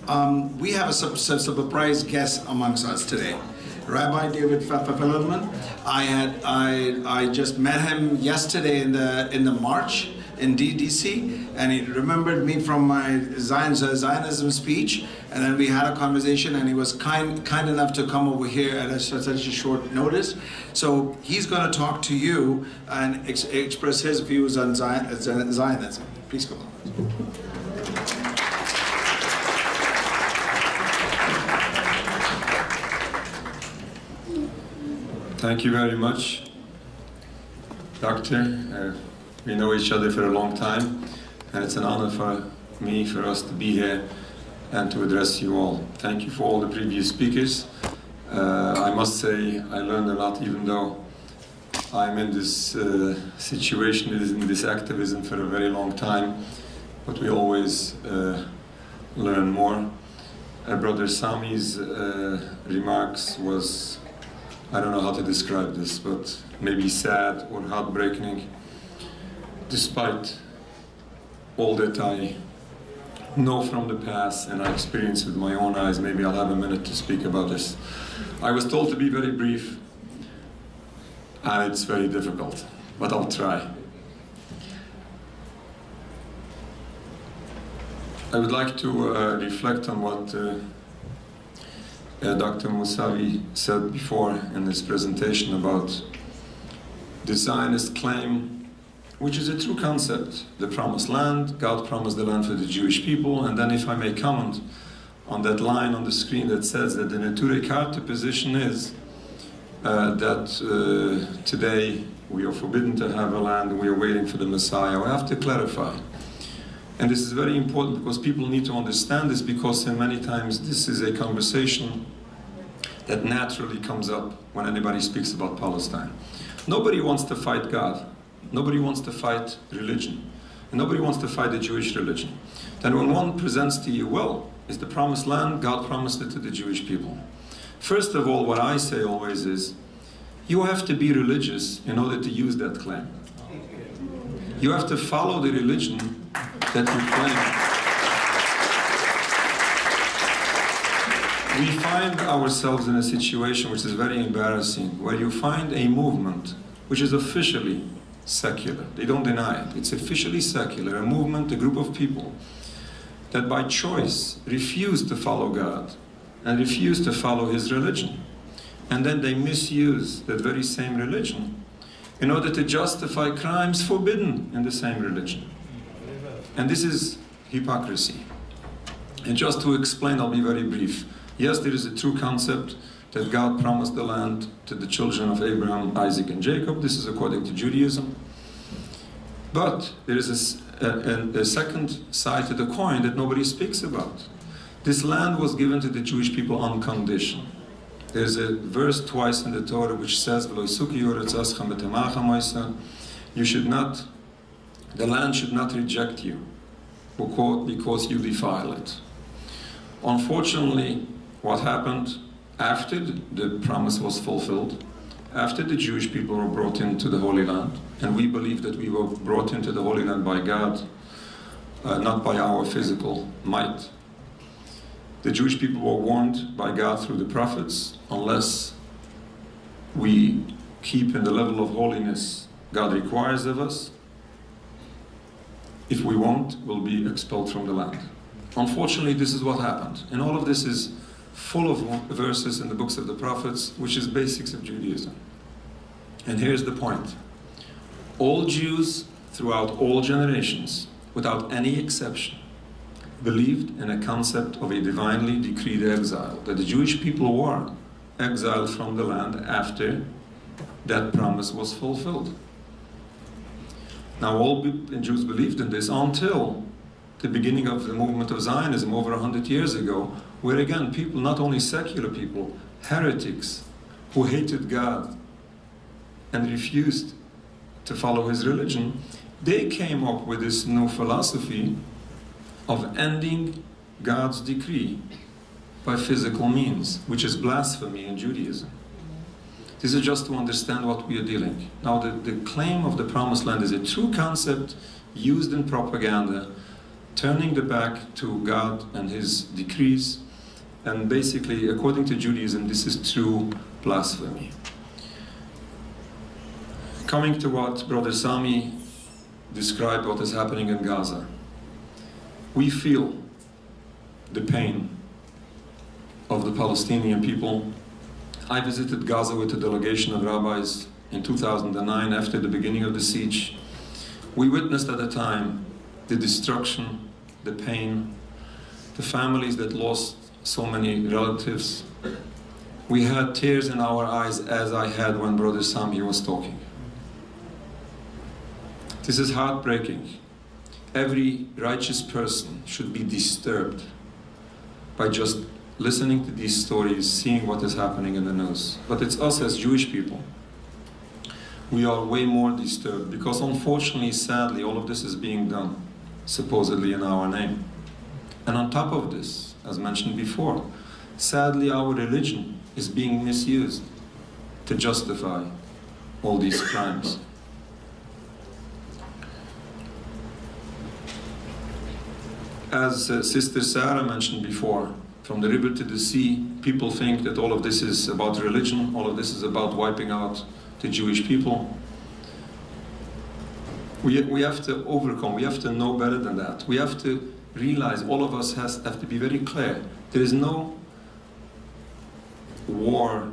We have a surprise guest amongst us today. Rabbi David Feldman. I just met him yesterday in the march in DC, and he remembered me from my Zionism speech, and then we had a conversation, and he was kind enough to come over here at such a short notice. So he's going to talk to you and express his views on Zionism. Please go on. Thank you very much, Doctor. We know each other for a long time, and it's an honor for us to be here and to address you all. Thank you for all the previous speakers. I must say I learned a lot, even though I'm in this situation, in this activism for a very long time, but we always learn more. Brother Sami's remarks was, I don't know how to describe this, but maybe sad or heartbreaking. Despite all that I know from the past and I experienced with my own eyes, maybe I'll have a minute to speak about this. I was told to be very brief, and it's very difficult, but I'll try. I would like to reflect on what Dr. Mousavi said before in his presentation about the Zionist claim, which is a true concept. The promised land, God promised the land for the Jewish people, and then if I may comment on that line on the screen that says that the Neturei Karta position is that today we are forbidden to have a land and we are waiting for the Messiah. I have to clarify. And this is very important because people need to understand this, because many times this is a conversation that naturally comes up when anybody speaks about Palestine. Nobody wants to fight God. Nobody wants to fight religion. And nobody wants to fight the Jewish religion. Then when one presents to you, well, is the promised land, God promised it to the Jewish people. First of all, what I say always is, you have to be religious in order to use that claim. You have to follow the religion that you claim. We find ourselves in a situation which is very embarrassing, where you find a movement which is officially secular. They don't deny it. It's officially secular, a movement, a group of people that by choice refuse to follow God and refuse to follow His religion. And then they misuse that very same religion in order to justify crimes forbidden in the same religion. And this is hypocrisy. And just to explain, I'll be very brief. Yes, there is a true concept that God promised the land to the children of Abraham, Isaac, and Jacob. This is according to Judaism. But there is a second side to the coin that nobody speaks about. This land was given to the Jewish people on condition. There's a verse twice in the Torah which says, you should not, the land should not reject you because you defile it. Unfortunately, what happened after the promise was fulfilled, after the Jewish people were brought into the Holy Land, and we believe that we were brought into the Holy Land by God, not by our physical might. The Jewish people were warned by God through the prophets, unless we keep in the level of holiness God requires of us, if we won't, we'll be expelled from the land. Unfortunately, this is what happened. And all of this is full of verses in the books of the prophets, which is basics of Judaism. And here's the point. All Jews throughout all generations, without any exception, believed in a concept of a divinely decreed exile, that the Jewish people were exiled from the land after that promise was fulfilled. Now, all Jews believed in this until the beginning of the movement of Zionism over 100 years ago, where again, people, not only secular people, heretics who hated God and refused to follow His religion, they came up with this new philosophy of ending God's decree by physical means, which is blasphemy in Judaism. This is just to understand what we are dealing. Now, the claim of the Promised Land is a true concept used in propaganda turning the back to God and His decrees, and basically, according to Judaism, this is true blasphemy. Coming to what Brother Sami described, what is happening in Gaza, we feel the pain of the Palestinian people. I visited Gaza with a delegation of rabbis in 2009 after the beginning of the siege. We witnessed at the time the destruction, the pain, the families that lost so many relatives. We had tears in our eyes as I had when Brother Sami was talking. This is heartbreaking. Every righteous person should be disturbed by just listening to these stories, seeing what is happening in the news. But it's us as Jewish people. We are way more disturbed because unfortunately, sadly, all of this is being done supposedly in our name. And on top of this, as mentioned before, sadly our religion is being misused to justify all these crimes. As Sister Sarah mentioned before, from the river to the sea, people think that all of this is about religion, all of this is about wiping out the Jewish people. We have to overcome, we have to know better than that. We have to realize, all of us have to be very clear. There is no war,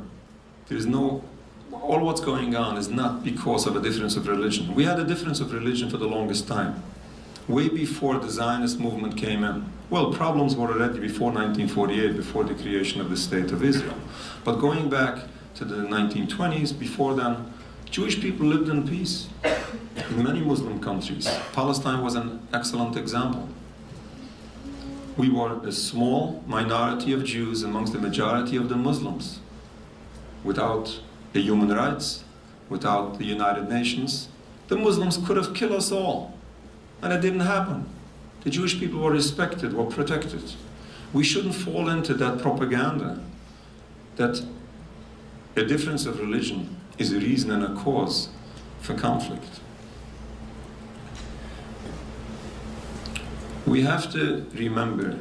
there is no, all what's going on is not because of a difference of religion. We had a difference of religion for the longest time, way before the Zionist movement came in. Well, problems were already before 1948, before the creation of the State of Israel. But going back to the 1920s, before then, Jewish people lived in peace in many Muslim countries. Palestine was an excellent example. We were a small minority of Jews amongst the majority of the Muslims. Without the human rights, without the United Nations, the Muslims could have killed us all. And it didn't happen. The Jewish people were respected, were protected. We shouldn't fall into that propaganda that a difference of religion is a reason and a cause for conflict. We have to remember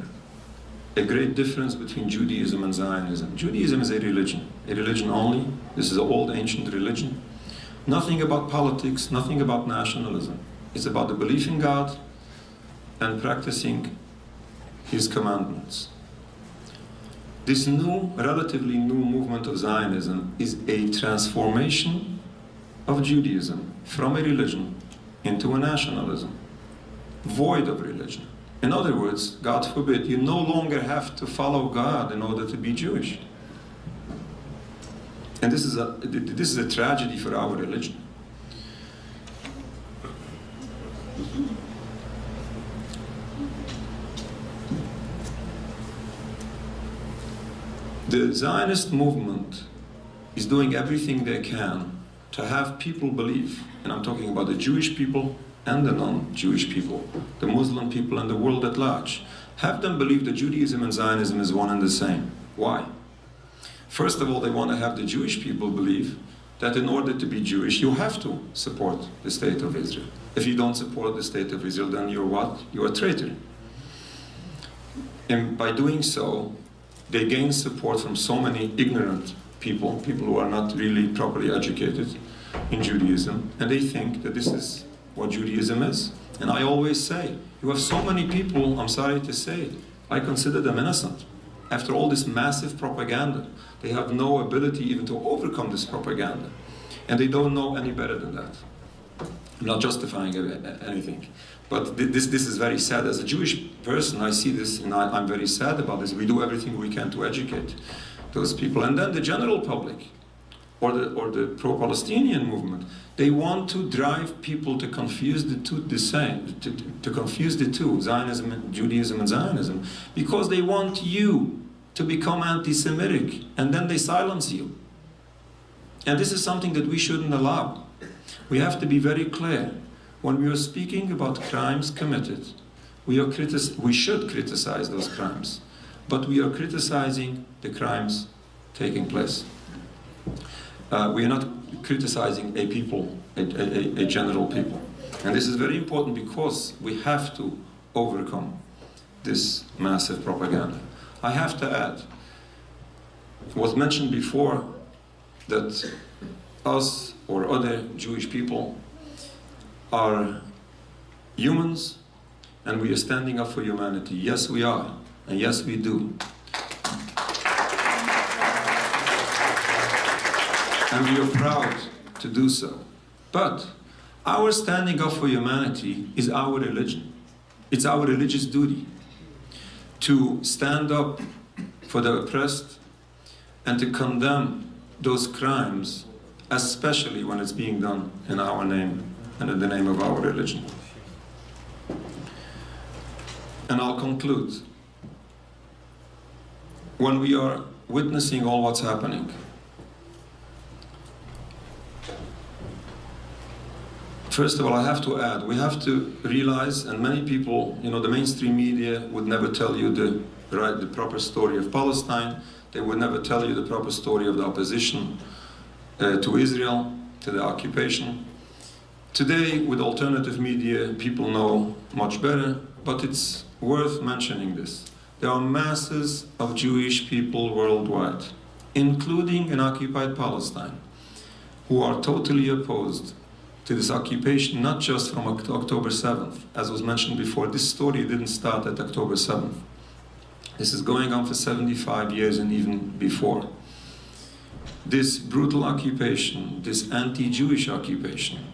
a great difference between Judaism and Zionism. Judaism is a religion only. This is an old ancient religion. Nothing about politics, nothing about nationalism. It's about the belief in God and practicing His commandments. This new, relatively new movement of Zionism is a transformation of Judaism from a religion into a nationalism, void of religion. In other words, God forbid, you no longer have to follow God in order to be Jewish. And this is a tragedy for our religion. The Zionist movement is doing everything they can to have people believe, and I'm talking about the Jewish people and the non-Jewish people, the Muslim people and the world at large, have them believe that Judaism and Zionism is one and the same. Why? First of all, they want to have the Jewish people believe that in order to be Jewish, you have to support the State of Israel. If you don't support the State of Israel, then you're what? You're a traitor. And by doing so, they gain support from so many ignorant people who are not really properly educated in Judaism, and they think that this is what Judaism is. And I always say, you have so many people, I'm sorry to say, I consider them innocent. After all this massive propaganda, they have no ability even to overcome this propaganda. And they don't know any better than that. I'm not justifying anything. But this is very sad. As a Jewish person, I see this and I'm very sad about this. We do everything we can to educate those people. And then the general public, or the pro-Palestinian movement, they want to drive people to confuse the two, to confuse the two, Zionism, Judaism and Zionism, because they want you to become anti-Semitic, and then they silence you. And this is something that we shouldn't allow. We have to be very clear. When we are speaking about crimes committed, we should criticize those crimes, but we are criticizing the crimes taking place. We are not criticizing a people, a general people. And this is very important because we have to overcome this massive propaganda. I have to add, it was mentioned before that us or other Jewish people are humans and we are standing up for humanity. Yes, we are, and yes, we do. And we are proud to do so. But our standing up for humanity is our religion. It's our religious duty to stand up for the oppressed and to condemn those crimes, especially when it's being done in our name and in the name of our religion. And I'll conclude. When we are witnessing all what's happening, first of all, I have to add, we have to realize, and many people, the mainstream media would never tell you the proper story of Palestine. They would never tell you the proper story of the opposition to Israel, to the occupation. Today, with alternative media, people know much better, but it's worth mentioning this. There are masses of Jewish people worldwide, including in occupied Palestine, who are totally opposed to this occupation, not just from October 7th. As was mentioned before, this story didn't start at October 7th. This is going on for 75 years and even before. This brutal occupation, this anti-Jewish occupation,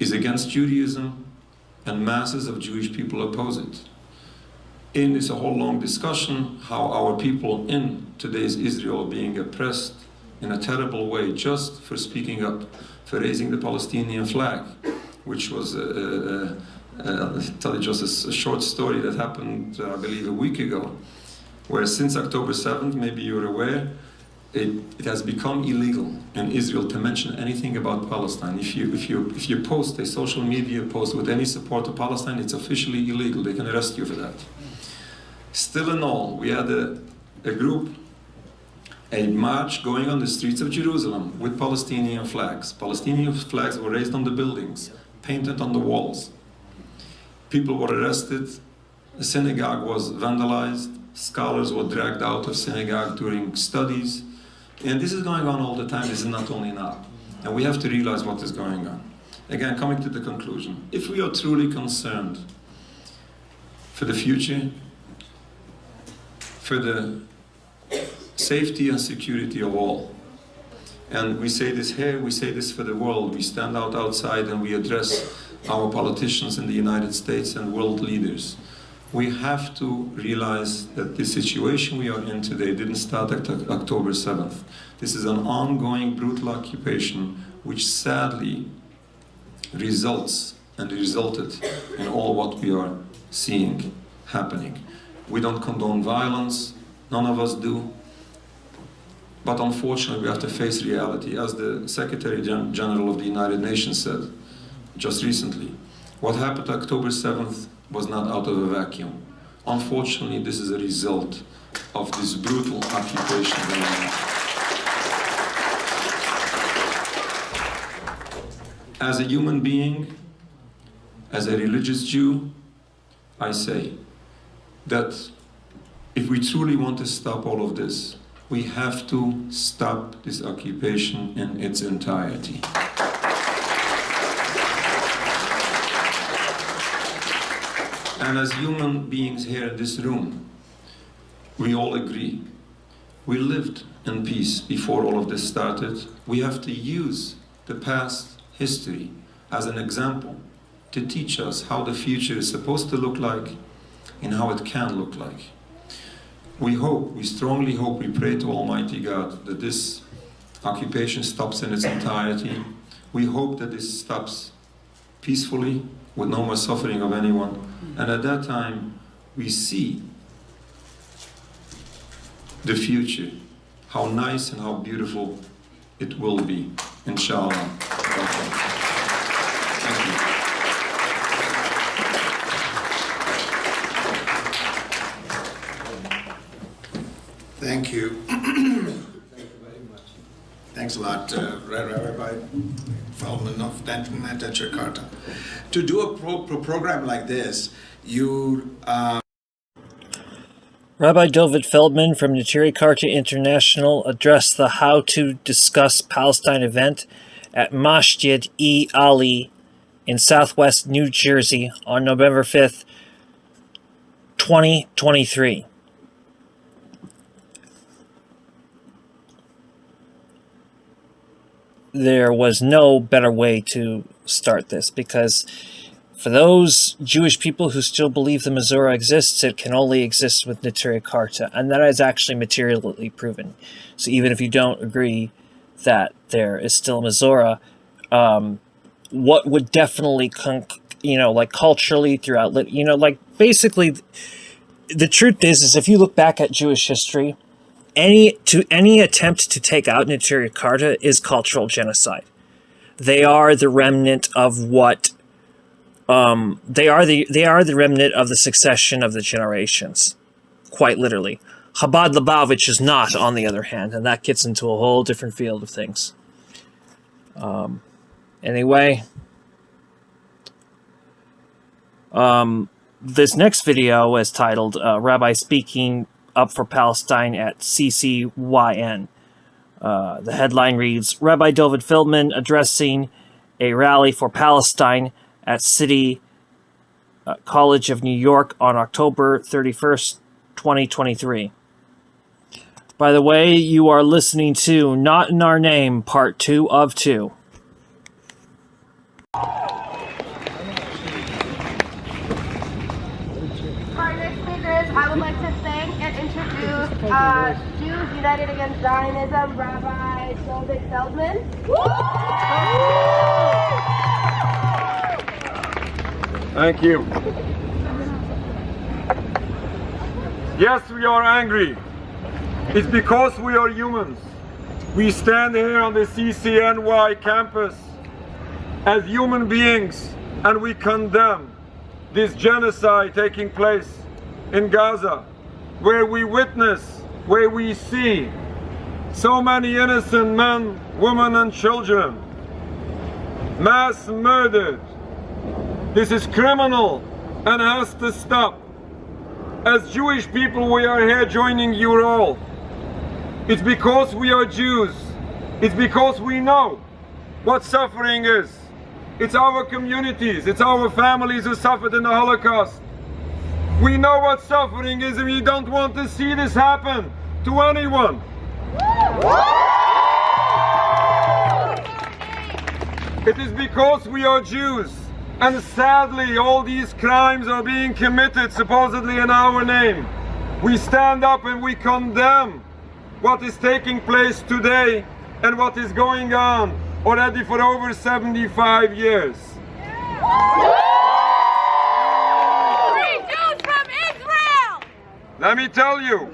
is against Judaism, and masses of Jewish people oppose it. And it's a whole long discussion how our people in today's Israel are being oppressed in a terrible way just for speaking up, for raising the Palestinian flag, which was, I'll tell you just a short story that happened, I believe, a week ago, where since October 7th, maybe you're aware, it has become illegal in Israel to mention anything about Palestine. If you post a social media post with any support of Palestine, it's officially illegal. They can arrest you for that. Still in all, we had a march going on the streets of Jerusalem with Palestinian flags. Palestinian flags were raised on the buildings, painted on the walls. People were arrested. The synagogue was vandalized. Scholars were dragged out of synagogue during studies. And this is going on all the time. This is not only now. And we have to realize what is going on. Again, coming to the conclusion, if we are truly concerned for the future, for the safety and security of all, and we say this here, we say this for the world, we stand out outside and we address our politicians in the United States and world leaders, we have to realize that the situation we are in today didn't start at October 7th. This is an ongoing brutal occupation which sadly resulted in all what we are seeing happening. We don't condone violence, none of us do, but unfortunately we have to face reality. As the Secretary General of the United Nations said just recently, what happened October 7th was not out of a vacuum. Unfortunately, this is a result of this brutal occupation going on. As a human being, as a religious Jew, I say that if we truly want to stop all of this, we have to stop this occupation in its entirety. And as human beings here in this room, we all agree. We lived in peace before all of this started. We have to use the past history as an example to teach us how the future is supposed to look like and how it can look like. We hope, we strongly hope, we pray to Almighty God that this occupation stops in its entirety. We hope that this stops peacefully with no more suffering of anyone. And at that time, we see the future, how nice and how beautiful it will be, inshallah. Thank you. Thank you. Thanks a lot, Rabbi Feldman of Net Jakarta. To do a program like this, you... Rabbi David Feldman from Neturei Karta International addressed the How to Discuss Palestine event at Masjid-e-Ali in southwest New Jersey on November 5th, 2023. There was no better way to start this, because for those Jewish people who still believe the Mizora exists, it can only exist with Neturei Karta, and that is actually materially proven. So even if you don't agree that there is still a Mizora, what would definitely, like culturally throughout, like basically, the truth is if you look back at Jewish history, any attempt to take out Neturei Karta is cultural genocide. They are the remnant of what. They are the remnant of the succession of the generations, quite literally. Chabad Lubavitch is not, on the other hand, and that gets into a whole different field of things. Anyway, this next video is titled "Rabbi Speaking Up for Palestine at CCYN." The headline reads, Rabbi David Feldman addressing a rally for Palestine at City College of New York on October 31st, 2023. By the way, you are listening to Not in Our Name, Part 2 of 2. Our next speakers, I would like to thank and introduce Jews United Against Zionism, Rabbi David Feldman. Thank you. Yes, we are angry. It's because we are humans. We stand here on the CCNY campus as human beings, and we condemn this genocide taking place in Gaza, where we witness, where we see so many innocent men, women and children mass murdered. This is criminal and has to stop. As Jewish people, we are here joining you all. It's because we are Jews. It's because we know what suffering is. It's our communities, it's our families who suffered in the Holocaust. We know what suffering is, and we don't want to see this happen to anyone. It is because we are Jews. And sadly, all these crimes are being committed supposedly in our name. We stand up and we condemn what is taking place today and what is going on already for over 75 years. Free Jews from Israel! Let me tell you,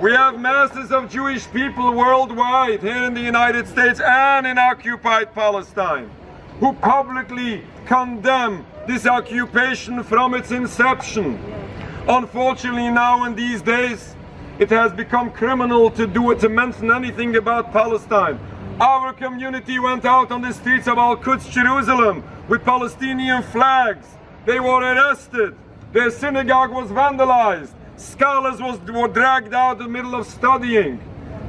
we have masses of Jewish people worldwide, here in the United States and in occupied Palestine, who publicly condemn this occupation from its inception. Unfortunately, now in these days, it has become criminal to mention anything about Palestine. Our community went out on the streets of Al-Quds, Jerusalem, with Palestinian flags. They were arrested. Their synagogue was vandalized. Scholars were dragged out in the middle of studying.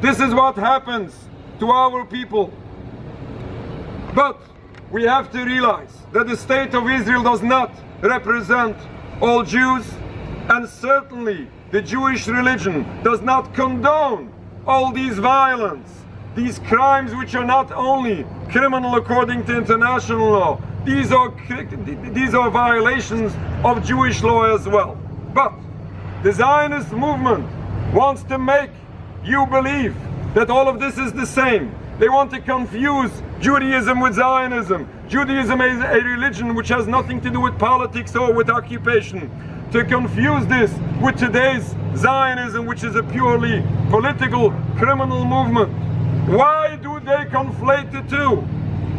This is what happens to our people. But we have to realize that the state of Israel does not represent all Jews, and certainly the Jewish religion does not condone all these violence, these crimes which are not only criminal according to international law, these are violations of Jewish law as well. But the Zionist movement wants to make you believe that all of this is the same. They want to confuse Judaism with Zionism. Judaism is a religion which has nothing to do with politics or with occupation. To confuse this with today's Zionism, which is a purely political criminal movement. Why do they conflate the two?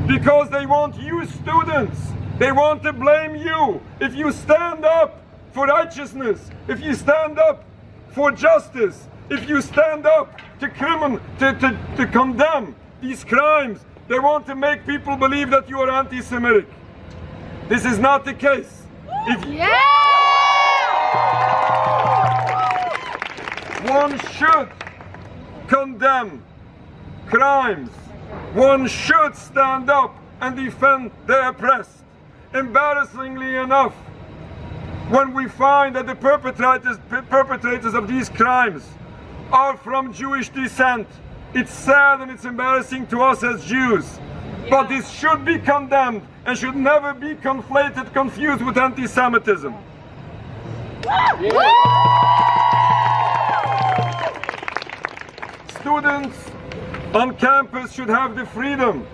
Because they want you students, they want to blame you. If you stand up for righteousness, if you stand up for justice, if you stand up to condemn these crimes, they want to make people believe that you are anti-Semitic. This is not the case. One should condemn crimes. One should stand up and defend the oppressed. Embarrassingly enough, when we find that the perpetrators of these crimes are from Jewish descent, it's sad and it's embarrassing to us as Jews. But this should be condemned and should never be confused with anti-Semitism. Students on campus should have the freedom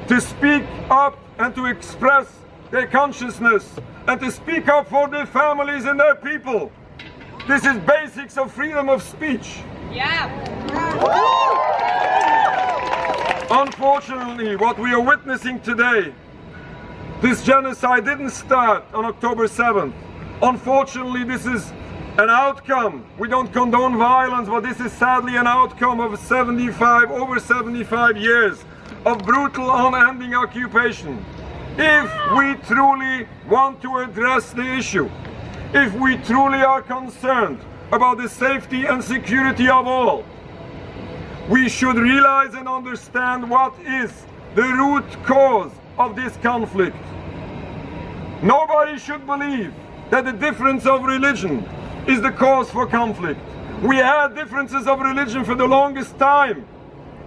to speak up and to express their consciousness and to speak up for their families and their people. This is basics of freedom of speech. Unfortunately, what we are witnessing today, this genocide didn't start on October 7th. Unfortunately, this is an outcome. We don't condone violence, but this is sadly an outcome of over 75 years of brutal, unending occupation. If we truly want to address the issue, if we truly are concerned about the safety and security of all, we should realize and understand what is the root cause of this conflict. Nobody should believe that the difference of religion is the cause for conflict. We had differences of religion for the longest time,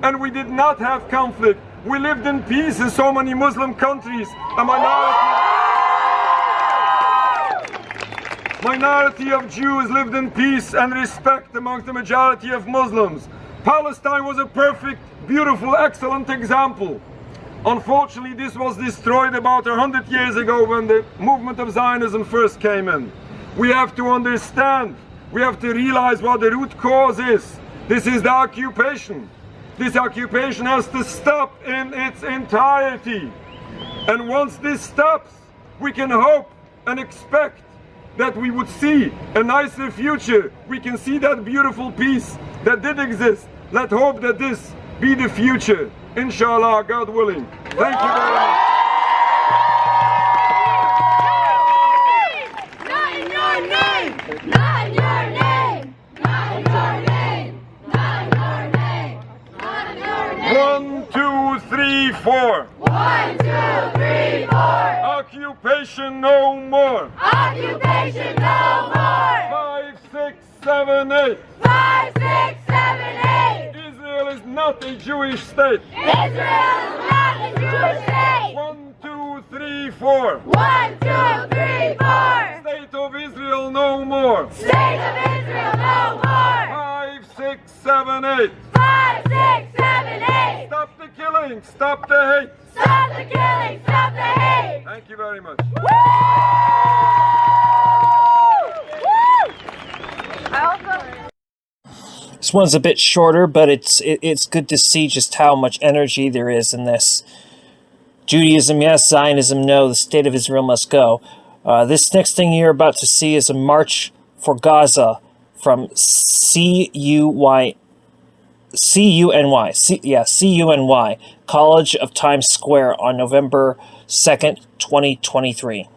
and we did not have conflict. We lived in peace in so many Muslim countries. A minority of Jews lived in peace and respect amongst the majority of Muslims. Palestine was a perfect, beautiful, excellent example. Unfortunately, this was destroyed about 100 years ago when the movement of Zionism first came in. We have to understand, we have to realize what the root cause is. This is the occupation. This occupation has to stop in its entirety. And once this stops, we can hope and expect that we would see a nicer future. We can see that beautiful peace that did exist. Let's hope that this be the future. Inshallah, God willing. Thank you very much. Not in your name! Not in your name! Not in your name! Not in your name! Not in your name! 1, 2, 3, 4. 1, 2, 3, 4. Occupation no more. Occupation no more. 5, 6, 7, 8. 5, 6, 7, 8. Israel is not a Jewish state. Israel is not a Jewish state. 1, 2, 3, 4. 1, 2, 3, 4. State of Israel no more. State of Israel no more. 5, 6, 7, 8. 5, 6, 7, 8. Stop the killing. Stop the hate. Stop the killing. Stop the hate. Thank you very much. This one's a bit shorter, but it's good to see just how much energy there is in this. Judaism, yes. Zionism, no. The state of Israel must go. This next thing you're about to see is a march for Gaza from CUNY, College of Times Square on November 2nd, 2023.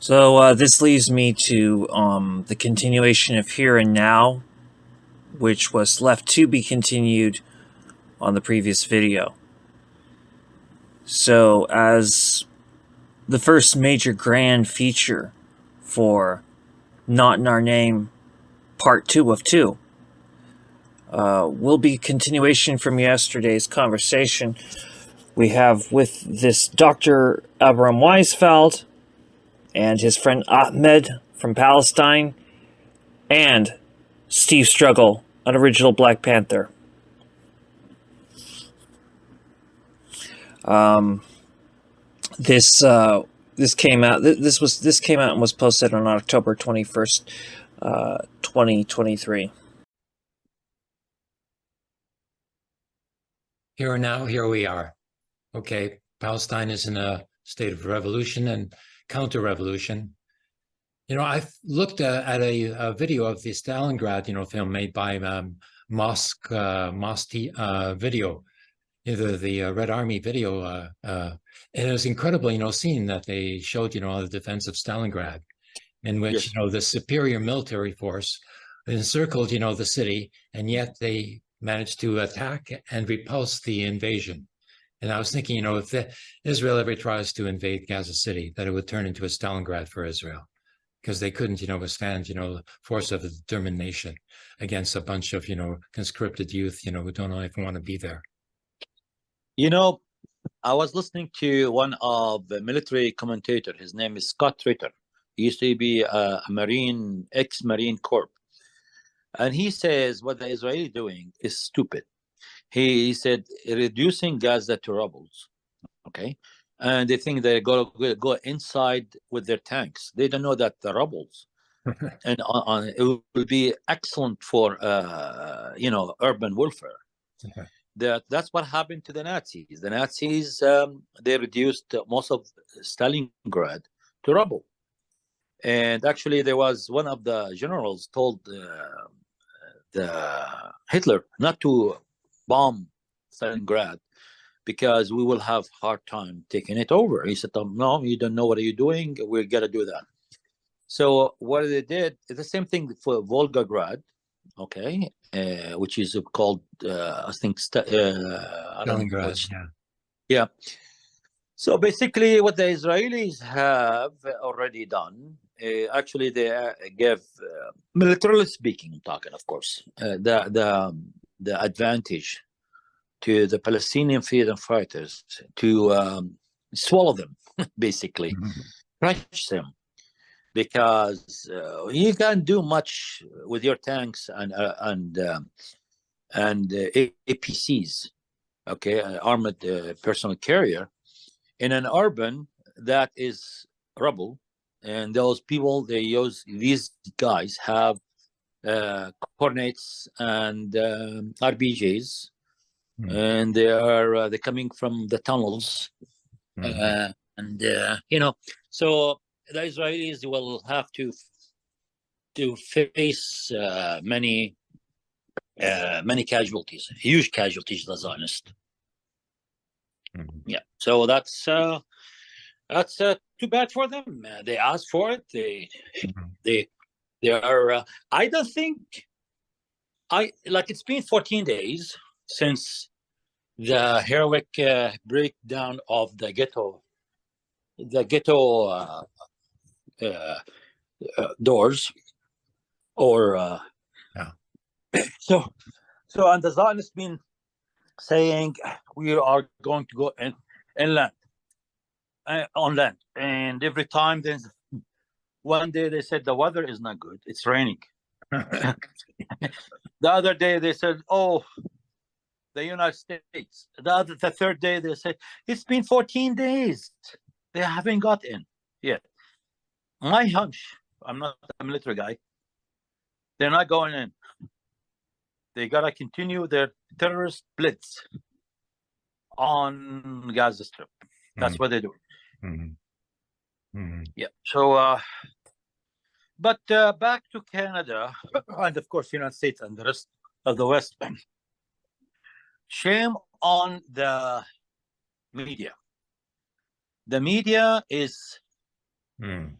So this leads me to the continuation of Here and Now, which was left to be continued on the previous video. So as the first major grand feature for Not in Our Name Part 2 of 2 will be continuation from yesterday's conversation we have with this Dr. Abraham Weisfeld and his friend Ahmed from Palestine, and Steve Struggle, an original Black Panther. This came out. This came out and was posted on October 21st, 2023. Here and now, here we are. Okay, Palestine is in a state of revolution and counter-revolution. You know, I've looked at a video of the Stalingrad, film made by Mosty Video, the Red Army video, and it was incredible, seeing that they showed, the defense of Stalingrad, in which, Yes. The superior military force encircled, the city, and yet they managed to attack and repulse the invasion. And I was thinking, if Israel ever tries to invade Gaza City, that it would turn into a Stalingrad for Israel, because they couldn't, withstand, the force of a determined nation against a bunch of, conscripted youth, who don't even want to be there. I was listening to one of the military commentator. His name is Scott Ritter. He used to be a Marine, ex-Marine Corps. And he says what the Israeli doing is stupid. He said reducing Gaza to rubble, okay? And they think they're going to go inside with their tanks. They don't know that the rubbles and it will be excellent for urban warfare. Okay. That's what happened to the Nazis. The Nazis they reduced most of Stalingrad to rubble. And actually, there was one of the generals told the Hitler not to bomb Stalingrad because we will have hard time taking it over. He said, "No, you don't know what you're doing. We're gonna do that." So what they did is the same thing for Volgograd, okay, which is called I think I don't know Stalingrad, yeah. yeah. So basically, what the Israelis have already done, actually, they gave, militarily speaking, I'm talking, of course, the advantage to the Palestinian freedom fighters to swallow them, basically, crush them, because you can't do much with your tanks and APCs, okay, armored personnel carrier, in an urban that is rubble. And those people, these guys have Hornets and RPGs, and they're coming from the tunnels, so the Israelis will have to face many casualties, huge casualties, the Zionists. Yeah, so that's too bad for them. They asked for it. They are. I don't think. It's been 14 days since the heroic breakdown of the ghetto doors, or so and the Zionists been saying we are going to go inland, on land, and every time there's one day they said the weather is not good, it's raining. The other day they said, oh, the United States. The third day they said it's been 14 days, they haven't got in yet. My hunch, I'm not a military guy, they're not going in. They gotta continue their terrorist blitz on Gaza Strip. That's what they do. Yeah. So, but back to Canada and of course United States and the rest of the West. Shame on the media. The media is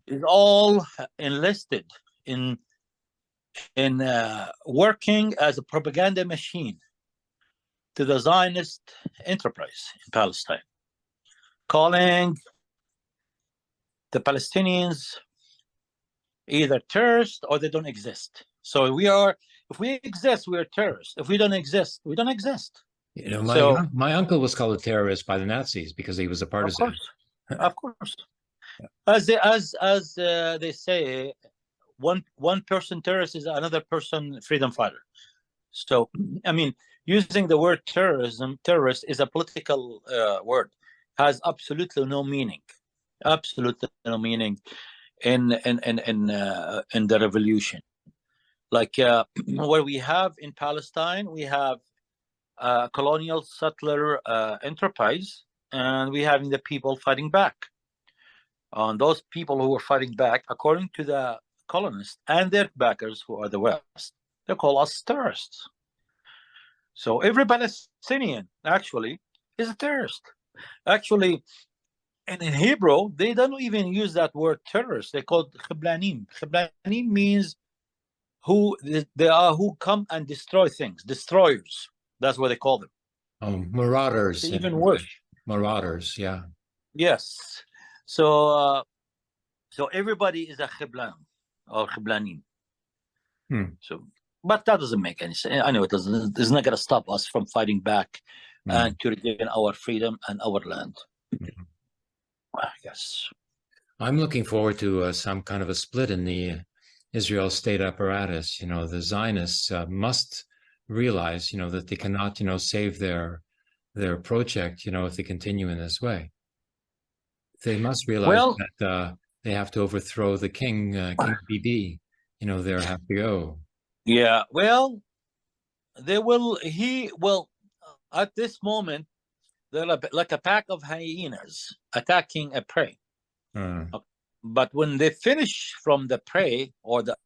is all enlisted in working as a propaganda machine to the Zionist enterprise in Palestine, calling the Palestinians either terrorists or they don't exist. So if we exist, we are terrorists. If we don't exist, we don't exist. You know, So- my uncle was called a terrorist by the Nazis because he was a partisan. Of course. As they say, one person terrorist is another person freedom fighter. So, I mean, using the word terrorist is a political word, has absolutely no meaning, absolutely no meaning in the revolution. Like what we have in Palestine, we have colonial settler enterprise, and we having the people fighting back. On those people who were fighting back, according to the colonists and their backers, who are the West, they call us terrorists. So every Palestinian actually is a terrorist. Actually, and in Hebrew, they don't even use that word terrorist. They call it chiblanim. Chiblanim means they are who come and destroy things, destroyers. That's what they call them. Oh, marauders. It's even worse. Marauders, yeah. Yes. So everybody is a chiblan or chiblanim. So, but that doesn't make any sense. I know it doesn't. It's not going to stop us from fighting back and to regain our freedom and our land. Yes. I'm looking forward to some kind of a split in the Israel state apparatus. You know, the Zionists must realize, you know, that they cannot, you know, save their project, you know, if they continue in this way. They must realize that they have to overthrow the king, King Bibi. You know, they have to go. Yeah. Well, they will. He will. At this moment, they're like a pack of hyenas attacking a prey. But when they finish from the prey, or the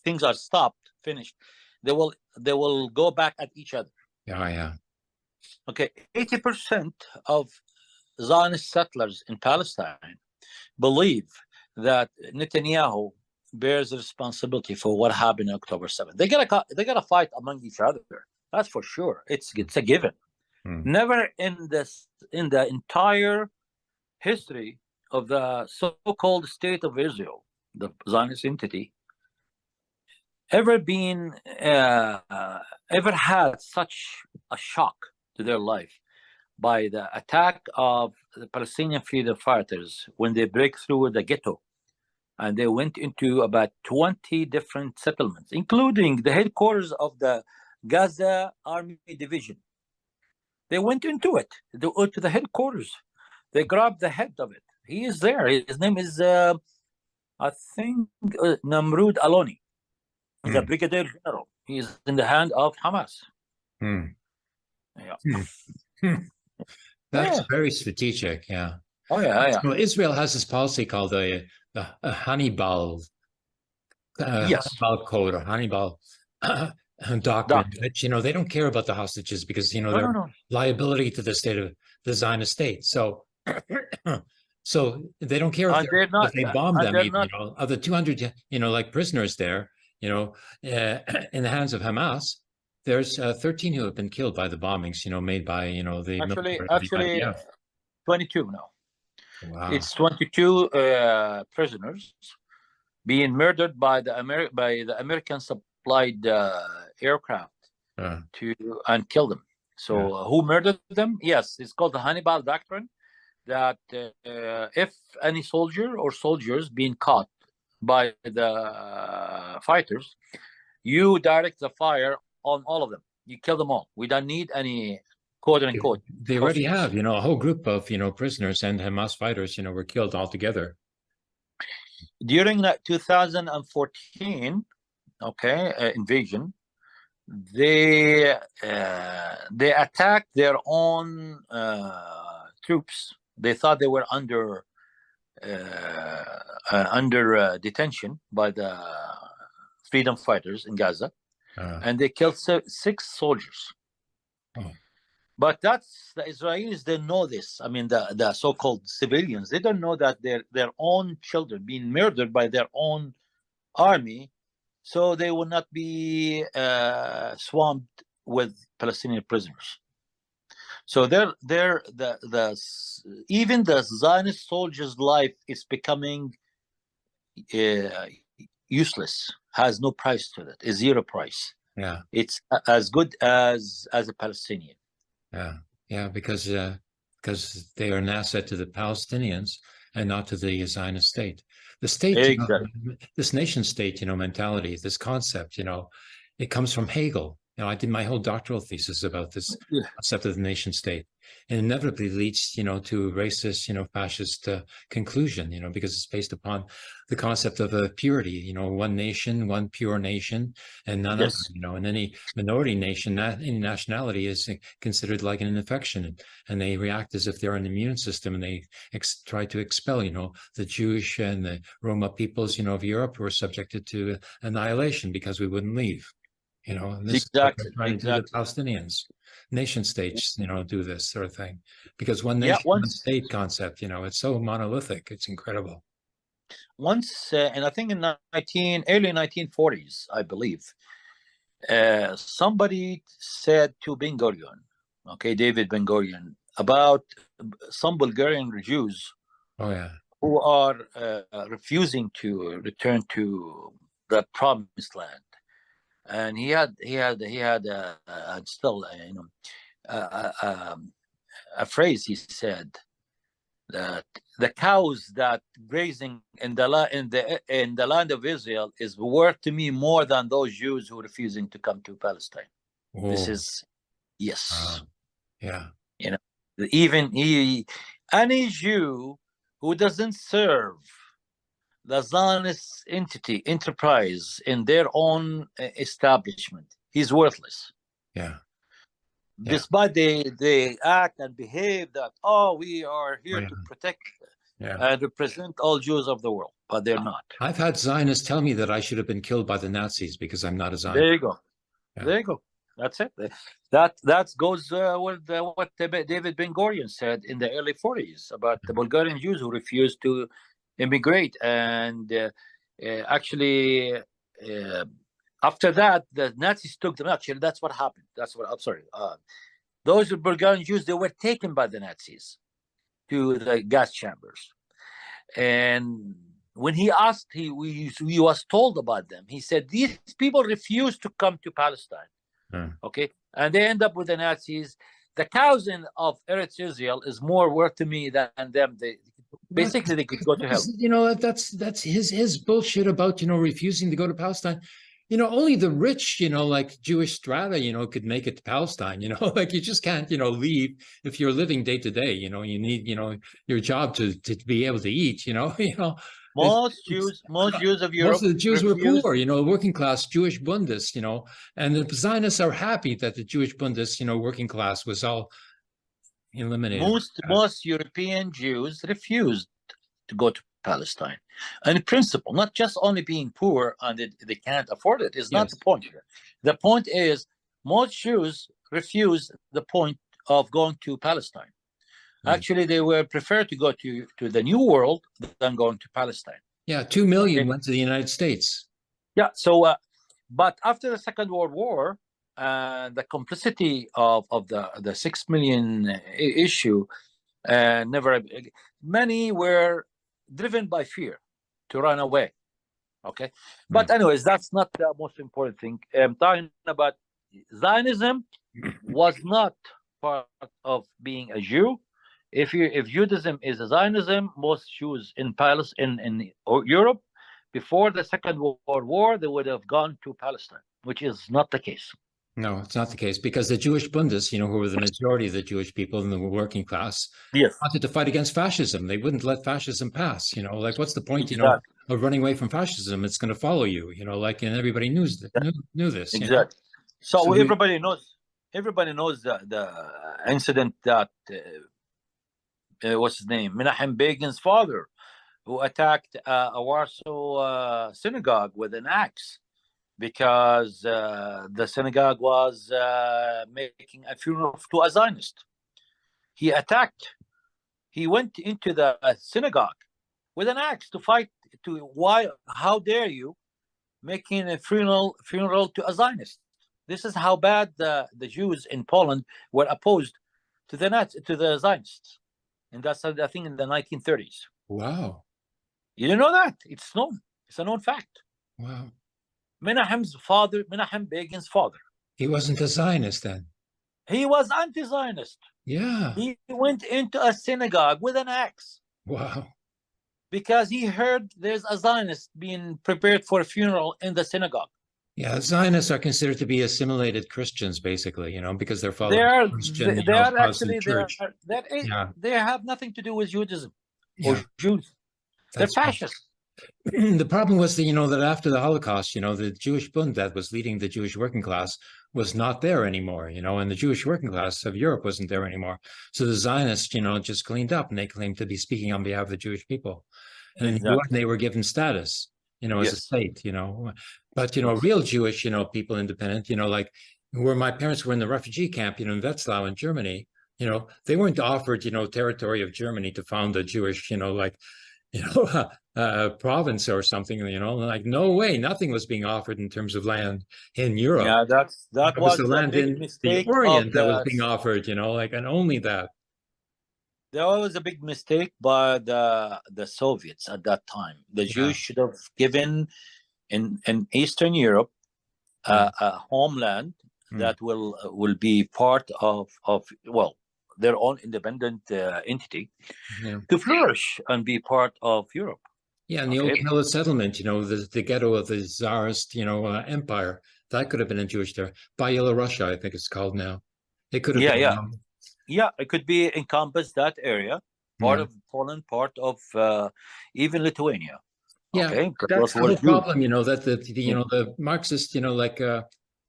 things are stopped, finished, they will go back at each other. Yeah. Okay, 80% of Zionist settlers in Palestine believe that Netanyahu bears responsibility for what happened on October 7th. They gotta fight among each other. That's for sure. It's a given. Never in the entire history of the so-called state of Israel, the Zionist entity, ever had such a shock to their life by the attack of the Palestinian freedom fighters when they break through the ghetto, and they went into about 20 different settlements, including the headquarters of the Gaza Army Division. They went into it, to the headquarters. They grabbed the head of it. He is there. His name is, I think, Namrud Aloni. He's a brigadier general. He is in the hand of Hamas. Yeah. That's very strategic. Yeah. Oh yeah. Well, Israel has this policy called the Hannibal Hannibal Code, or Hannibal doctrine. Which, you know, they don't care about the hostages because, you know, they're liability to the state of the Zionist state. So so they don't care if they bomb them. Even, you know, of the 200, you know, like prisoners there, you know, in the hands of Hamas, there's 13 who have been killed by the bombings, you know, made by, you know, the actually 22 now. Wow. It's 22 prisoners being murdered by the American supplied aircraft and kill them. So who murdered them? Yes, it's called the Hannibal doctrine. That if any soldier or soldiers being caught by the fighters, you direct the fire on all of them. You kill them all. We don't need any quote unquote. They already have, you know, a whole group of, you know, prisoners and Hamas fighters, you know, were killed altogether. During that 2014, invasion, they attacked their own troops. They thought they were under detention by the freedom fighters in Gaza, and they killed 6 soldiers. But that's the Israelis. They know this. I mean, the so-called civilians. They don't know that their own children being murdered by their own army, so they will not be swamped with Palestinian prisoners. So even the Zionist soldier's life is becoming useless. Has no price to it. Is zero price. Yeah. It's as good as a Palestinian. Yeah, because they are an asset to the Palestinians and not to the Zionist state. The state, Exactly. this nation state, mentality, this concept, it comes from Hegel. I did my whole doctoral thesis about this concept of the nation state, and inevitably leads, to a racist, fascist conclusion, because it's based upon the concept of a purity, one nation, one pure nation, and none other, and any minority nation, any nationality is considered like an infection, and they react as if they're an immune system, and they try to expel, the Jewish and the Roma peoples, of Europe who are subjected to annihilation because we wouldn't leave. And this Exactly. is what trying to do the Palestinians. Nation states, do this sort of thing. Because one nation, one state concept, it's so monolithic. It's incredible. Once, and I think in early 1940s, I believe, somebody said to Ben Gurion, David Ben Gurion, about some Bulgarian Jews who are refusing to return to the promised land. And he had still a phrase. He said that the cows that grazing in the land of Israel is worth to me more than those Jews who are refusing to come to Palestine. Whoa. This is even any Jew who doesn't serve the Zionist enterprise in their own establishment, he's worthless. Despite they act and behave that, we are here to protect and represent all Jews of the world, but they're not. I've had Zionists tell me that I should have been killed by the Nazis because I'm not a Zionist. There you go. There you go. That's it. That goes with what David Ben Gurion said in the early 40s about the Bulgarian Jews who refused to immigrate, and actually after that the Nazis took them. Actually, that's what happened. Those Bulgarian Jews, they were taken by the Nazis to the gas chambers, and when he asked, he was told about them. He said these people refused to come to Palestine. And they end up with the Nazis. The cows of Eretz Israel is more worth to me than them. Basically, they could go to hell. That's his bullshit about refusing to go to Palestine. Only the rich, like Jewish strata, could make it to Palestine. Like you just can't, leave if you're living day to day. You need, your job to be able to eat. Most Jews of Europe. Most of the Jews were poor, working class Jewish Bundes, and the Zionists are happy that the Jewish Bundes, working class was all eliminated. Most European Jews refused to go to Palestine. And in principle, not just only being poor and they can't afford it, is not the point here. The point is most Jews refuse the point of going to Palestine. Actually, they were preferred to go to the New World than going to Palestine. 2 million went to the United States. So, but after the Second World War, the complicity of the 6 million issue, many were driven by fear to run away. But anyways, that's not the most important thing. I'm talking about Zionism was not part of being a Jew. If Judaism is a Zionism, most Jews in Europe before the Second World War, they would have gone to Palestine, which is not the case. No, it's not the case, because the Jewish Bundes, who were the majority of the Jewish people in the working class, wanted to fight against fascism. They wouldn't let fascism pass. Like, what's the point, of running away from fascism? It's going to follow you, and everybody knew this. Exactly. So everybody knows the incident that what's his name, Menachem Begin's father, who attacked a Warsaw synagogue with an axe. because the synagogue was making a funeral to a Zionist. He attacked. He went into the synagogue with an axe to fight. Why? How dare you making a funeral to a Zionist? This is how bad the Jews in Poland were opposed to the Zionists, and that's I think in the 1930s. Wow. You didn't know that? It's known. It's a known fact. Wow. Menachem Begin's father. He wasn't a Zionist then. He was anti-Zionist. Yeah. He went into a synagogue with an axe Wow. because he heard there's a Zionist being prepared for a funeral in the synagogue. Yeah, Zionists are considered to be assimilated Christians, basically, because they're They following are, Christian, they are Protestant actually, church. they have nothing to do with Judaism Yeah, or Jews. They're that's right. fascists. The problem was that, that after the Holocaust, the Jewish Bund that was leading the Jewish working class was not there anymore, and the Jewish working class of Europe wasn't there anymore. So the Zionists, just cleaned up, and they claimed to be speaking on behalf of the Jewish people. And in the UN, they were given status, as a state, But, real Jewish, people independent, like where my parents were in the refugee camp, in Wetzlar in Germany, they weren't offered, territory of Germany to found a Jewish, province or something, like no way, nothing was being offered in terms of land in Europe. Yeah, that was the land in the Orient that was being offered, and only that. There was a big mistake by the Soviets at that time. The Jews should have given in Eastern Europe a homeland that will be part of their own independent entity to flourish and be part of Europe. Yeah, and the old Hilla settlement, the ghetto of the Tsarist, empire, that could have been in Jewish there. Byelorussia, I think it's called now. It could have been. Yeah, it could be encompass that area, part of Poland, part of even Lithuania. Yeah, that's the whole problem, that the Marxist,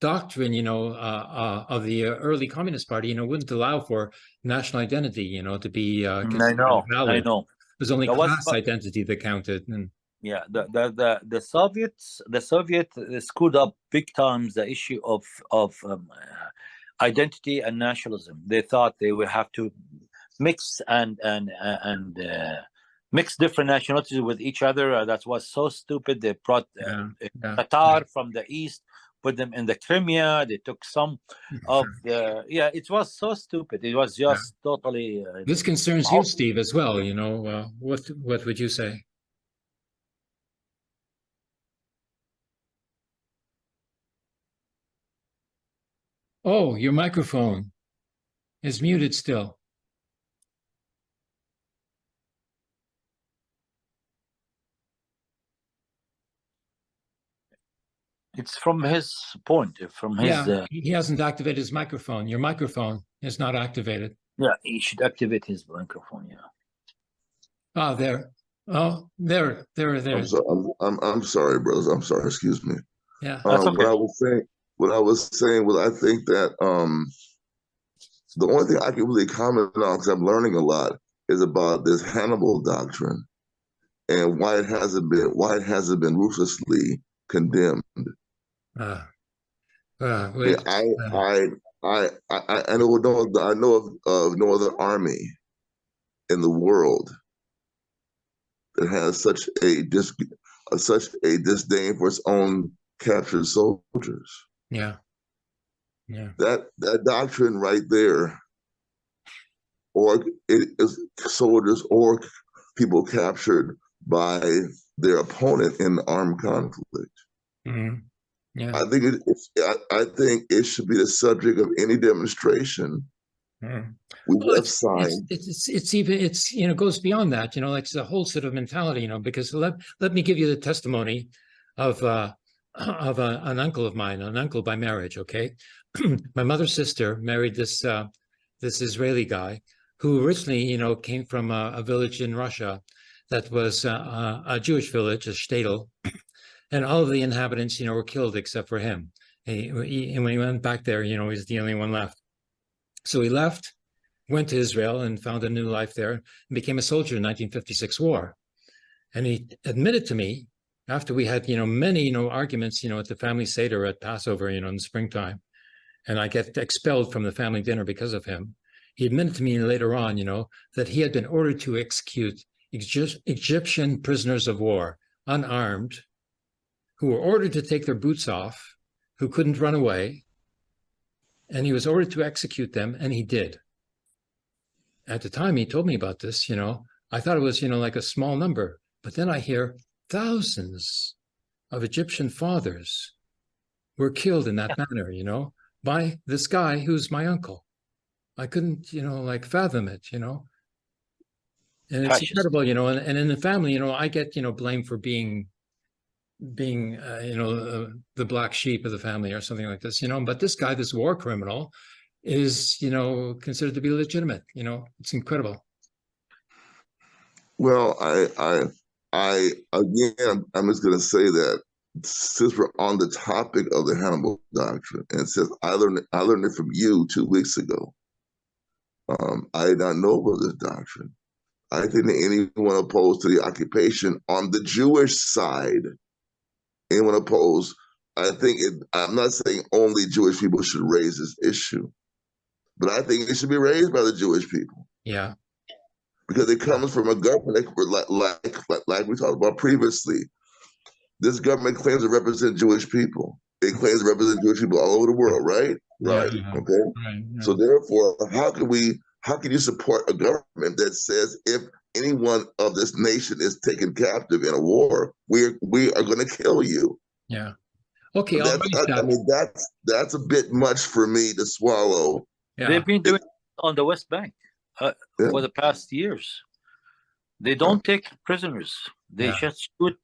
doctrine, of the early Communist Party, wouldn't allow for national identity, to be considered valid. I know. It was only class identity that counted. And yeah, the Soviets screwed up big times the issue of identity and nationalism. They thought they would have to mix and mix different nationalities with each other. That was so stupid. They brought Tatar from the east, put them in the Crimea. They took some of the it was so stupid. It was just totally. This concerns you, Steve, as well. What would you say? Oh, your microphone is muted still. It's from his point, from his. He hasn't activated his microphone. Your microphone is not activated. Yeah, he should activate his microphone. Yeah. Oh, there. Oh, there. I'm sorry, brothers. I'm sorry. Excuse me. Yeah. That's okay. What I was saying was, I think that the only thing I can really comment on, because I'm learning a lot, is about this Hannibal doctrine and why it hasn't been ruthlessly condemned. I know of no other army in the world that has such a disdain for its own captured soldiers. Yeah. That doctrine right there, or it is soldiers or people captured by their opponent in armed conflict. Mm-hmm. Yeah. I think it should be the subject of any demonstration. It goes beyond that, like it's a whole sort of mentality, because let me give you the testimony of an uncle of mine, an uncle by marriage. Okay. My mother's sister married this Israeli guy who originally, came from a village in Russia that was a Jewish village, a shtetl, and all of the inhabitants, were killed except for him. And when he went back there, he's the only one left. So he left, went to Israel and found a new life there, and became a soldier in the 1956 war. And he admitted to me after we had, many, arguments, at the family Seder at Passover, in the springtime, and I get expelled from the family dinner because of him. He admitted to me later on, that he had been ordered to execute Egyptian prisoners of war, unarmed, who were ordered to take their boots off, who couldn't run away. And he was ordered to execute them, and he did. At the time he told me about this, I thought it was, like a small number. But then I hear thousands of Egyptian fathers were killed in that manner, by this guy who's my uncle. I couldn't, fathom it, And it's incredible, and in the family, I get, blamed for being, the black sheep of the family or something like this, but this guy, this war criminal, is, considered to be legitimate. It's incredible. Well, I again, I'm just going to say that since we're on the topic of the Hannibal Doctrine, and since I learned it from you 2 weeks ago, I did not know about this doctrine. I think that anyone opposed to the occupation on the Jewish side, anyone opposed, I'm not saying only Jewish people should raise this issue, but I think it should be raised by the Jewish people. Yeah. Because it comes from a government like we talked about previously. This government claims to represent Jewish people. It claims to represent Jewish people all over the world, right? Right. Yeah. Okay. Right. Yeah. So therefore, how can you support a government that says if anyone of this nation is taken captive in a war, we are going to kill you? Yeah. Okay. That's a bit much for me to swallow. Yeah. They've been doing it on the West Bank for the past years. They don't take prisoners. They just shoot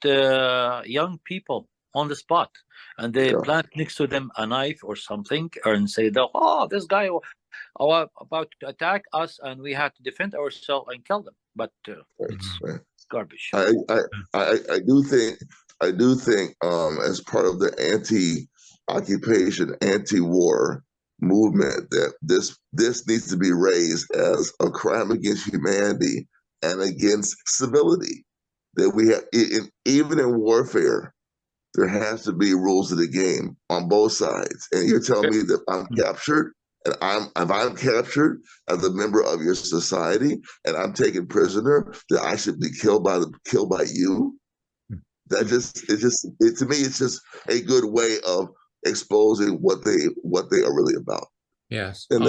young people on the spot, and they plant next to them a knife or something, and say, "Oh, this guy about to attack us, and we had to defend ourselves and kill them." But it's garbage. I do think as part of the anti-occupation, anti-war movement, that this needs to be raised as a crime against humanity and against civility. That we have, even in warfare, there has to be rules of the game on both sides. And you're telling me that I'm captured, and if I'm captured as a member of your society, and I'm taken prisoner, that I should be killed by you? To me, it's just a good way of exposing what they are really about. Yes. And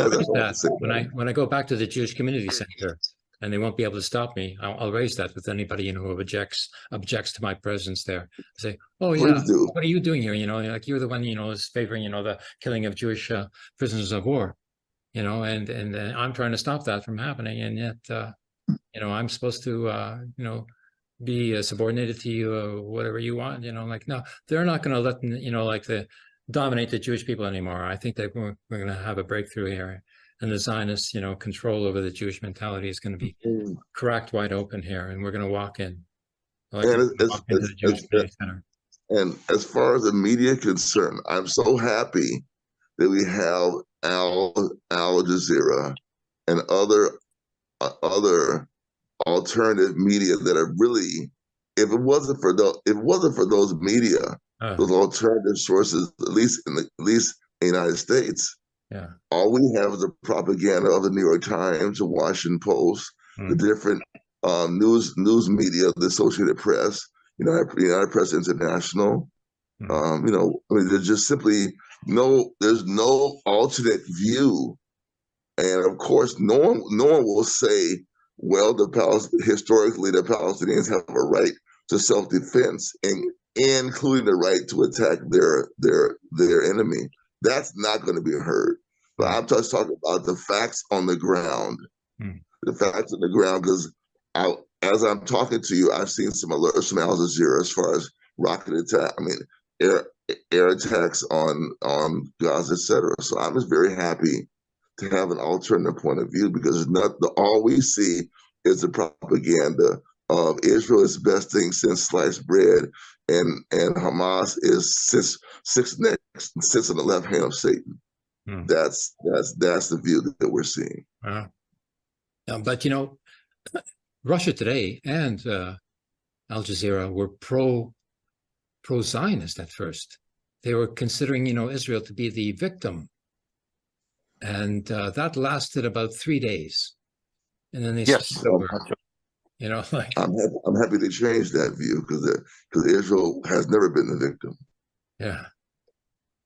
when I go back to the Jewish Community Center, and they won't be able to stop me, I'll raise that with anybody who objects to my presence there. Say, "Oh yeah, what are you doing here? Like you're the one is favoring the killing of Jewish prisoners of war, and I'm trying to stop that from happening, and yet I'm supposed to be subordinated to you, whatever you want. No, they're not going to let them dominate the Jewish people anymore. I think that we're going to have a breakthrough here. And the Zionist, control over the Jewish mentality is going to be cracked wide open here, and we're going to walk in. And as far as the media concerned, I'm so happy that we have Al Jazeera and other alternative media that are really, if it wasn't for those media, those alternative sources, at least in the United States. Yeah. All we have is the propaganda of the New York Times, the Washington Post, the different news media, the Associated Press, United Press International. There's just simply there's no alternate view, and of course, no one will say, well, historically the Palestinians have a right to self-defense, including the right to attack their enemy. That's not going to be heard. But I'm just talking about the facts on the ground. The facts on the ground, because as I'm talking to you, I've seen some alerts from Al Jazeera as far as rocket attack, air attacks on Gaza, etc. So I'm just very happy to have an alternative point of view, because all we see is the propaganda of Israel is the best thing since sliced bread, and Hamas sits on the left hand of Satan. That's the view that we're seeing. But Russia Today and Al Jazeera were pro pro-Zionist at first. They were considering, Israel to be the victim. And that lasted about 3 days. And then they switched over. Like I'm happy they changed that view because Israel has never been the victim. Yeah.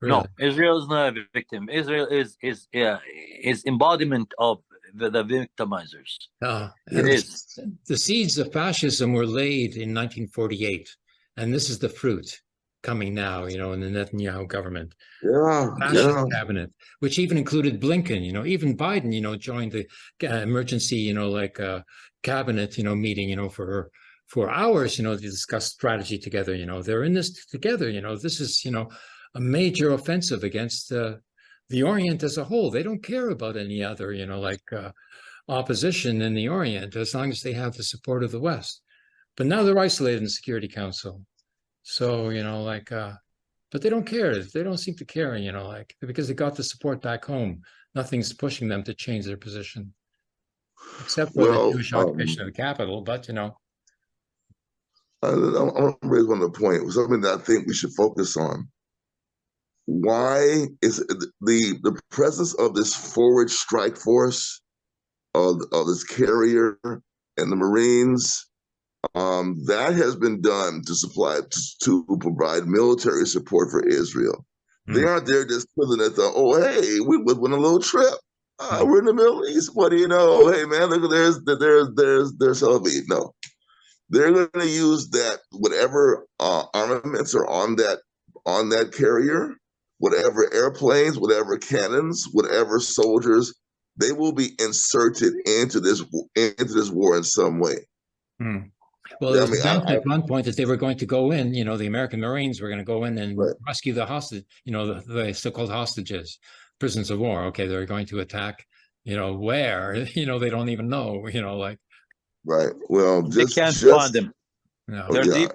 No, Really. Israel is not a victim. Israel is embodiment of the victimizers. It is. The seeds of fascism were laid in 1948, and this is the fruit coming now, in the Netanyahu government. Fascist cabinet, which even included Blinken, even Biden, joined the emergency, cabinet, meeting, for hours, to discuss strategy together. They're in this together. This is, a major offensive against the Orient as a whole. They don't care about any other, opposition in the Orient as long as they have the support of the West. But now they're isolated in the Security Council. So, but they don't care. They don't seem to care, because they got the support back home. Nothing's pushing them to change their position, except for the Jewish occupation of the capital. But, I want to raise one other point, something that I think we should focus on. Why is the presence of this forward strike force, of this carrier and the Marines, that has been done to provide military support for Israel. They aren't there just chilling at hey, we went on a little trip. We're in the Middle East. What do you know? Hey man, look, there's Tel Aviv. No, they're going to use that whatever armaments are on that carrier, whatever airplanes, whatever cannons, whatever soldiers, they will be inserted into this war in some way. Well, there was at one point that they were going to go in, the American Marines were going to go in and rescue the hostage, the so-called hostages, prisoners of war. Okay, they're going to attack, where, they don't even know, Right. Well, they can't find them. No. They're deep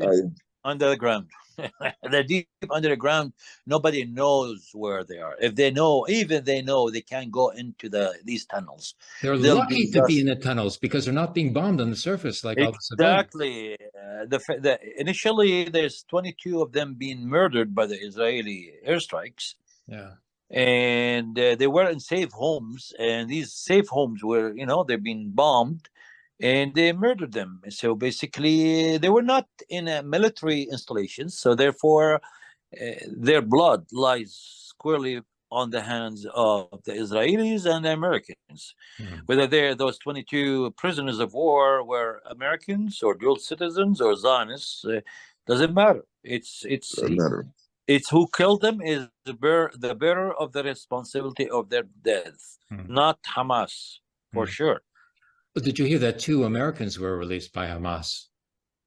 under the ground. They're deep under the ground. Nobody knows where they are. If they know, even they know, they can't go into these tunnels. They're lucky to be in the tunnels because they're not being bombed on the surface like all the civilians. Exactly. Initially, there's 22 of them being murdered by the Israeli airstrikes. Yeah. And they were in safe homes, and these safe homes were, they're being bombed. And they murdered them. So basically, they were not in a military installations. So therefore, their blood lies squarely on the hands of the Israelis and the Americans. Whether those 22 prisoners of war were Americans or dual citizens or Zionists, doesn't matter. It's who killed them is the bearer of the responsibility of their death, not Hamas, for sure. But did you hear that 2 Americans were released by Hamas?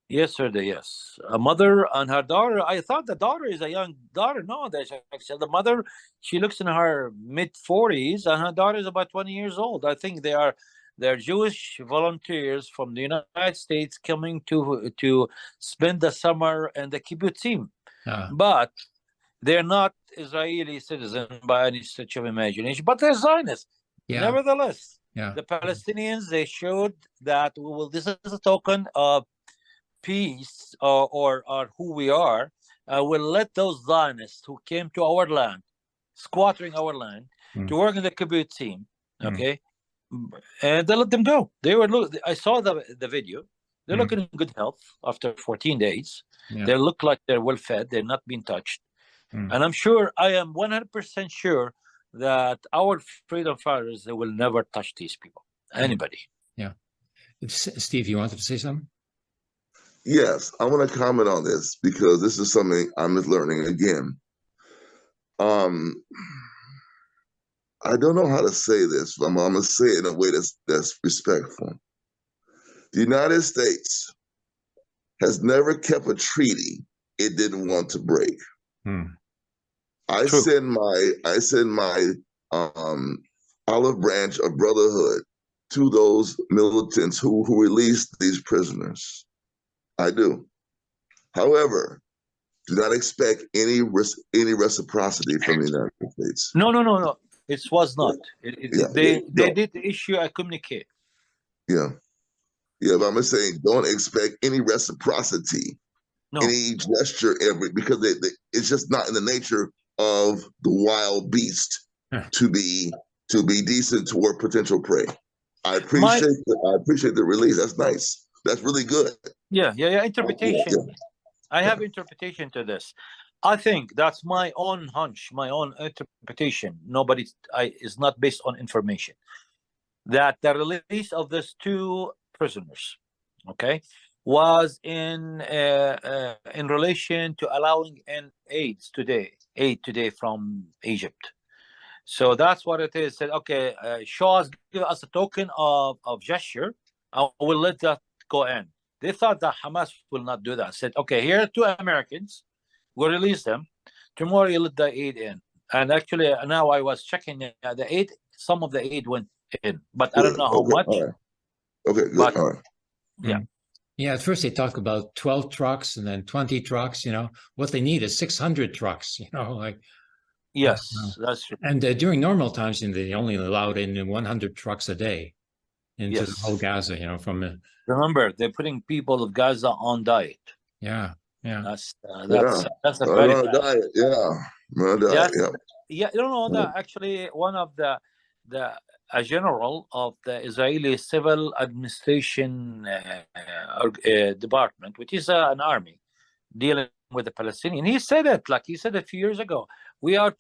Yesterday, yes. A mother and her daughter. I thought the daughter is a young daughter. No, the mother, she looks in her mid-40s, and her daughter is about 20 years old. I think they're Jewish volunteers from the United States coming to spend the summer in the kibbutzim. But they're not Israeli citizens by any stretch of imagination, but they're Zionists. Nevertheless. The Palestinians, they showed that this is a token of peace or who we are. We'll let those Zionists who came to our land, squattering our land, to work in the kibbutzim, okay? And they let them go. I saw the video. They're looking in good health after 14 days. They look like they're well fed. They're not being touched. And I am 100% sure that our freedom fighters, they will never touch these people, anybody. Yeah. Steve, you wanted to say something? Yes, I want to comment on this because this is something I'm just learning again. I don't know how to say this, but I'm going to say it in a way that's respectful. The United States has never kept a treaty it didn't want to break. I send my olive branch of brotherhood to those militants who released these prisoners. I do. However, do not expect any reciprocity from the United States. No. It was not. They did issue a communique. Yeah, but I'm just saying, don't expect any reciprocity any gesture because it's just not in the nature of the wild beast to be decent toward potential prey. I appreciate the release. That's nice. That's really good. Yeah. Interpretation. Yeah. I have interpretation to this. I think that's my own hunch, my own interpretation. Is not based on information. That the release of these two prisoners, okay, was in relation to allowing aid today from Egypt. So that's what it is. Said, okay, show us, give us a token of gesture, and we'll let that go in. They thought that Hamas will not do that. Said, okay, here are 2 Americans, we'll release them. Tomorrow you let the aid in. And actually, now I was checking the aid. Some of the aid went in, but I don't know how much. Right. Okay, good. But, all right. Yeah. Yeah, at first they talk about 12 trucks and then 20 trucks. What they need is 600 trucks. Yes, that's true. And during normal times, they only allowed in 100 trucks a day into the whole Gaza. Remember, they're putting people of Gaza on diet. Yeah. That's a very bad diet. Yeah. Actually, one of a general of the Israeli Civil Administration Department, which is an army dealing with the Palestinian. He said it, he said a few years ago. We are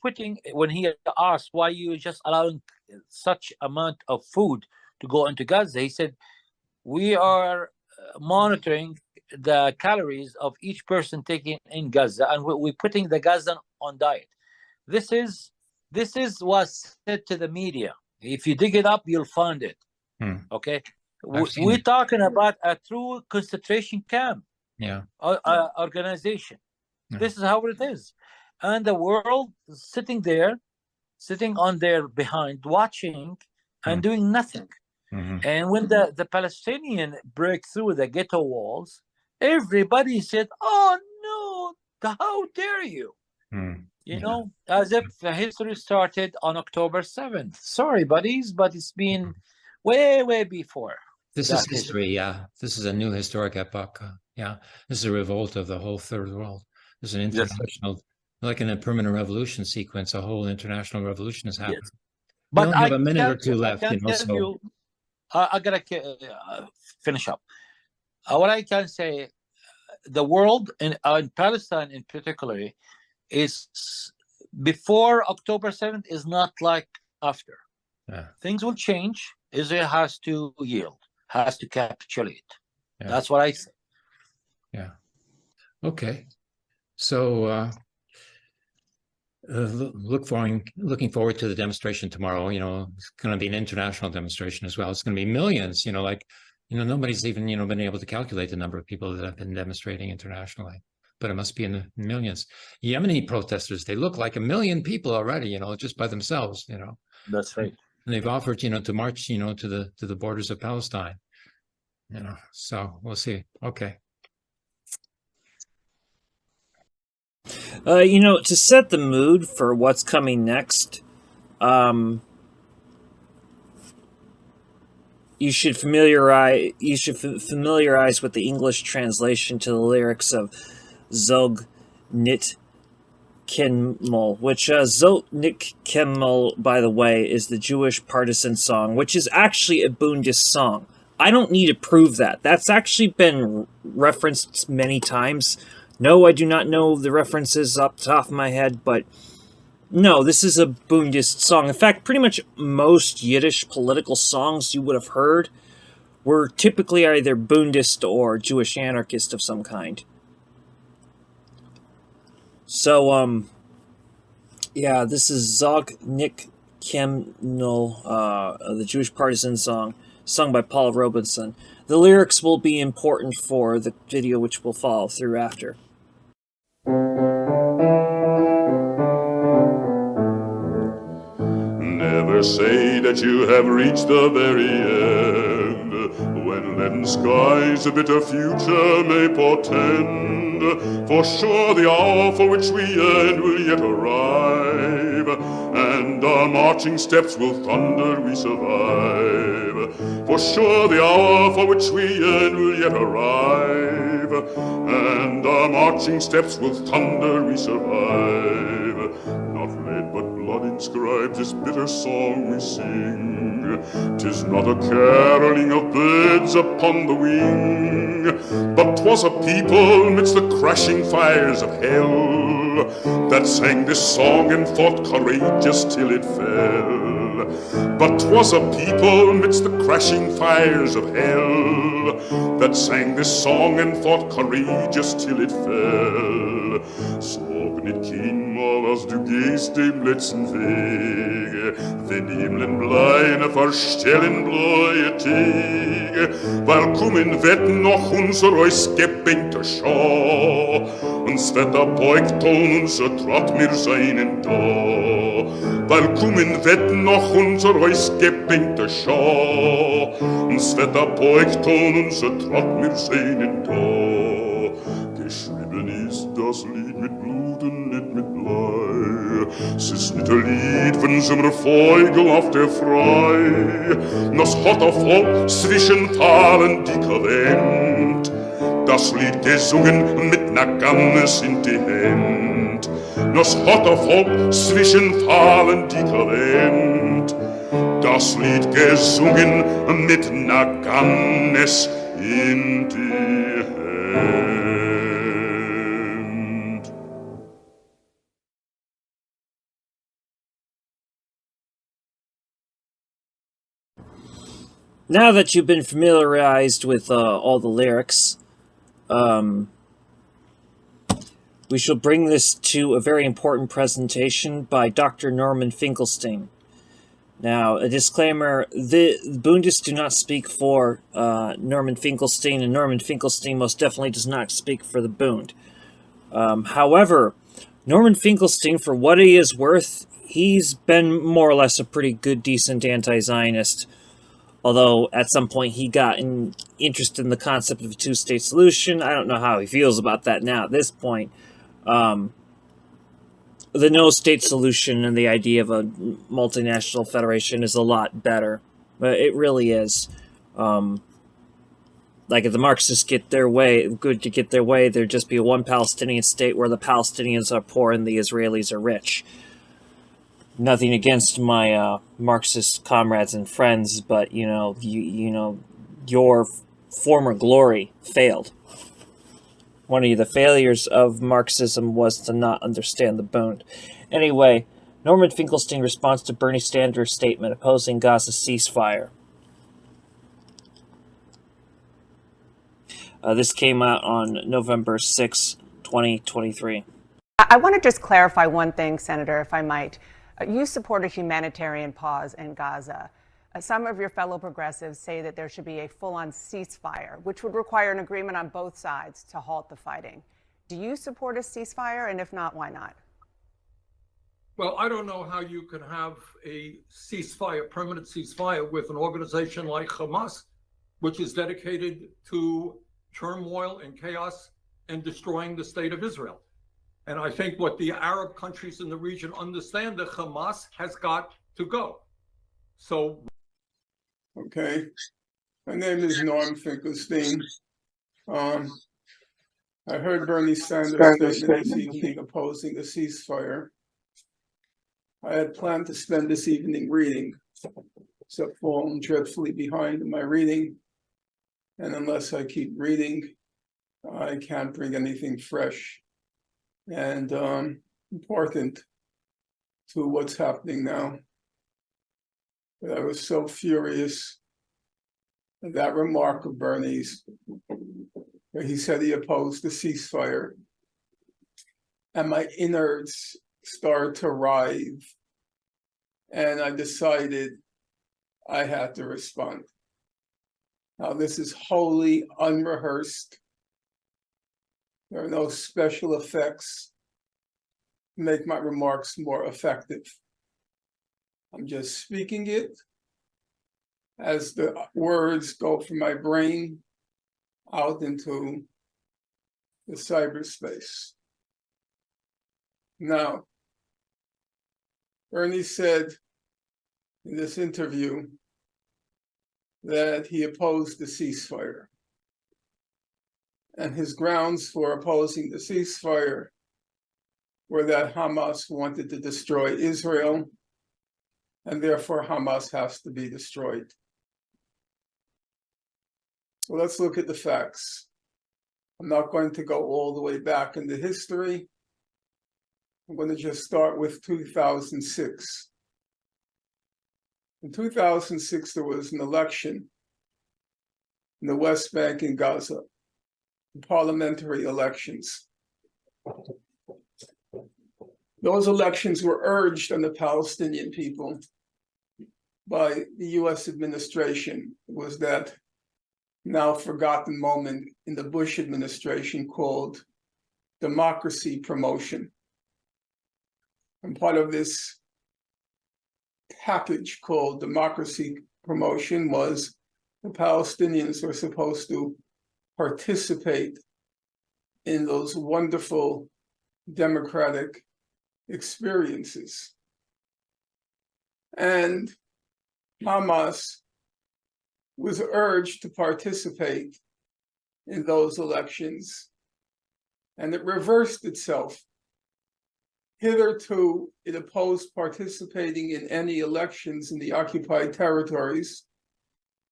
when he asked why you just allowing such amount of food to go into Gaza, he said, we are monitoring the calories of each person taking in Gaza, and we're putting the Gazan on diet. This is what's said to the media. If you dig it up, you'll find it. Okay, we're talking about a true concentration camp. Organization. This is how it is, and the world sitting on their behind, watching and doing nothing. And when the Palestinian break through the ghetto walls, everybody said, "Oh no! How dare you?" As if the history started on October 7th. Sorry, buddies, but it's been way before. This is history. Yeah, this is a new historic epoch. This is a revolt of the whole third world. This is an international, like in a permanent revolution sequence. A whole international revolution has happened. But we only have a minute or two left. I gotta finish up. What I can say, the world in Palestine in particular is before October 7th is not like after. Things will change. Israel has to yield, has to capitulate. That's what I say. Okay. So looking forward to the demonstration tomorrow. It's going to be an international demonstration as well. It's going to be millions. Nobody's even been able to calculate the number of people that have been demonstrating internationally, but it must be in the millions. Yemeni protesters, they look like 1 million people already. Just by themselves. That's right. And they've offered to march to the borders of Palestine. So we'll see. Okay. To set the mood for what's coming next, you should familiarize with the English translation to the lyrics of Zog Nit Kemmel, which Zog Nit Kemmel, by the way, is the Jewish partisan song, which is actually a Bundist song. I don't need to prove that. That's actually been referenced many times. No, I do not know the references off the top of my head, but no, this is a Bundist song. In fact, pretty much most Yiddish political songs you would have heard were typically either Bundist or Jewish anarchist of some kind. So, this is Zog Nit Kemmel, the Jewish partisan song, sung by Paul Robinson. The lyrics will be important for the video which will follow through after. Never say that you have reached the very end, when leaden skies a bitter future may portend. For sure the hour for which we yearn will yet arrive, and our marching steps will thunder we survive. For sure the hour for which we yearn will yet arrive, and our marching steps with thunder we survive. Not lead but blood inscribes this bitter song we sing. 'Tis not a caroling of birds upon the wing, but 'twas a people midst the crashing fires of hell that sang this song and fought courageous till it fell. But 'twas a people midst the crashing fires of hell that sang this song and fought courageous till it fell. Såg ni kinmalers du gehst dem letzten Wege, wenn die Himmeln bleine verstellen bläue Tege, weil kommen wird noch unser ausgebänkter Schau, uns wird er beugt und unser Trott mir seinen da, weil kommen wird noch unser ausgebänkter Schau, uns wird er beugt und unser Trott mir seinen da. Geschrieben ist das Lied mit Blut und nicht mit Blei. Es ist nicht ein Lied von so einem Vogel auf der Frei. Das hat auf Volk zwischen Fahlen dicker Wind. Das Lied gesungen mit ner Gannes in die Hand. Das hat auf Volk zwischen Fahlen dicker Wind. Das Lied gesungen mit ner Gannes in die Hand. Now that you've been familiarized with all the lyrics, we shall bring this to a very important presentation by Dr. Norman Finkelstein. Now, a disclaimer, the Bundists do not speak for Norman Finkelstein, and Norman Finkelstein most definitely does not speak for the Bund. However, Norman Finkelstein, for what he is worth, he's been more or less a pretty good, decent anti-Zionist. Although, at some point, he got interested in the concept of a two-state solution. I don't know how he feels about that now at this point. The no-state solution and the idea of a multinational federation is a lot better. But it really is. Like, if the Marxists get their way, good to get their way, there'd just be one Palestinian state where the Palestinians are poor and the Israelis are rich. Nothing against my Marxist comrades and friends, but you know, your former glory failed. One of the failures of Marxism was to not understand the Bund. Anyway, Norman Finkelstein responds to Bernie Sanders' statement opposing Gaza's ceasefire. This came out on November 6, 2023. I want to just clarify one thing, Senator, if I might. You support a humanitarian pause in Gaza. Some of your fellow progressives say that there should be a full-on ceasefire, which would require an agreement on both sides to halt the fighting. Do you support a ceasefire? And if not, why not? Well, I don't know how you can have a ceasefire, permanent ceasefire, with an organization like Hamas, which is dedicated to turmoil and chaos and destroying the state of Israel. And I think what the Arab countries in the region understand, that Hamas has got to go. So. Okay. My name is Norm Finkelstein. I heard Bernie Sanders statement this evening opposing a ceasefire. I had planned to spend this evening reading, except fallen dreadfully behind in my reading. And unless I keep reading, I can't bring anything fresh and important to what's happening now. But I was so furious at that remark of Bernie's, where he said he opposed the ceasefire, and my innards started to writhe, and I decided I had to respond. Now, this is wholly unrehearsed. There are no special effects to make my remarks more effective. I'm just speaking it as the words go from my brain out into the cyberspace. Now, Bernie said in this interview that he opposed the ceasefire. And his grounds for opposing the ceasefire were that Hamas wanted to destroy Israel, and therefore Hamas has to be destroyed. So let's look at the facts. I'm not going to go all the way back into history. I'm going to just start with 2006. In 2006, there was an election in the West Bank and Gaza, parliamentary elections. Those elections were urged on the Palestinian people by the US administration. It was that now forgotten moment in the Bush administration called democracy promotion. And part of this package called democracy promotion was the Palestinians were supposed to participate in those wonderful democratic experiences. And Hamas was urged to participate in those elections, and it reversed itself. Hitherto, it opposed participating in any elections in the occupied territories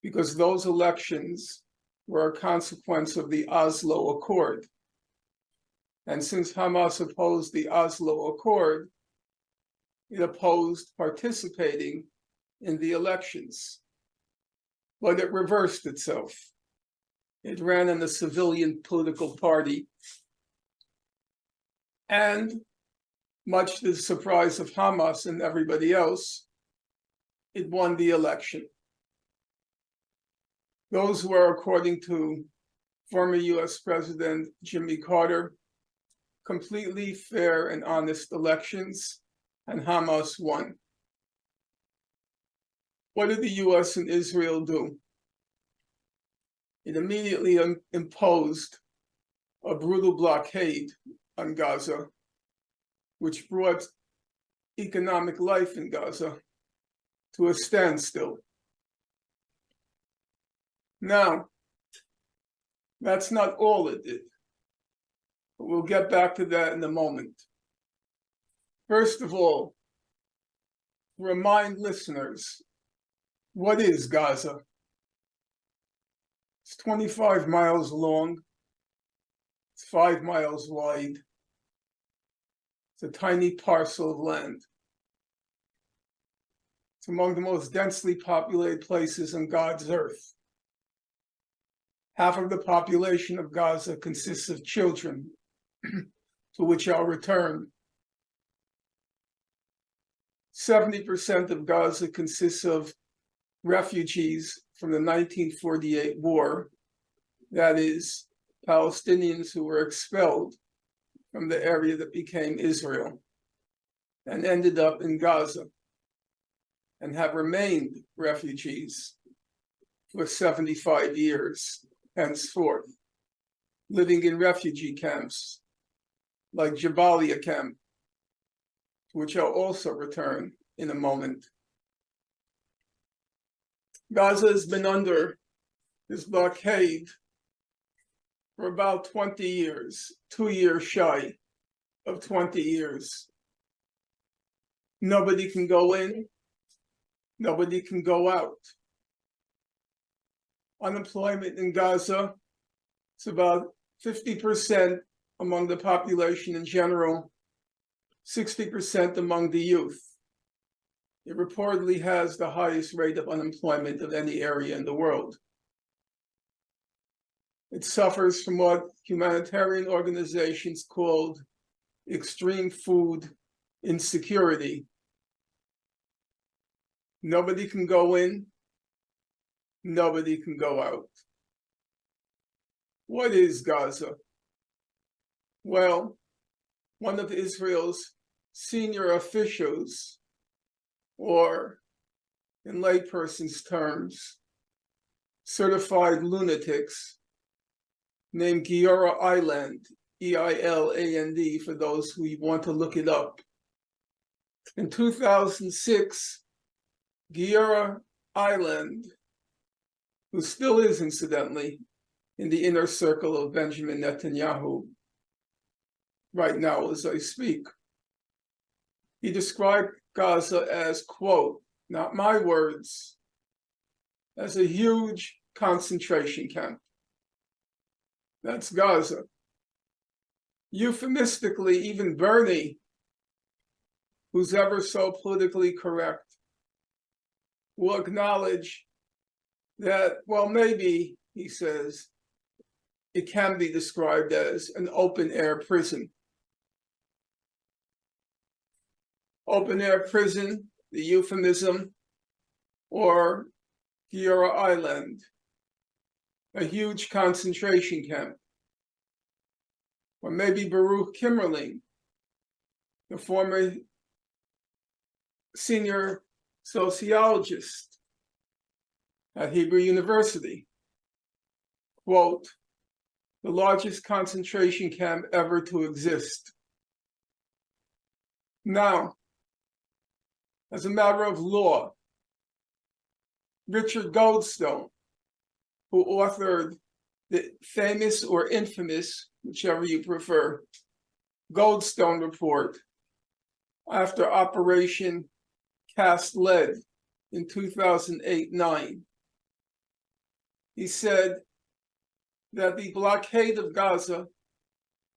because those elections were a consequence of the Oslo Accord. And since Hamas opposed the Oslo Accord, it opposed participating in the elections. But it reversed itself. It ran in the civilian political party. And much to the surprise of Hamas and everybody else, it won the election. Those were, according to former US President Jimmy Carter, completely fair and honest elections, and Hamas won. What did the US and Israel do? It immediately imposed a brutal blockade on Gaza, which brought economic life in Gaza to a standstill. Now, that's not all it did. But we'll get back to that in a moment. First of all, remind listeners, what is Gaza? It's 25 miles long. It's 5 miles wide. It's a tiny parcel of land. It's among the most densely populated places on God's earth. Half of the population of Gaza consists of children, to which I'll return. 70% of Gaza consists of refugees from the 1948 war, that is, Palestinians who were expelled from the area that became Israel and ended up in Gaza and have remained refugees for 75 years henceforth, living in refugee camps like Jabalia camp, to which I'll also return in a moment. Gaza has been under this blockade for about 20 years, 2 years shy of 20 years. Nobody can go in, nobody can go out. Unemployment in Gaza is about 50% among the population in general, 60% among the youth. It reportedly has the highest rate of unemployment of any area in the world. It suffers from what humanitarian organizations called extreme food insecurity. Nobody can go in, nobody can go out. What is Gaza? Well, one of Israel's senior officials, or in layperson's terms, certified lunatics, named Giora Eiland, E-I-L-A-N-D, for those who want to look it up. In 2006, Giora Eiland, who still is incidentally in the inner circle of Benjamin Netanyahu right now as I speak. He described Gaza as, quote, not my words, as a huge concentration camp. That's Gaza. Euphemistically, even Bernie, who's ever so politically correct, will acknowledge that, well, maybe, he says, it can be described as an open-air prison. Open-air prison, the euphemism, or Giora Island, a huge concentration camp. Or maybe Baruch Kimmerling, the former senior sociologist at Hebrew University, quote, the largest concentration camp ever to exist. Now, as a matter of law, Richard Goldstone, who authored the famous or infamous, whichever you prefer, Goldstone Report after Operation Cast Lead in 2008-9. He said that the blockade of Gaza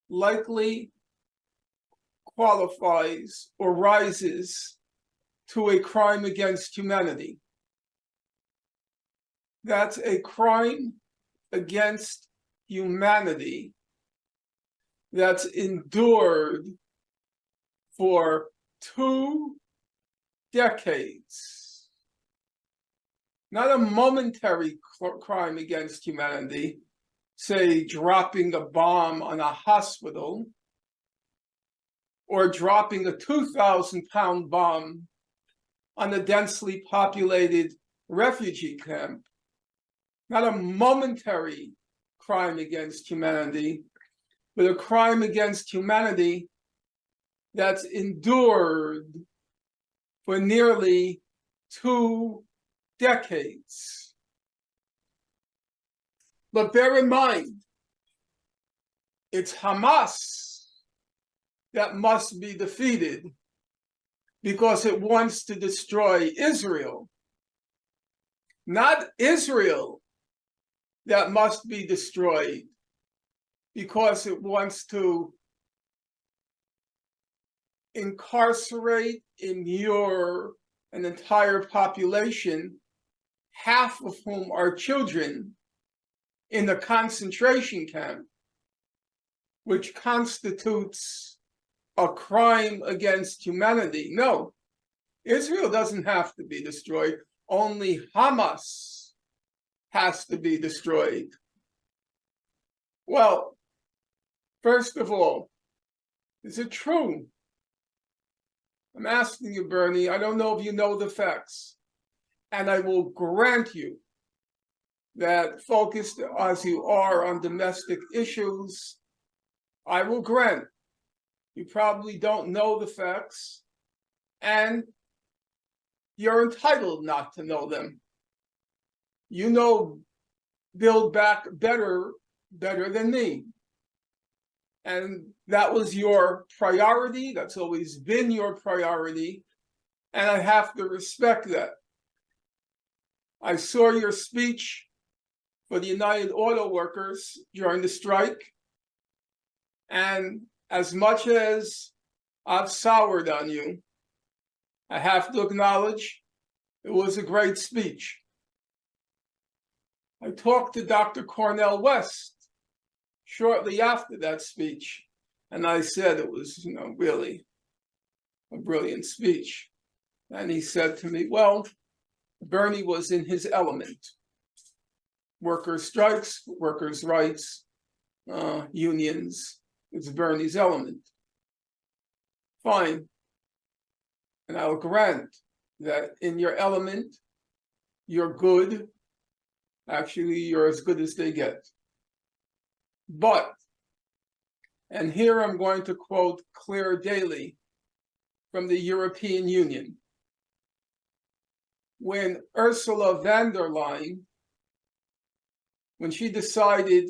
likely qualifies or rises to a crime against humanity. That's a crime against humanity that's endured for 2 decades. Not a momentary crime against humanity, say dropping a bomb on a hospital or dropping a 2,000-pound bomb on a densely populated refugee camp. Not a momentary crime against humanity, but a crime against humanity that's endured for nearly 2 decades. But bear in mind, it's Hamas that must be defeated because it wants to destroy Israel. Not Israel that must be destroyed because it wants to incarcerate, immure an entire population, half of whom are children, in the concentration camp, which constitutes a crime against humanity. No, Israel doesn't have to be destroyed. Only Hamas has to be destroyed. Well, first of all, is it true? I'm asking you, Bernie, I don't know if you know the facts, and I will grant you that focused as you are on domestic issues, I will grant you probably don't know the facts, and you're entitled not to know them. You know Build Back better than me. And that was your priority. That's always been your priority. And I have to respect that. I saw your speech for the United Auto Workers during the strike. And as much as I've soured on you, I have to acknowledge it was a great speech. I talked to Dr. Cornel West shortly after that speech, and I said it was, really a brilliant speech. And he said to me, well, Bernie was in his element. Workers' strikes, workers' rights, unions, it's Bernie's element. Fine. And I'll grant that in your element, you're good. Actually, you're as good as they get. But, and here I'm going to quote Claire Daly from the European Union. When Ursula von der Leyen when she decided,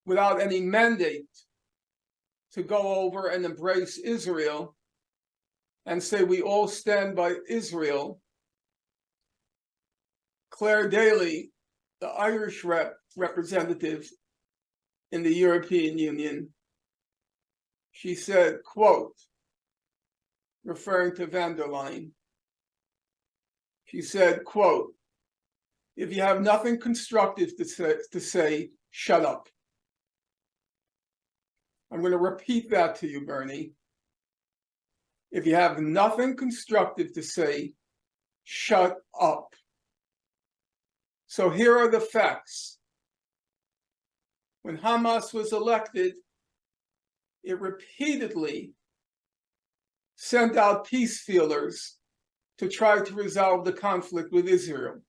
without any mandate, to go over and embrace Israel and say we all stand by Israel, Claire Daly, the Irish representative in the European Union, she said, quote, referring to van der Leyen, she said, quote, if you have nothing constructive to say, shut up. I'm going to repeat that to you, Bernie. If you have nothing constructive to say, shut up. So here are the facts. When Hamas was elected, it repeatedly sent out peace feelers to try to resolve the conflict with Israel.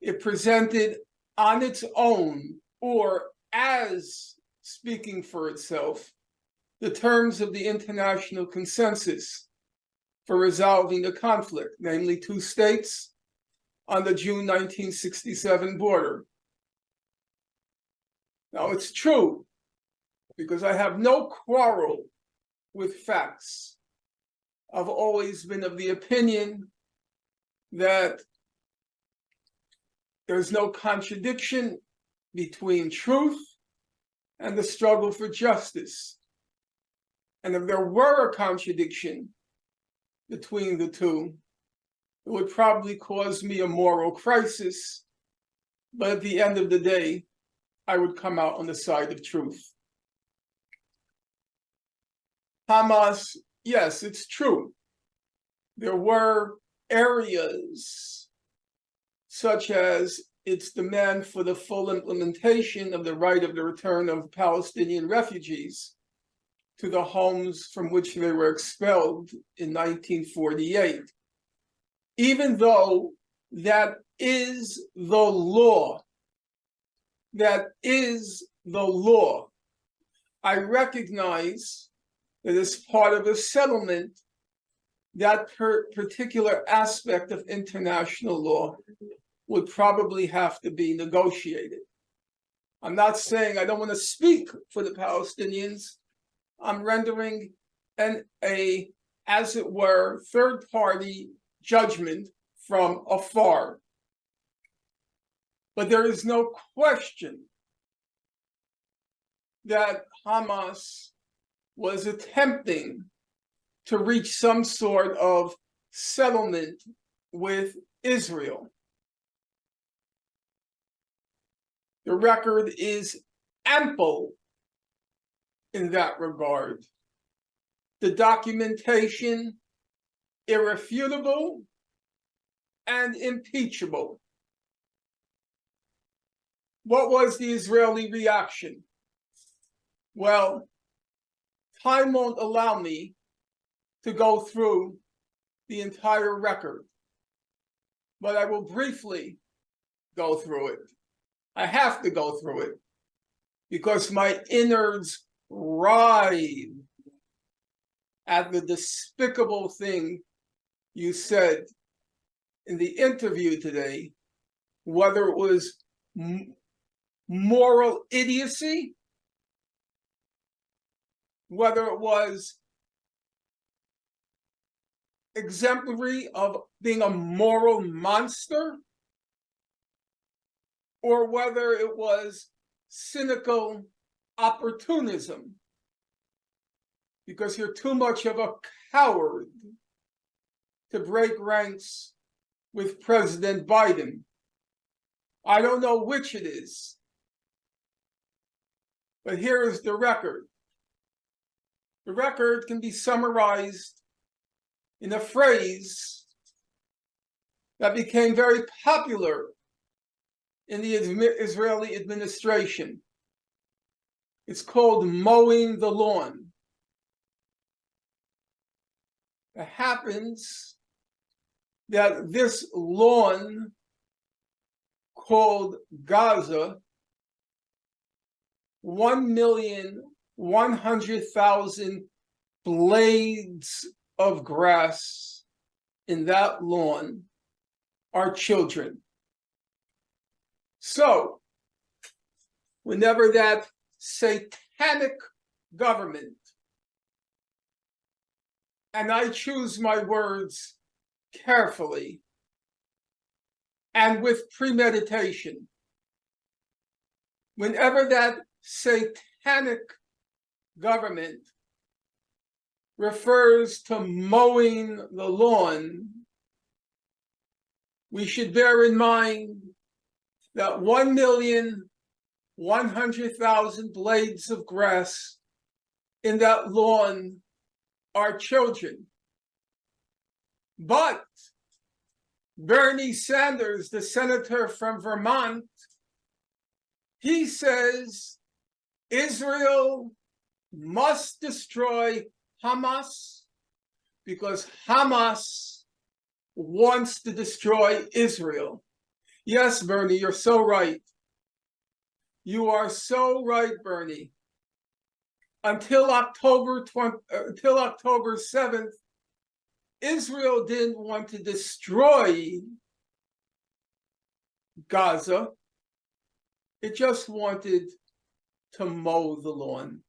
It presented on its own, or as speaking for itself, the terms of the international consensus for resolving the conflict, namely 2 states on the June 1967 border. Now, it's true, because I have no quarrel with facts. I've always been of the opinion that there's no contradiction between truth and the struggle for justice. And if there were a contradiction between the two, it would probably cause me a moral crisis. But at the end of the day, I would come out on the side of truth. Hamas, yes, it's true. There were areas such as its demand for the full implementation of the right of the return of Palestinian refugees to the homes from which they were expelled in 1948. Even though that is the law, that is the law, I recognize that as part of a settlement, that particular aspect of international law would probably have to be negotiated. I'm not saying I don't want to speak for the Palestinians. I'm rendering as it were, third-party judgment from afar. But there is no question that Hamas was attempting to reach some sort of settlement with Israel. The record is ample in that regard. The documentation, irrefutable and impeachable. What was the Israeli reaction? Well, time won't allow me to go through the entire record, but I will briefly go through it. I have to go through it because my innards writhe at the despicable thing you said in the interview today, whether it was moral idiocy, whether it was exemplary of being a moral monster, or whether it was cynical opportunism, because you're too much of a coward to break ranks with President Biden. I don't know which it is, but here is the record. The record can be summarized in a phrase that became very popular in the Israeli administration. It's called mowing the lawn. It happens that this lawn called Gaza, 1,100,000 blades of grass in that lawn are children. So, whenever that satanic government, and I choose my words carefully and with premeditation, whenever that satanic government refers to mowing the lawn, we should bear in mind that 1,100,000 blades of grass in that lawn are children. But Bernie Sanders, the senator from Vermont, he says Israel must destroy Hamas because Hamas wants to destroy Israel. Yes, Bernie, you're so right. You are so right, Bernie. Until October 7th, Israel didn't want to destroy Gaza. It just wanted to mow the lawn.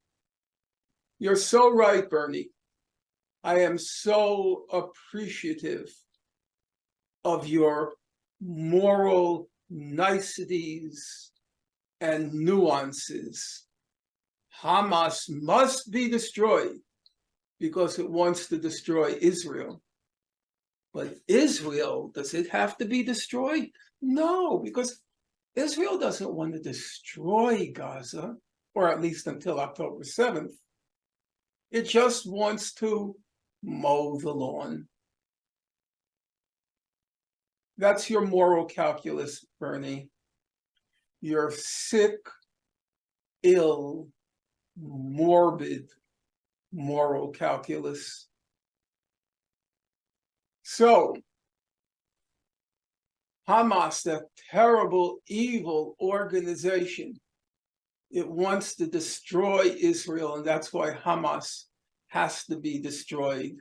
You're so right, Bernie. I am so appreciative of your moral niceties and nuances. Hamas must be destroyed because it wants to destroy Israel. But Israel, does it have to be destroyed? No, because Israel doesn't want to destroy Gaza, or at least until October 7th. It just wants to mow the lawn. That's your moral calculus, Bernie. Your sick, ill, morbid moral calculus. So, Hamas, that terrible, evil organization, it wants to destroy Israel, and that's why Hamas has to be destroyed.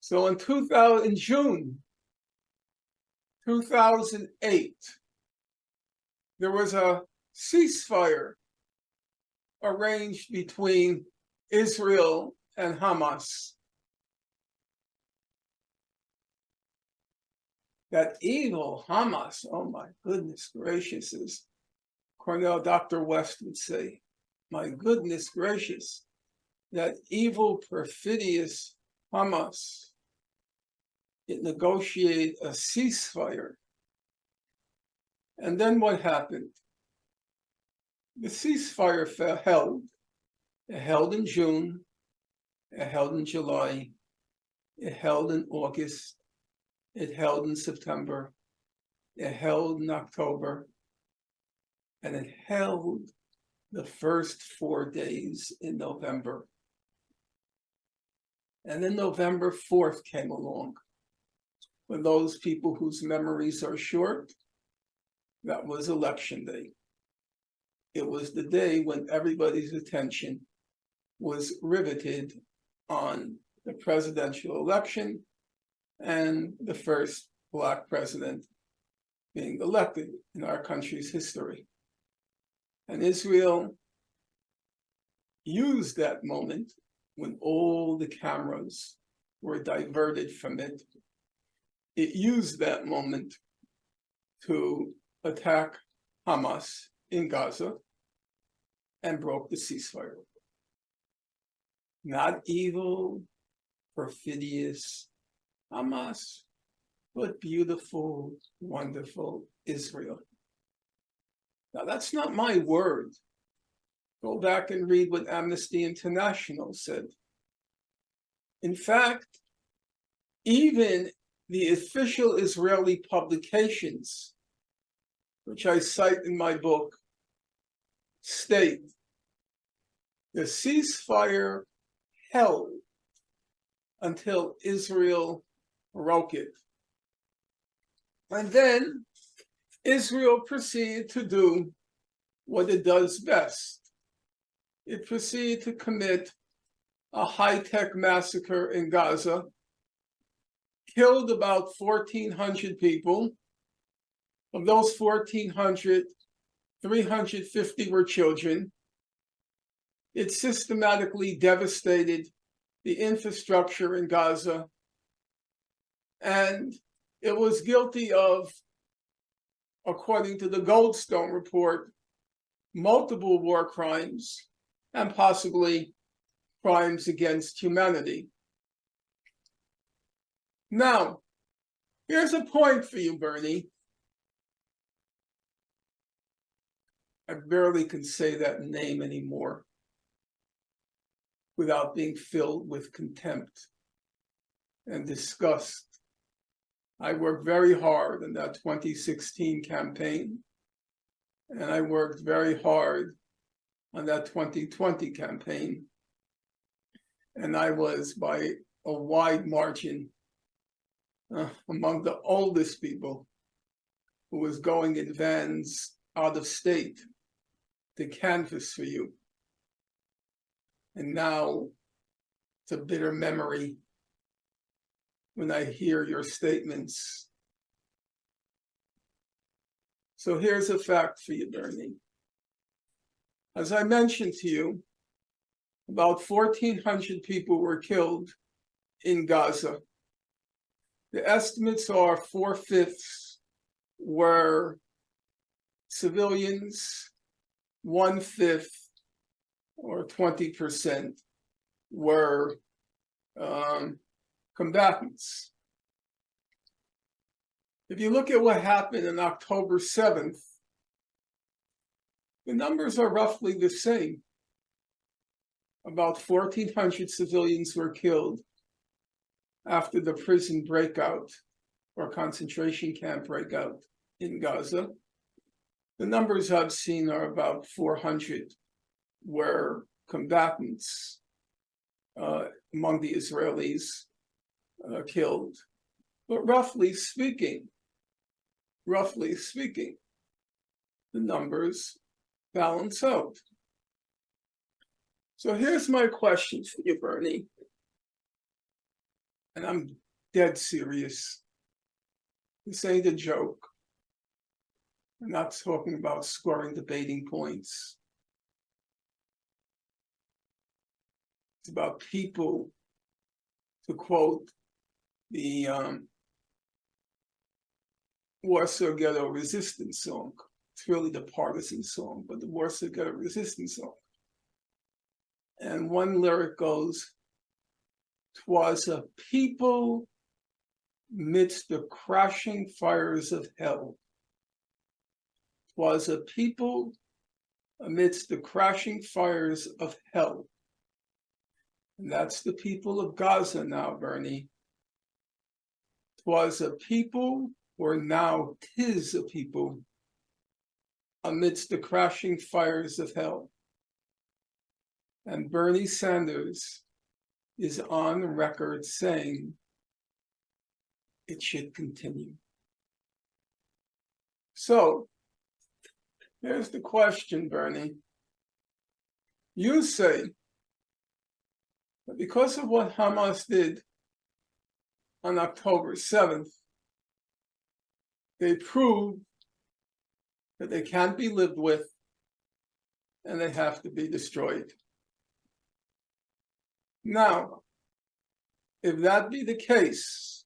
So in June 2008, there was a ceasefire arranged between Israel and Hamas. That evil Hamas, oh my goodness gracious, as Cornell Dr. West would say, my goodness gracious, that evil, perfidious Hamas, it negotiated a ceasefire. And then what happened? The ceasefire held. It held in June, it held in July, it held in August, it held in September, it held in October, and it held the first 4 days in November. And then November 4th came along. For those people whose memories are short, that was Election Day. It was the day when everybody's attention was riveted on the presidential election and the first Black president being elected in our country's history. And Israel used that moment when all the cameras were diverted from it. It used that moment to attack Hamas in Gaza and broke the ceasefire. Not evil, perfidious Hamas, but beautiful, wonderful Israel. Now, that's not my word. Go back and read what Amnesty International said. In fact, even the official Israeli publications, which I cite in my book, state the ceasefire held until Israel broke it. And then Israel proceeded to do what it does best. It proceeded to commit a high-tech massacre in Gaza, killed about 1,400 people, Of those 1,400, 350 were children. It systematically devastated the infrastructure in Gaza, and it was guilty of, according to the Goldstone report, multiple war crimes and possibly crimes against humanity. Now, here's a point for you, Bernie. I barely can say that name anymore without being filled with contempt and disgust. I worked very hard in that 2016 campaign, and I worked very hard on that 2020 campaign. And I was, by a wide margin, among the oldest people who was going in vans out of state to canvass for you. And now it's a bitter memory when I hear your statements. So here's a fact for you, Bernie. As I mentioned to you, about 1,400 people were killed in Gaza. The estimates are 4/5 were civilians, 1/5 or 20% were combatants. If you look at what happened on October 7th, the numbers are roughly the same. About 1,400 civilians were killed after the prison breakout or concentration camp breakout in Gaza. The numbers I've seen are about 400 were combatants among the Israelis killed. But roughly speaking, the numbers balance out. So here's my question for you, Bernie. And I'm dead serious. This ain't a joke. I'm not talking about scoring debating points. It's about people, to quote the Warsaw Ghetto Resistance song. It's really the partisan song, but the Warsaw Ghetto Resistance song. And one lyric goes, "'Twas a people midst the crashing fires of hell. 'Twas a people amidst the crashing fires of hell." And that's the people of Gaza now, Bernie. 'Twas a people, or now 'tis a people, amidst the crashing fires of hell. And Bernie Sanders is on record saying it should continue. So here's the question, Bernie. You say that because of what Hamas did on October 7th, they proved that they can't be lived with and they have to be destroyed. Now, if that be the case,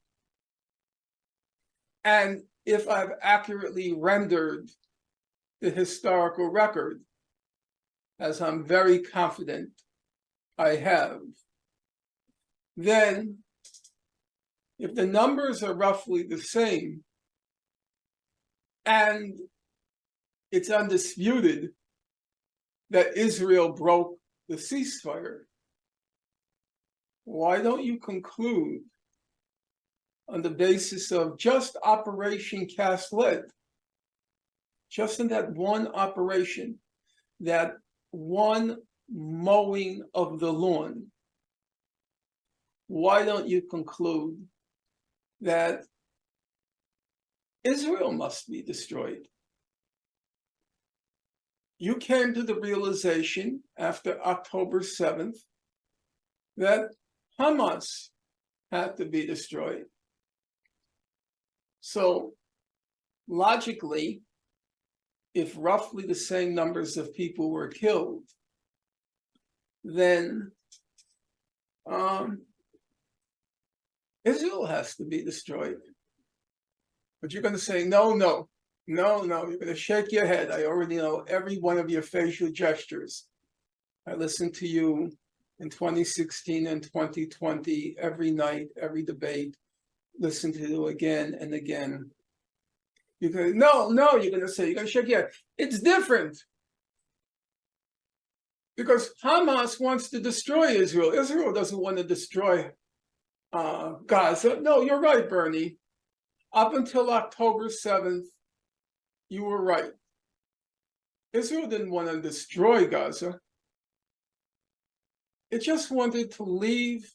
and if I've accurately rendered the historical record, as I'm very confident I have, then if the numbers are roughly the same, and it's undisputed that Israel broke the ceasefire, why don't you conclude on the basis of just Operation Cast Lead, just in that one operation, that one mowing of the lawn, why don't you conclude that Israel must be destroyed? You came to the realization after October 7th that Hamas had to be destroyed. So logically, if roughly the same numbers of people were killed, then Israel has to be destroyed. But you're going to say, no, no, no, no. You're going to shake your head. I already know every one of your facial gestures. I listened to you in 2016 and 2020, every night, every debate, listen to you again and again. You're going to, no, no, you're going to say, you're going to shake your head. It's different. Because Hamas wants to destroy Israel. Israel doesn't want to destroy Gaza. No, you're right, Bernie. Up until October 7th, you were right. Israel didn't want to destroy Gaza. It just wanted to leave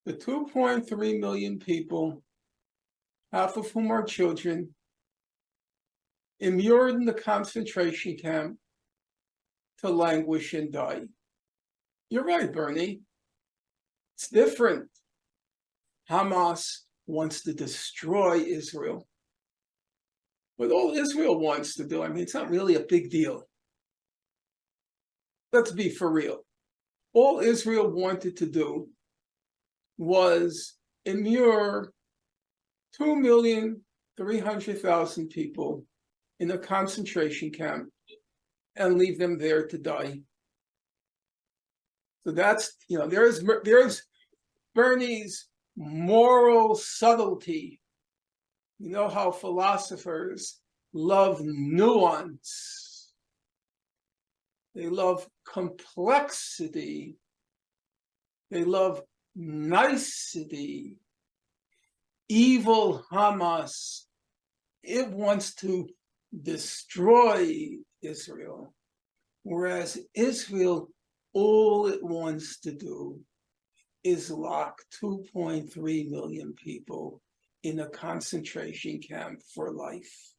the 2.3 million people, half of whom are children, immured in the concentration camp to languish and die. You're right, Bernie. It's different. Hamas wants to destroy Israel. But all Israel wants to do, I mean, it's not really a big deal. Let's be for real. All Israel wanted to do was immure 2,300,000 people in a concentration camp and leave them there to die. So that's, there's Bernie's moral subtlety. You know how philosophers love nuance. They love complexity. They love nicety. Evil Hamas, it wants to destroy Israel, whereas Israel, all it wants to do is lock 2.3 million people in a concentration camp for life.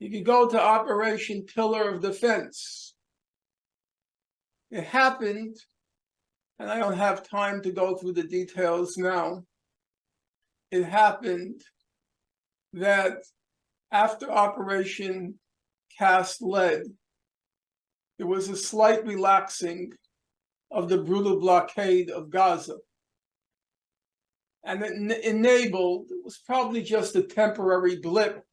If you go to Operation Pillar of Defense, it happened, and I don't have time to go through the details now. It happened that after Operation Cast Lead, there was a slight relaxing of the brutal blockade of Gaza. And it enabled, it was probably just a temporary blip.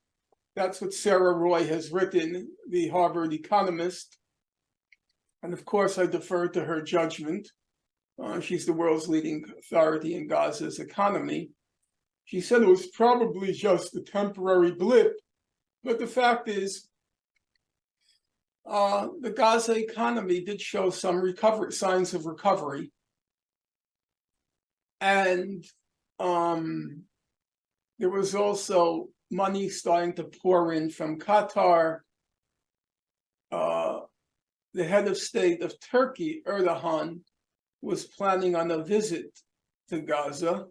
That's what Sarah Roy has written, the Harvard economist. And of course, I defer to her judgment. She's the world's leading authority in Gaza's economy. She said it was probably just a temporary blip. But the fact is, the Gaza economy did show some recovery, signs of recovery. And there was also money starting to pour in from Qatar. The head of state of Turkey, Erdogan, was planning on a visit to Gaza.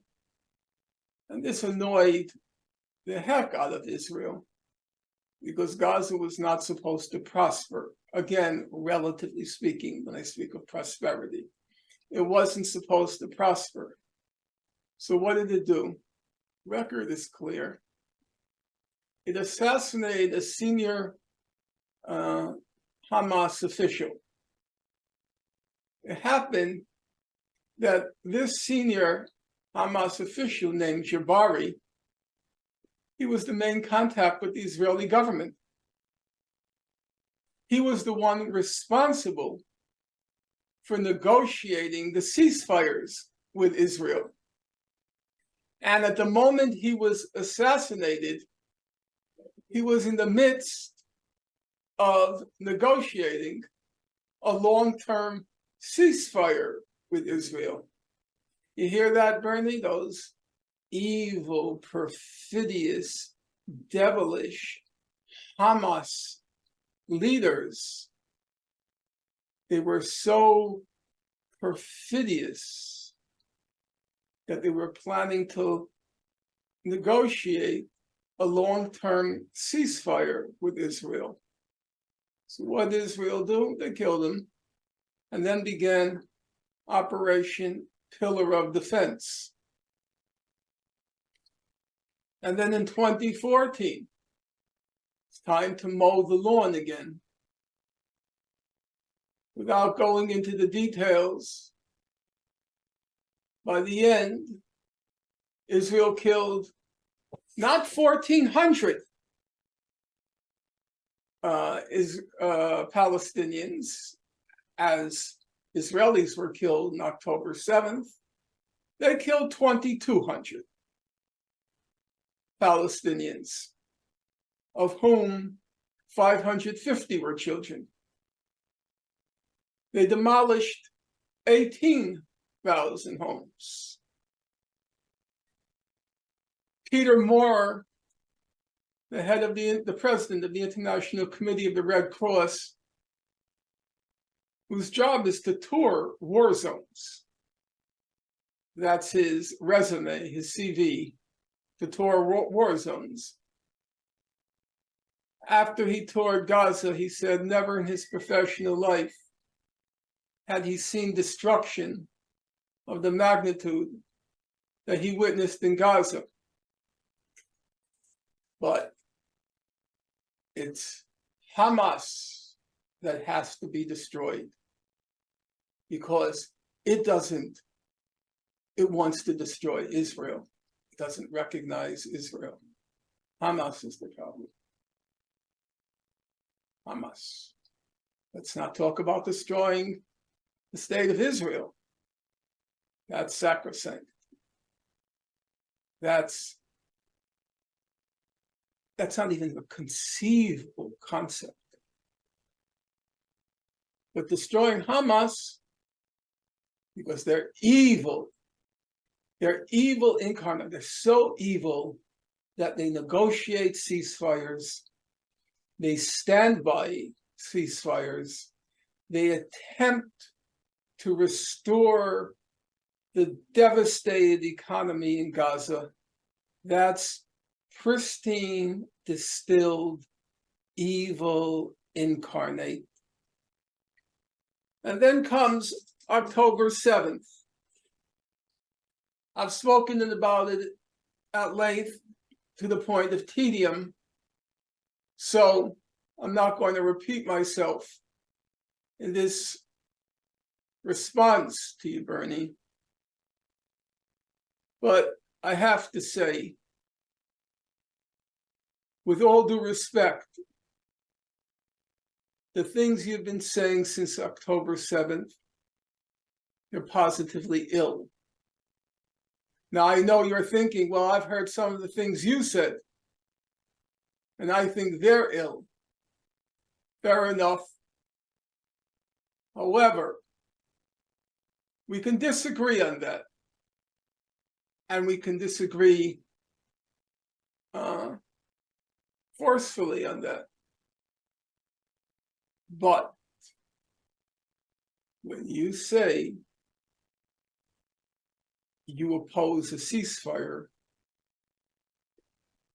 And this annoyed the heck out of Israel, because Gaza was not supposed to prosper. Again, relatively speaking, when I speak of prosperity, it wasn't supposed to prosper. So what did it do? Record is clear. It assassinated a senior Hamas official. It happened that this senior Hamas official named Jabari, he was the main contact with the Israeli government. He was the one responsible for negotiating the ceasefires with Israel. And at the moment he was assassinated, he was in the midst of negotiating a long-term ceasefire with Israel. You hear that, Bernie? Those evil, perfidious, devilish Hamas leaders, they were so perfidious that they were planning to negotiate a long-term ceasefire with Israel. So what did Israel do? They killed him, and then began Operation Pillar of Defense. And then in 2014, it's time to mow the lawn again. Without going into the details, by the end, Israel killed not 1,400 Palestinians, as Israelis were killed on October 7th. They killed 2,200 Palestinians, of whom 550 were children. They demolished 18,000 homes. Peter Moore, the head of the president of the International Committee of the Red Cross, whose job is to tour war zones. That's his resume, his CV, to tour war zones. After he toured Gaza, he said never in his professional life had he seen destruction of the magnitude that he witnessed in Gaza. But it's Hamas that has to be destroyed, because it wants to destroy Israel. It doesn't recognize Israel. Hamas is the problem. Hamas. Let's not talk about destroying the state of Israel. That's sacrosanct. That's not even a conceivable concept. But destroying Hamas, because they're evil incarnate. They're so evil that they negotiate ceasefires. They stand by ceasefires. They attempt to restore the devastated economy in Gaza. That's pristine, distilled evil incarnate. And then comes October 7th. I've spoken about it at length to the point of tedium, so I'm not going to repeat myself in this response to you, Bernie. But I have to say, with all due respect, the things you've been saying since October 7th, you're positively ill. Now, I know you're thinking, well, I've heard some of the things you said, and I think they're ill. Fair enough. However, we can disagree on that. And we can disagree forcefully on that. But when you say you oppose a ceasefire,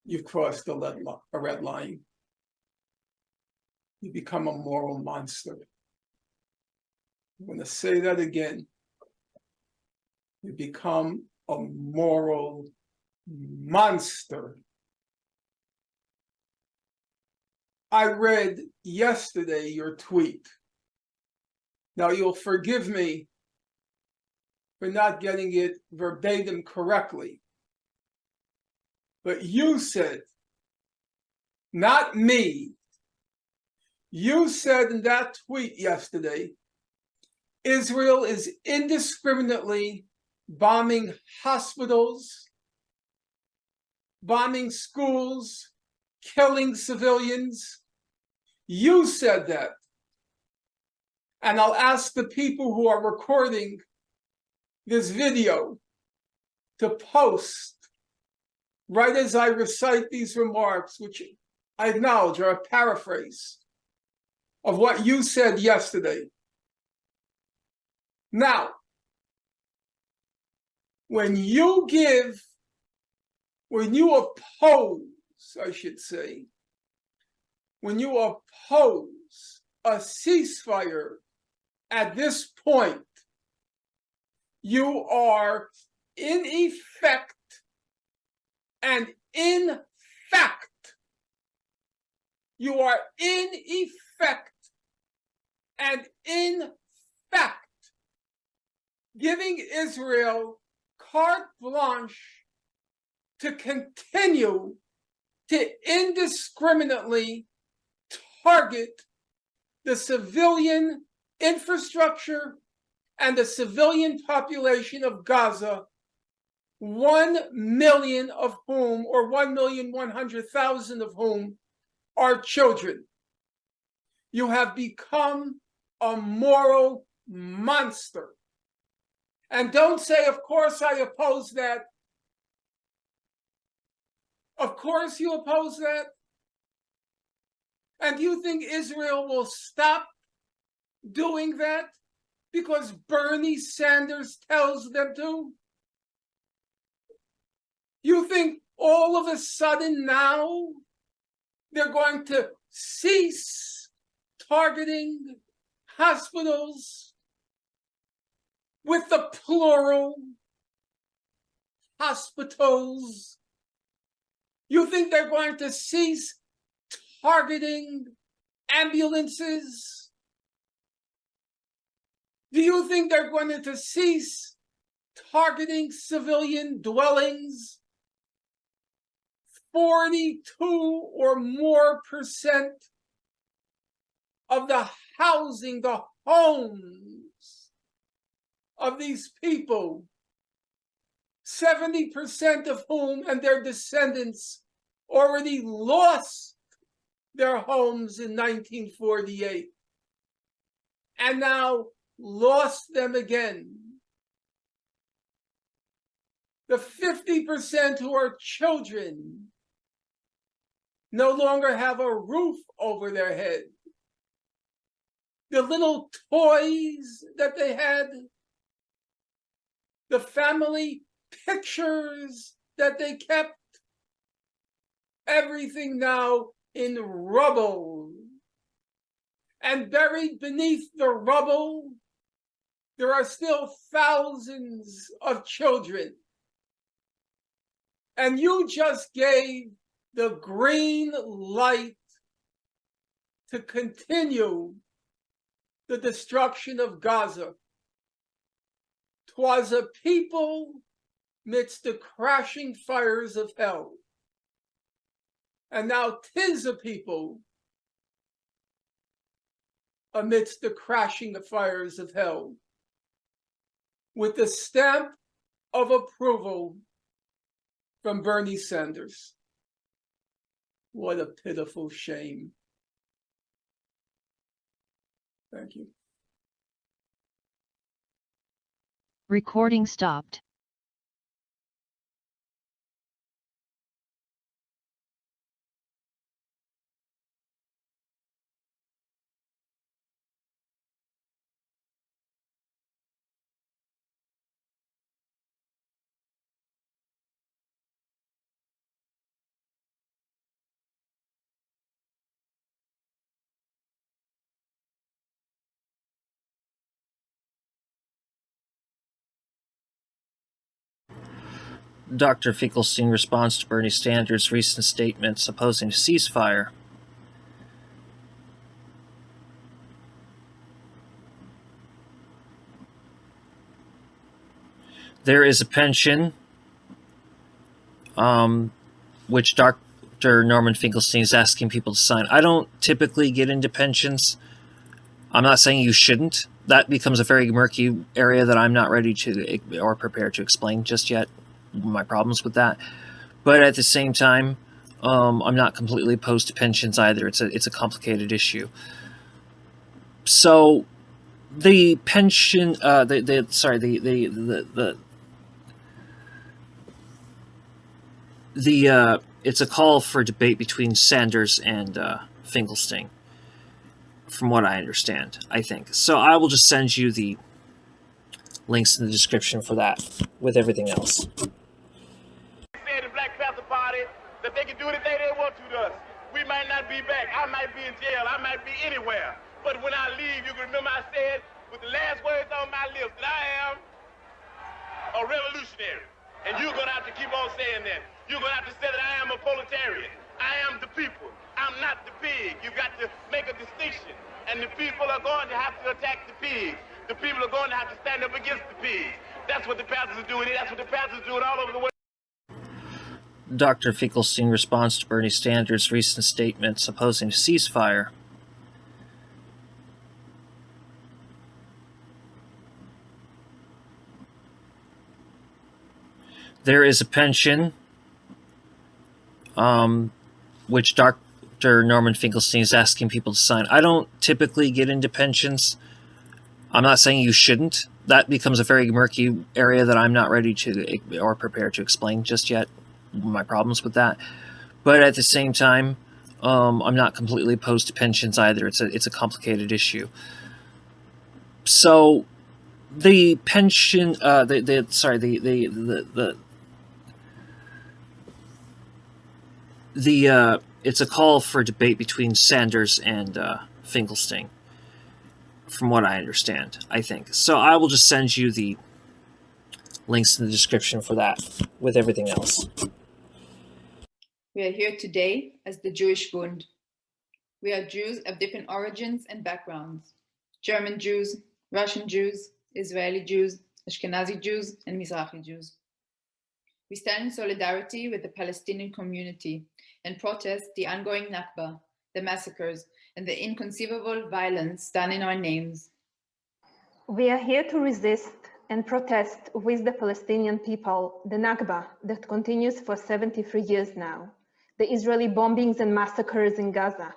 you've crossed a red line. You become a moral monster. I'm going to say that again. You become a moral monster. I read yesterday your tweet. Now, you'll forgive me for not getting it verbatim correctly. But you said, not me, you said in that tweet yesterday, Israel is indiscriminately bombing hospitals, bombing schools, killing civilians. You said that. And I'll ask the people who are recording this video to post right as I recite these remarks, which I acknowledge are a paraphrase of what you said yesterday. Now, when you oppose, I should say, when you oppose a ceasefire at this point, you are in effect and in fact, and in fact, giving Israel carte blanche to continue to indiscriminately target the civilian infrastructure and the civilian population of Gaza, 1 million of whom, or 1,100,000 of whom, are children. You have become a moral monster. And don't say, of course I oppose that. Of course you oppose that. And do you think Israel will stop doing that because Bernie Sanders tells them to? You think all of a sudden now they're going to cease targeting hospitals with the plural, hospitals? You think they're going to cease targeting ambulances? Do you think they're going to cease targeting civilian dwellings? 42 or more percent of the housing, the homes of these people, 70% of whom and their descendants already lost their homes in 1948 and now lost them again. The 50% who are children no longer have a roof over their head. The little toys that they had, the family pictures that they kept, everything now in rubble. And buried beneath the rubble, there are still thousands of children. And you just gave the green light to continue the destruction of Gaza. 'Twas a people midst the crashing fires of hell. And now 'tis a people amidst the crashing fires of hell, with the stamp of approval from Bernie Sanders. What a pitiful shame. Thank you. Recording stopped. Dr. Finkelstein responds to Bernie Sanders' recent statements opposing a ceasefire. There is a pension, which Dr. Norman Finkelstein is asking people to sign. I don't typically get into pensions. I'm not saying you shouldn't. That becomes a very murky area that I'm not ready to or prepared to explain just yet. My problems with that, but at the same time, I'm not completely opposed to pensions either. It's a complicated issue. So, the pension, it's a call for debate between Sanders and Finkelstein, from what I understand. I think so. I will just send you the links in the description for that, with everything else. The Black Panther Party that they can do anything they want to us. We might not be back. I might be in jail. I might be anywhere. But when I leave, you can remember I said with the last words on my lips that I am a revolutionary. And you're going to have to keep on saying that. You're going to have to say that I am a proletarian. I am the people. I'm not the pig. You've got to make a distinction. And the people are going to have to attack the pigs. The people are going to have to stand up against the pigs. That's what the pastors are doing. That's what the pastors are doing all over the world. Dr. Finkelstein responds to Bernie Sanders' recent statements opposing a ceasefire. There is a pension, which Dr. Norman Finkelstein is asking people to sign. I don't typically get into pensions. I'm not saying you shouldn't. That becomes a very murky area that I'm not ready to or prepared to explain just yet. My problems with that. But at the same time, I'm not completely opposed to pensions either. It's a complicated issue. So the pension, it's a call for debate between Sanders and Finkelstein, from what I understand, I think. So I will just send you the links in the description for that, with everything else. We are here today as the Jewish Bund. We are Jews of different origins and backgrounds. German Jews, Russian Jews, Israeli Jews, Ashkenazi Jews, and Mizrahi Jews. We stand in solidarity with the Palestinian community and protest the ongoing Nakba, the massacres, and the inconceivable violence done in our names. We are here to resist and protest with the Palestinian people the Nakba that continues for 73 years now, the Israeli bombings and massacres in Gaza,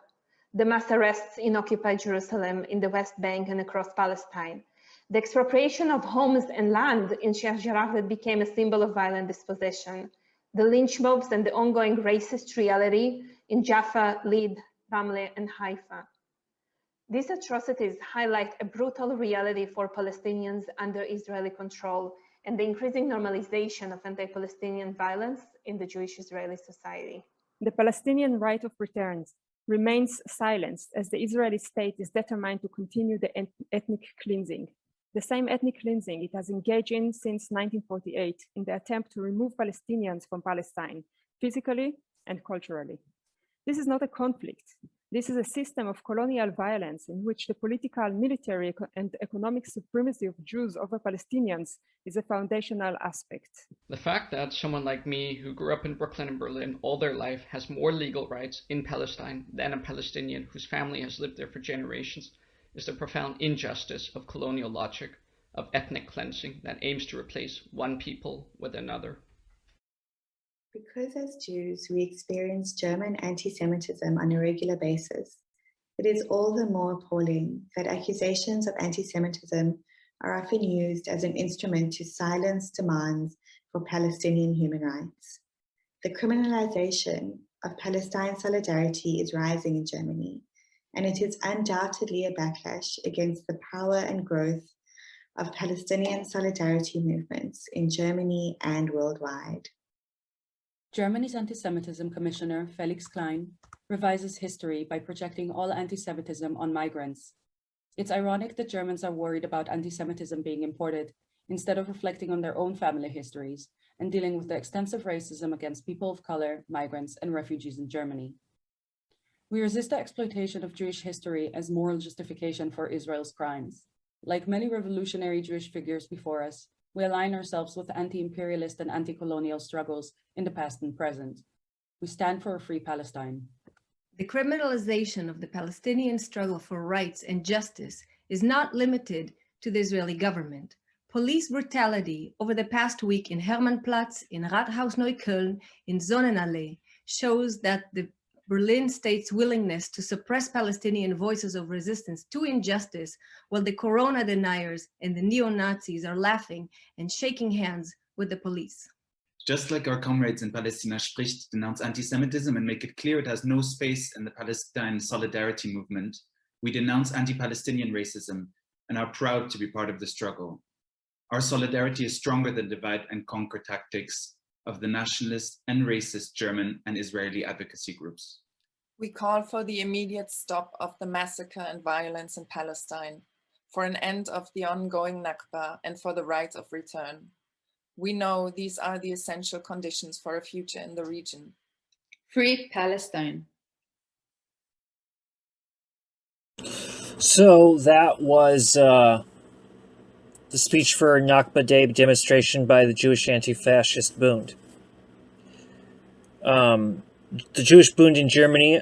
the mass arrests in occupied Jerusalem, in the West Bank and across Palestine, the expropriation of homes and land in Sheikh Jarrah that became a symbol of violent dispossession, the lynch mobs and the ongoing racist reality in Jaffa, Lid, Ramle, and Haifa. These atrocities highlight a brutal reality for Palestinians under Israeli control and the increasing normalization of anti-Palestinian violence in the Jewish-Israeli society. The Palestinian right of return remains silenced as the Israeli state is determined to continue the ethnic cleansing. The same ethnic cleansing it has engaged in since 1948 in the attempt to remove Palestinians from Palestine, physically and culturally. This is not a conflict. This is a system of colonial violence in which the political, military, and economic supremacy of Jews over Palestinians is a foundational aspect. The fact that someone like me, who grew up in Brooklyn and Berlin all their life, has more legal rights in Palestine than a Palestinian whose family has lived there for generations is the profound injustice of colonial logic, of ethnic cleansing that aims to replace one people with another. Because as Jews, we experience German anti-Semitism on a regular basis, it is all the more appalling that accusations of anti-Semitism are often used as an instrument to silence demands for Palestinian human rights. The criminalization of Palestine solidarity is rising in Germany, and it is undoubtedly a backlash against the power and growth of Palestinian solidarity movements in Germany and worldwide. Germany's anti-Semitism commissioner, Felix Klein, revises history by projecting all anti-Semitism on migrants. It's ironic that Germans are worried about anti-Semitism being imported instead of reflecting on their own family histories and dealing with the extensive racism against people of color, migrants, and refugees in Germany. We resist the exploitation of Jewish history as moral justification for Israel's crimes. Like many revolutionary Jewish figures before us, we align ourselves with anti-imperialist and anti-colonial struggles in the past and present. We stand for a free Palestine. The criminalization of the Palestinian struggle for rights and justice is not limited to the Israeli government. Police brutality over the past week in Hermannplatz, in Rathaus Neukölln, in Sonnenallee shows that the Berlin state's willingness to suppress Palestinian voices of resistance to injustice, while the corona deniers and the neo-Nazis are laughing and shaking hands with the police. Just like our comrades in Palestina Spricht denounce anti-Semitism and make it clear it has no space in the Palestine solidarity movement, we denounce anti-Palestinian racism and are proud to be part of the struggle. Our solidarity is stronger than divide and conquer tactics of the nationalist and racist German and Israeli advocacy groups. We call for the immediate stop of the massacre and violence in Palestine, for an end of the ongoing Nakba, and for the right of return. We know these are the essential conditions for a future in the region. Free Palestine. So that was the speech for Nakba Day demonstration by the Jewish anti-fascist Bund. The Jewish Bund in Germany,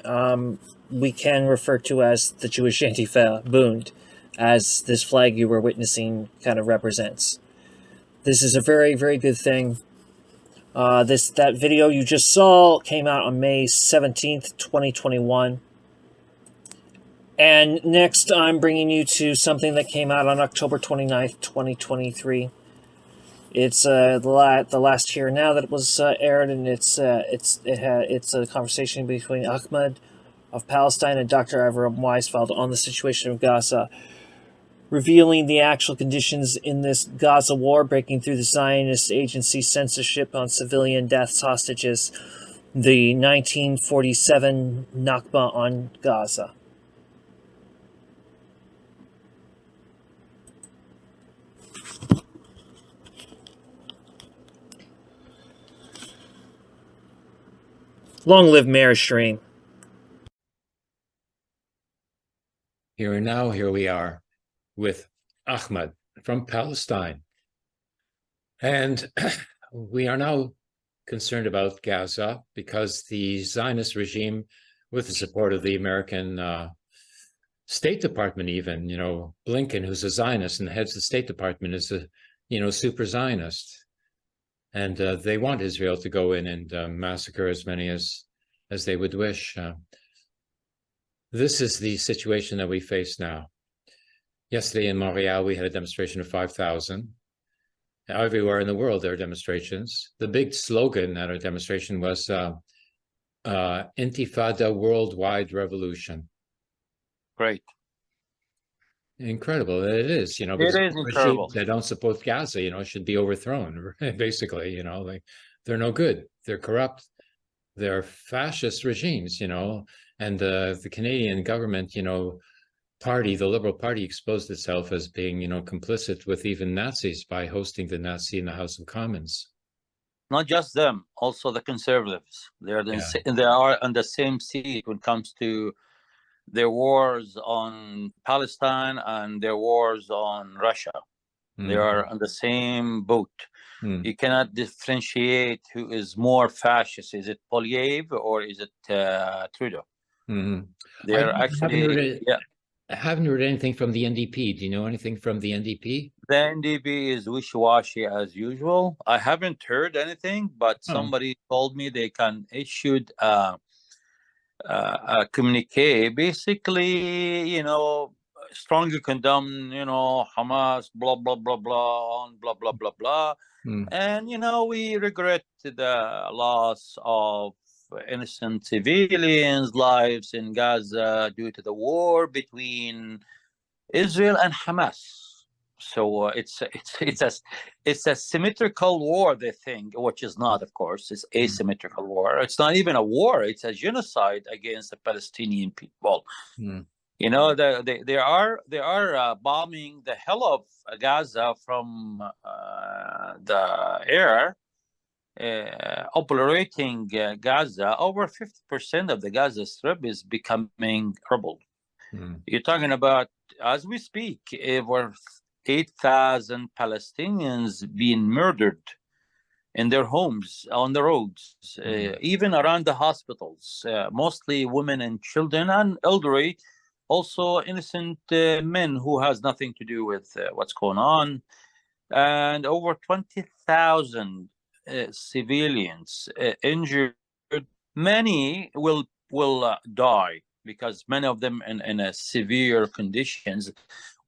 we can refer to as the Jewish Antifa Bund, as this flag you were witnessing kind of represents. This is a very, very good thing. That video you just saw came out on May 17th, 2021. And next, I'm bringing you to something that came out on October 29th, 2023. It's the last Here and Now that was aired, and it's a conversation between Ahmed of Palestine and Dr. Avram Weisfeld on the situation of Gaza, revealing the actual conditions in this Gaza war, breaking through the Zionist agency censorship on civilian deaths, hostages, the 1947 Nakba on Gaza. Long live Meir Shreen. Here and now, here we are with Ahmed from Palestine. And we are now concerned about Gaza because the Zionist regime, with the support of the American State Department even, Blinken, who's a Zionist and heads the State Department, is a, super Zionist. And they want Israel to go in and massacre as many as they would wish. This is the situation that we face now. Yesterday in Montreal, we had a demonstration of 5,000. Everywhere in the world, there are demonstrations. The big slogan at our demonstration was Intifada Worldwide Revolution. Great. Incredible. It is, It is incredible. That don't support Gaza, should be overthrown, basically, they're no good. They're corrupt. They're fascist regimes, and the Canadian government, party, the Liberal Party, exposed itself as being, complicit with even Nazis by hosting the Nazi in the House of Commons. Not just them, also the Conservatives. They are on the same seat when it comes to their wars on Palestine and their wars on Russia. They are on the same boat. You cannot differentiate who is more fascist. Is it Poilievre or is it Trudeau? They're actually, I haven't heard anything from the NDP. Do you know anything from the NDP? The NDP is wishy-washy as usual. I haven't heard anything, but somebody told me they can issue a communique, basically, strongly condemn, Hamas, blah, blah, blah, blah, blah, blah, blah, blah. And, we regret the loss of innocent civilians' lives in Gaza due to the war between Israel and Hamas. So it's a symmetrical war, they think, which is not, of course. It's asymmetrical war. It's not even a war. It's a genocide against the Palestinian people. They are bombing the hell of Gaza from the air, operating Gaza. Over 50% of the Gaza Strip is becoming rubble. You're talking about, as we speak, over 8,000 Palestinians being murdered in their homes, on the roads, even around the hospitals, mostly women and children and elderly, also innocent men who has nothing to do with what's going on. And over 20,000 civilians injured. Many will die, because many of them in severe conditions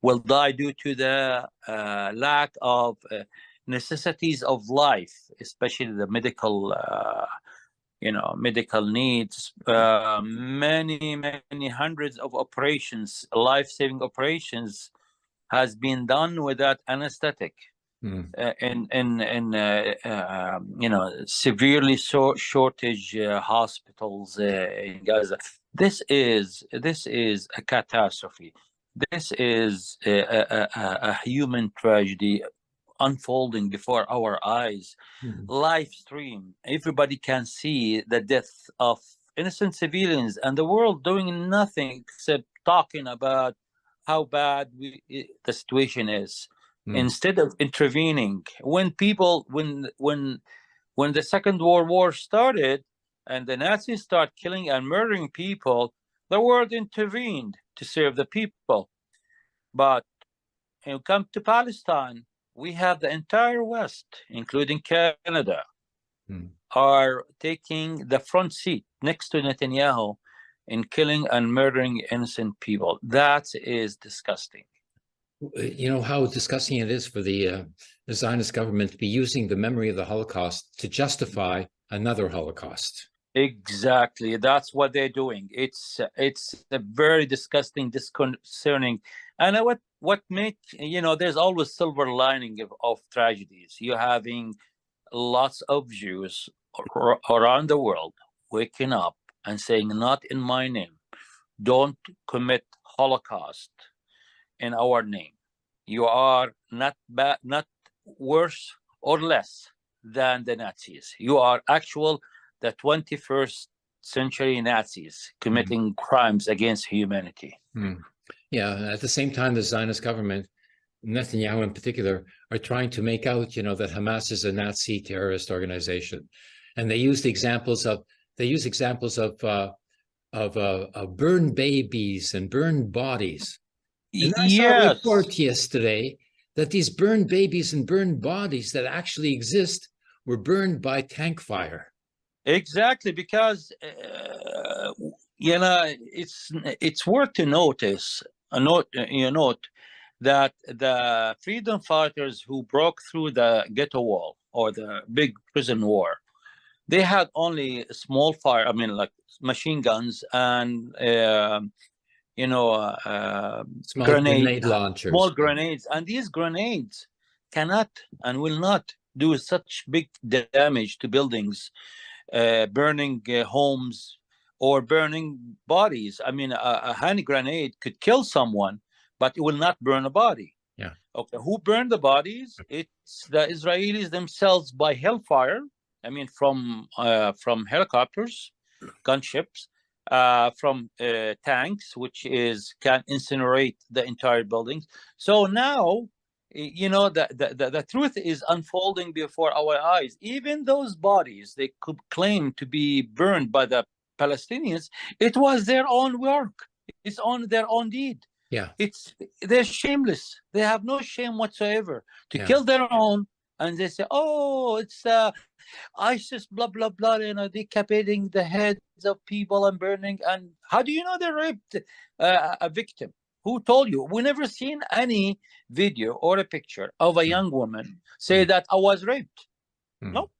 will die due to the lack of necessities of life, especially the medical needs. Many hundreds of operations, life-saving operations, has been done without anesthetic. Severely shortage hospitals in Gaza. This is a catastrophe. This is a human tragedy unfolding before our eyes. Live stream, everybody can see the death of innocent civilians, and the world doing nothing except talking about how bad the situation is, instead of intervening. When people, when the Second World War started and the Nazis start killing and murdering people, the world intervened to serve the people. But when it comes to Palestine, we have the entire West, including Canada, are taking the front seat next to Netanyahu in killing and murdering innocent people. That is disgusting. You know how disgusting it is for the Zionist government to be using the memory of the Holocaust to justify another Holocaust. Exactly, that's what they're doing. It's a very disgusting, disconcerting, and what make, you know, there's always silver lining of tragedies. You're having lots of Jews around the world waking up and saying, "Not in my name. Don't commit Holocaust in our name. You are not bad, not worse or less than the Nazis. You are the 21st century Nazis committing crimes against humanity." Yeah, at the same time, the Zionist government, Netanyahu in particular, are trying to make out, you know, that Hamas is a Nazi terrorist organization, and they use examples of burned babies and burned bodies. And I saw a report yesterday that these burned babies and burned bodies that actually exist were burned by tank fire. Exactly, because you know, it's worth to note that the freedom fighters who broke through the ghetto wall or the big prison war, they had only small fire, I mean, like machine guns and Small grenade launchers, small grenades, and these grenades cannot and will not do such big damage to buildings, burning homes or burning bodies. I mean, a hand grenade could kill someone, but it will not burn a body. Yeah. Okay. Who burned the bodies? It's the Israelis themselves by hellfire. I mean, from helicopters, gunships, from tanks, which can incinerate the entire buildings. So now, you know, the truth is unfolding before our eyes. Even those bodies they could claim to be burned by the Palestinians, it was their own work. It's on their own deed. Yeah. They're shameless. They have no shame whatsoever to kill their own, and they say, "Oh, it's ISIS, blah blah blah," you know, decapitating the heads of people and burning. And how do you know they raped a victim? Who told you? We never seen any video or a picture of a young woman say that I was raped. No,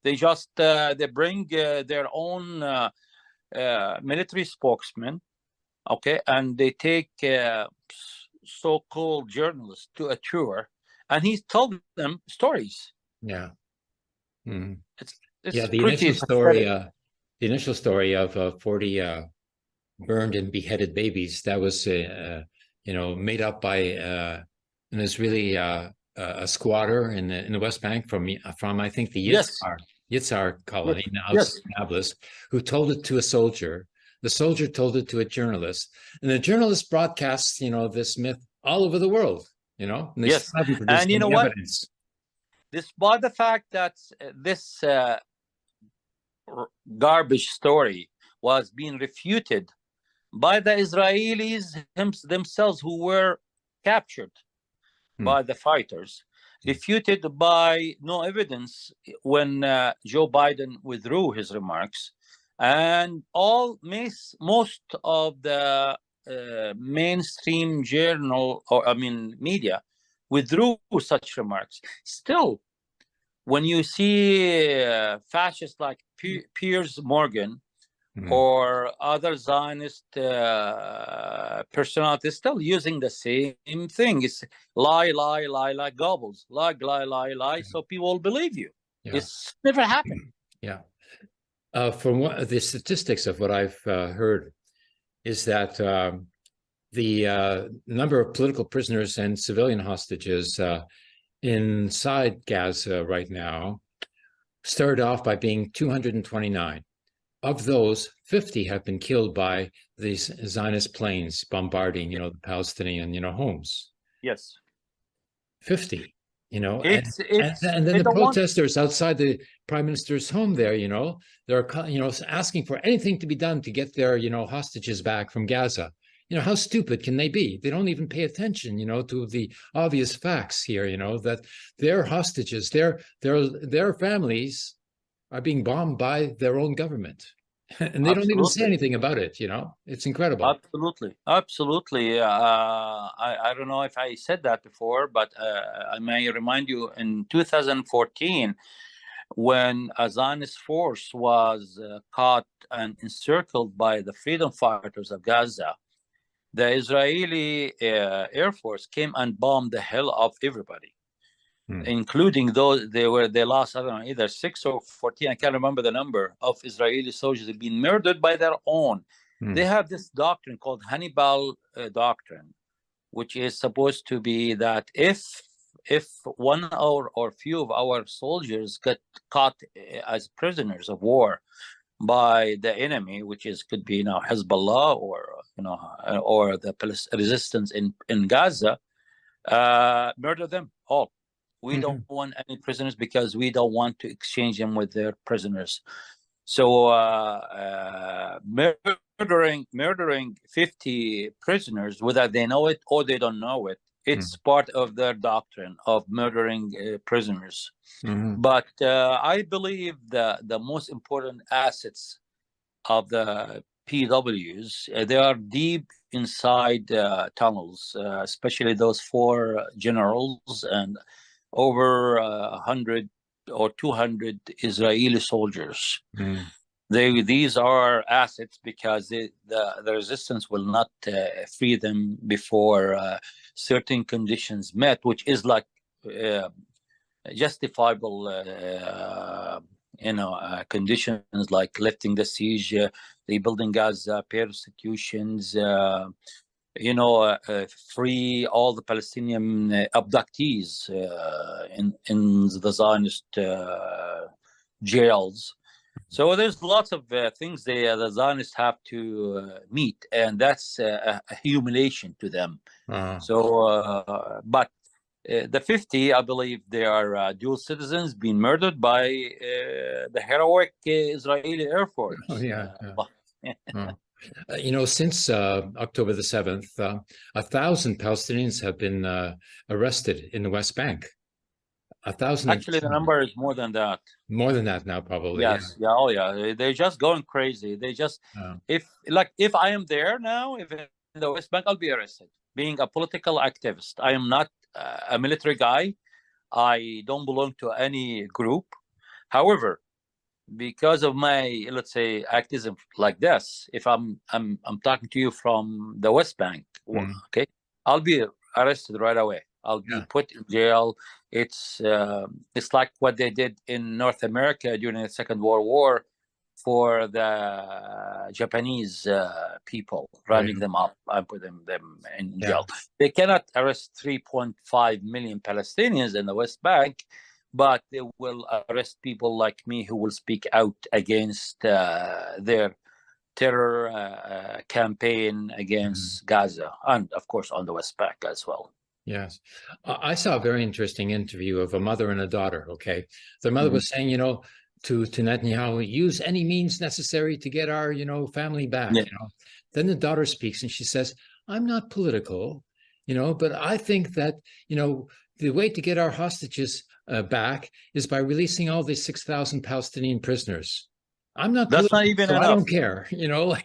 they just they bring their own military spokesman, okay, and they take so-called journalists to a tour, and he told them stories. Yeah. It's the initial story of 40 burned and beheaded babies, that was made up by an Israeli a squatter in the West Bank from I think the Yitzhar colony, now Nablus, who told it to a soldier. The soldier told it to a journalist, and the journalist broadcasts, you know, this myth all over the world, you know. And and you know what? Despite the fact that this garbage story was being refuted by the Israelis themselves, who were captured by the fighters, refuted by no evidence when Joe Biden withdrew his remarks, and most of the mainstream media withdrew such remarks. Still, when you see fascists like Piers Morgan or other Zionist personalities still using the same thing, it's lie, like gobbles, lie, so people will believe you. It's never happened. Yeah. From the statistics of what I've heard is that the number of political prisoners and civilian hostages inside Gaza right now started off by being 229. Of those, 50 have been killed by these Zionist planes bombarding, the Palestinian, homes. Yes. 50, and then they the don't want- protesters outside the prime minister's home there, they're, asking for anything to be done to get their, hostages back from Gaza. How stupid can they be? They don't even pay attention, to the obvious facts here, that their hostages, their families are being bombed by their own government. And they don't even say anything about it, It's incredible. Absolutely. I don't know if I said that before, but I may remind you in 2014, when a Zionist force was caught and encircled by the freedom fighters of Gaza, the Israeli Air Force came and bombed the hell of everybody, including those they lost, I don't know, either 6 or 14, I can't remember the number, of Israeli soldiers have been murdered by their own. They have this doctrine called Hannibal doctrine, which is supposed to be that if one or few of our soldiers get caught as prisoners of war by the enemy, which could be Hezbollah or the resistance in Gaza, murder them all. We don't want any prisoners because we don't want to exchange them with their prisoners. So murdering 50 prisoners, whether they know it or they don't know it, it's part of their doctrine of murdering prisoners. But I believe the most important assets of the PWs, they are deep inside tunnels, especially those 4 generals and over 100 or 200 Israeli soldiers. These are assets because the resistance will not free them before certain conditions met, which is like justifiable conditions like lifting the siege, rebuilding Gaza, persecutions, free all the Palestinian abductees in the Zionist jails. So there's lots of things the Zionists have to meet, and that's a humiliation to them. So, but the 50, I believe they are dual citizens being murdered by the heroic Israeli Air Force. Since October the 7th, 1,000 Palestinians have been arrested in the West Bank. 1,000. Actually, the number is more than that. More than that now, probably. Yes. Yeah. Oh, yeah. They're just going crazy. They just, if I am there now, if in the West Bank, I'll be arrested. Being a political activist, I am not a military guy. I don't belong to any group. However, because of my, let's say, activism like this, if I'm talking to you from the West Bank, okay, I'll be arrested right away. I'll be put in jail. It's like what they did in North America during the Second World War for the Japanese people, rounding them up and put them in jail. They cannot arrest 3.5 million Palestinians in the West Bank, but they will arrest people like me who will speak out against their terror campaign against Gaza, and of course on the West Bank as well. Yes. I saw a very interesting interview of a mother and a daughter, okay? The mother was saying, to Netanyahu, use any means necessary to get our, family back, Then the daughter speaks and she says, I'm not political, but I think that, the way to get our hostages back is by releasing all these 6,000 Palestinian prisoners. I'm not. That's not even so enough. I don't care. No.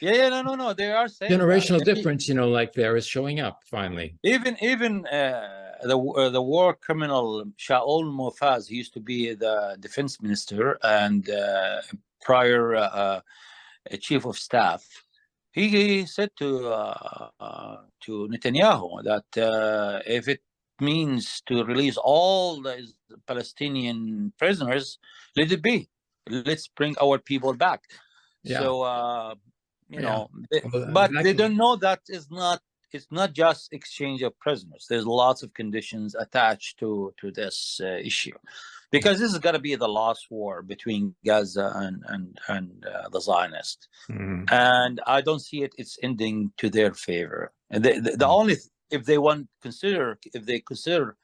They are saying generational difference. Like there is showing up finally. Even the war criminal Shaul Mofaz, he used to be the defense minister and prior chief of staff. He said to Netanyahu that if it means to release all the Palestinian prisoners, let it be. Let's bring our people back. So, but they don't know that is not it's not just exchange of prisoners. There's lots of conditions attached to this issue, because this is going to be the last war between Gaza and the Zionists, and I don't see it's ending to their favor. And the only, if they consider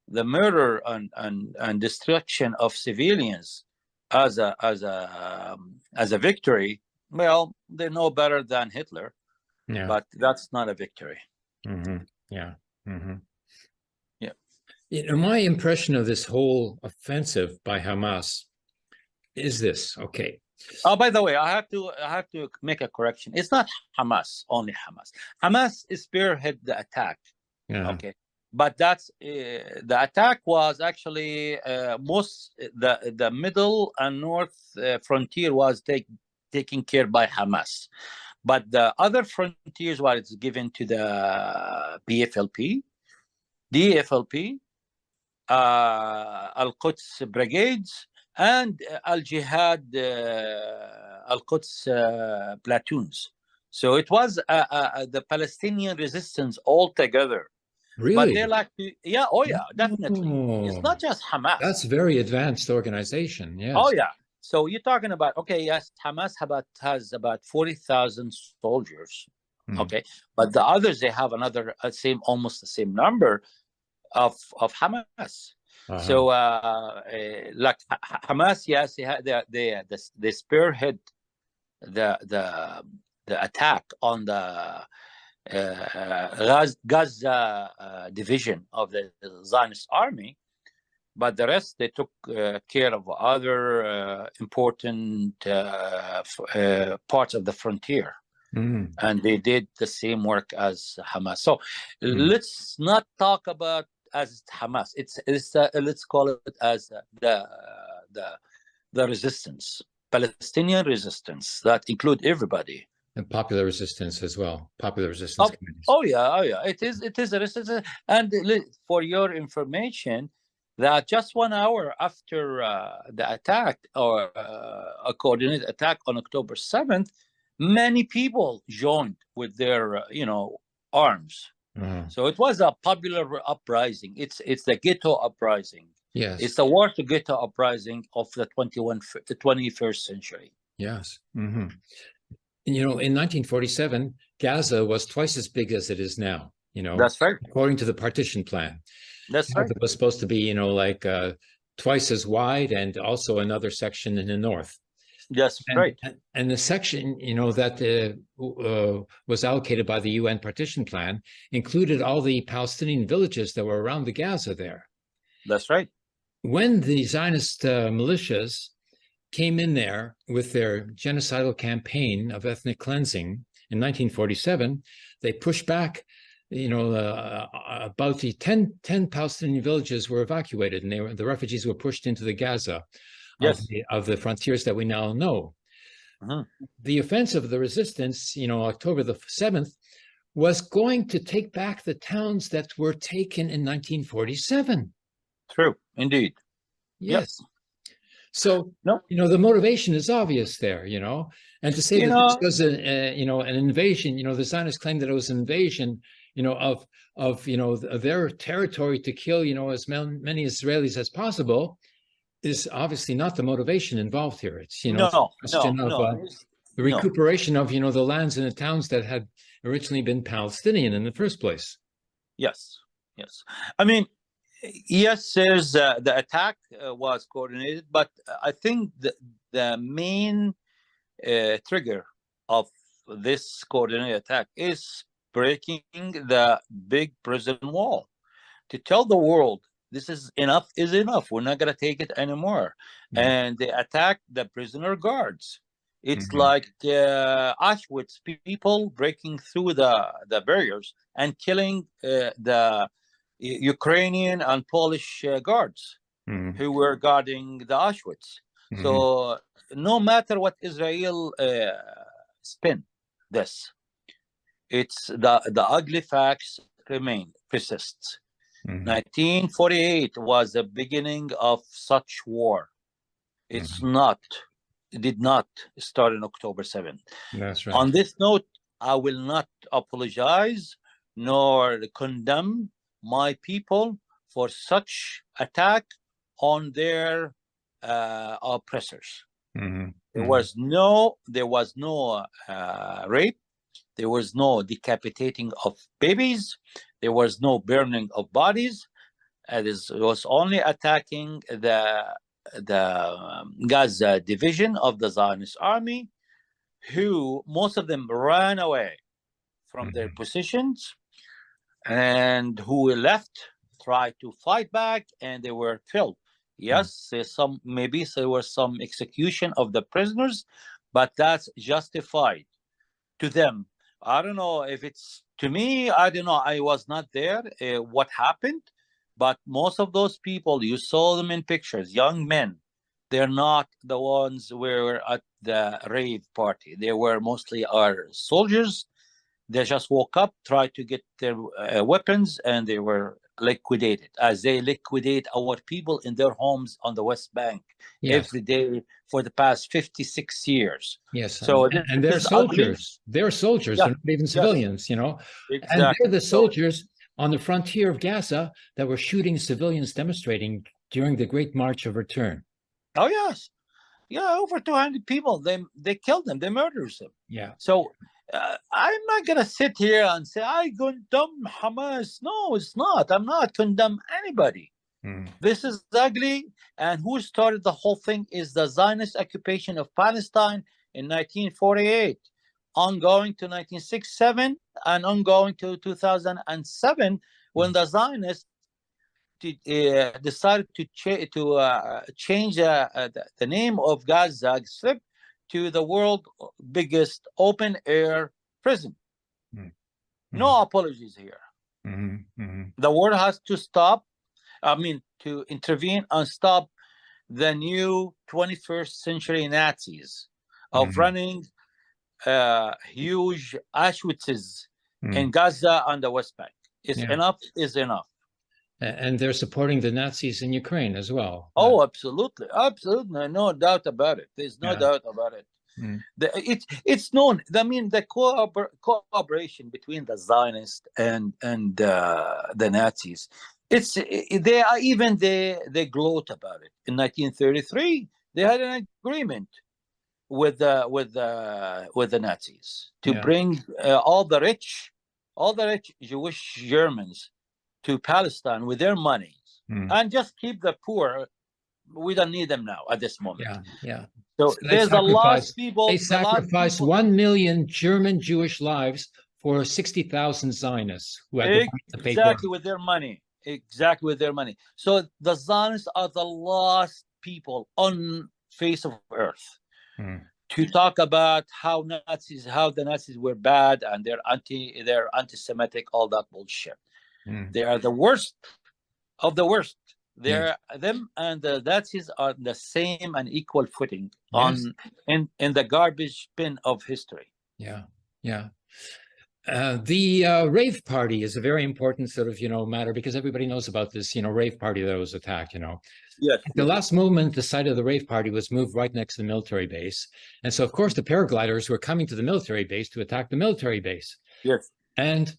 the murder and destruction of civilians as a victory, well, they're no better than Hitler. Yeah. But that's not a victory. Yeah. Yeah. You know, my impression of this whole offensive by Hamas is this. Okay. Oh, by the way, I have to make a correction. It's not Hamas, only Hamas. Hamas spearhead the attack. Yeah. Okay. But that's the attack was actually the middle and north frontier was taken care by Hamas. But the other frontiers were it's given to the PFLP, DFLP, Al-Quds brigades, and Al-Jihad Al-Quds platoons. So it was the Palestinian resistance altogether. Really? But they like to, yeah, oh yeah, definitely. It's not just Hamas. That's very advanced organization. Yes. Oh yeah. So you're talking about, okay, yes, Hamas has about 40,000 soldiers, okay, but the others, they have another almost the same number of Hamas. So like Hamas, yes, they spearhead the attack on the Gaza division of the Zionist army. But the rest, they took care of other important parts of the frontier. And they did the same work as Hamas. So let's not talk about as Hamas. It's let's call it as the resistance, Palestinian resistance that include everybody. And popular resistance as well. Popular resistance committees. Oh yeah. It is a resistance. And for your information, that just 1 hour after the attack, or a coordinated attack on October 7th, many people joined with their, arms. So it was a popular uprising. It's the ghetto uprising. Yes. It's the war to ghetto uprising of the 21st century. Yes. And, in 1947, Gaza was twice as big as it is now. That's right. According to the partition plan. That's right. It was supposed to be, twice as wide, and also another section in the north. Yes, right. And the section, that was allocated by the UN partition plan included all the Palestinian villages that were around the Gaza there. That's right. When the Zionist militias came in there with their genocidal campaign of ethnic cleansing in 1947, they pushed back. About the 10 Palestinian villages were evacuated, and the refugees were pushed into the Gaza of the frontiers that we now know. The offensive of the resistance, October the 7th, was going to take back the towns that were taken in 1947. True, indeed. Yes. So, the motivation is obvious there, and to say that this was an invasion, the Zionists claimed that it was an invasion, of their territory to kill, as many Israelis as possible, is obviously not the motivation involved here. It's, it's a question of the recuperation of, the lands and the towns that had originally been Palestinian in the first place. Yes. I mean, yes, there's the attack was coordinated, but I think the main trigger of this coordinated attack is breaking the big prison wall to tell the world this is enough. We're not going to take it anymore. And they attacked the prisoner guards. It's like Auschwitz, people breaking through the barriers and killing the Ukrainian and Polish guards who were guarding the Auschwitz. So no matter what Israel spin this, it's the ugly facts persists. 1948 was the beginning of such war. It did not start on October 7th. That's right. On this note, I will not apologize nor condemn my people for such attack on their oppressors. There was no rape. There was no decapitating of babies. There was no burning of bodies. It was only attacking the Gaza division of the Zionist army, who most of them ran away from their positions, and who left, tried to fight back, and they were killed. Yes, maybe there was some execution of the prisoners, but that's justified to them. I don't know if it's to me. I don't know. I was not there. What happened? But most of those people, you saw them in pictures, young men. They're not the ones who were at the rave party. They were mostly our soldiers. They just woke up, tried to get their weapons, and they were liquidated, as they liquidate our people in their homes on the West Bank every day for the past 56 years. Yes. So and they're soldiers. They're soldiers. They're not even civilians, you know. Exactly. And they're the soldiers on the frontier of Gaza that were shooting civilians demonstrating during the Great March of Return. Oh, yes. Yeah, over 200 people. They killed them. They murdered them. Yeah. So I'm not going to sit here and say, I condemn Hamas. No, it's not. I'm not condemn anybody. This is ugly. And who started the whole thing is the Zionist occupation of Palestine in 1948, ongoing to 1967 and ongoing to 2007, when the Zionists decided to change the name of Gaza Strip to the world's biggest open-air prison. No apologies here. The world has to stop, to intervene and stop the new 21st century Nazis of running huge Auschwitzes in Gaza and the West Bank. Enough is enough. And they're supporting the Nazis in Ukraine as well. Oh, absolutely. Absolutely. No doubt about it. There's no doubt about it. It's known. I mean, the cooperation between the Zionists and the Nazis, they gloat about it. In 1933, they had an agreement with the Nazis to bring all the rich Jewish Germans to Palestine with their money and just keep the poor. We don't need them now at this moment. So there's a lot of people. They sacrificed 1 million German Jewish lives for 60,000 Zionists who had to pay with their money. Exactly with their money. So the Zionists are the last people on face of earth to talk about how the Nazis were bad and they're anti-Semitic, all that bullshit. They are the worst of the worst. Them and the Nazis are the same and equal footing in the garbage bin of history. The rave party is a very important sort of matter, because everybody knows about this rave party that was attacked. Yes. At the last moment, the site of the rave party was moved right next to the military base, and so of course the paragliders were coming to the military base to attack the military base. Yes. And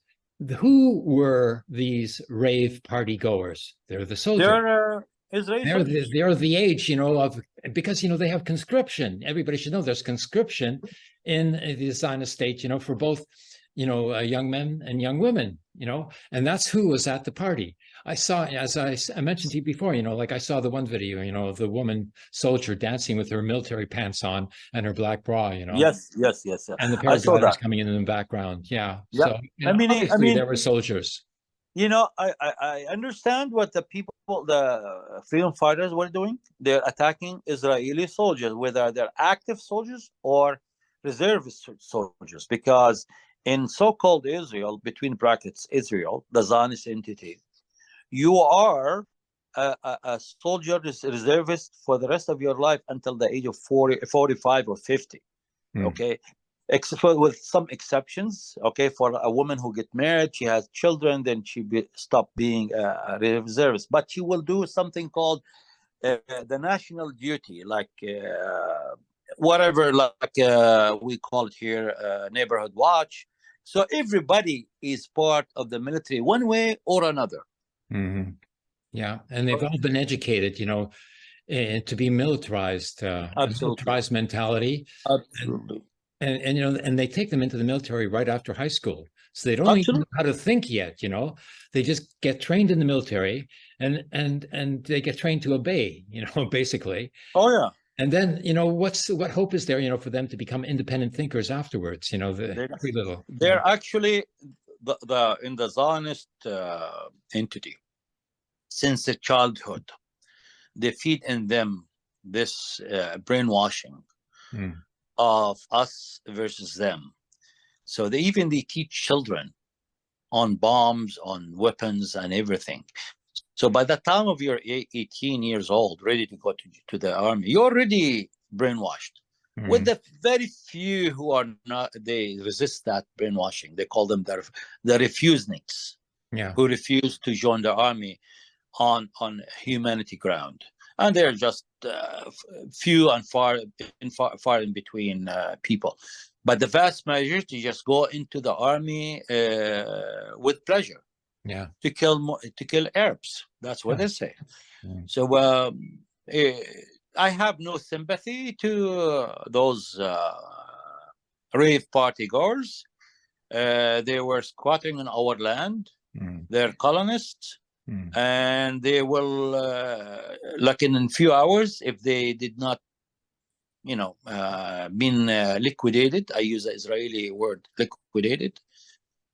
who were these rave party goers? They're the soldiers. They're Israeli. They're the age, of, because they have conscription. Everybody should know there's conscription in the Zionist state, for both, young men and young women, and that's who was at the party. I saw, as I mentioned to you before, like I saw the one video, of the woman soldier dancing with her military pants on and her black bra, Yes. And the paragliders coming in the background. Yeah. So, I mean, there were soldiers. I understand what the freedom fighters were doing. They're attacking Israeli soldiers, whether they're active soldiers or reservist soldiers, because in so-called Israel, between brackets, Israel, the Zionist entity, you are a soldier reservist for the rest of your life until the age of 40, 45 or 50. Okay. Except with some exceptions. Okay. For a woman who gets married, she has children, then she stop being a reservist. But she will do something called the national duty, like whatever, like we call it here, neighborhood watch, So everybody is part of the military one way or another. Mm-hmm. Yeah, and they've all been educated, to be militarized, a militarized mentality. Absolutely. And and they take them into the military right after high school. So they don't even know how to think yet, They just get trained in the military and they get trained to obey, basically. Oh yeah. And then, what hope is there, for them to become independent thinkers afterwards, very little. They're actually in the Zionist entity since their childhood. They feed in them this brainwashing of us versus them. So they teach children on bombs, on weapons, and everything. So by the time of you're 18 years old, ready to go to the army, you're already brainwashed. With the very few who are not, they resist that brainwashing. They call them the refuseniks, who refuse to join the army on humanity ground. And they're just few and far in between people. But the vast majority just go into the army with pleasure. Yeah. To kill Arabs. That's what they say. So I have no sympathy to those rave party goers. They were squatting on our land. They're colonists. And they will, like in a few hours, if they did not, been liquidated, I use the Israeli word, liquidated,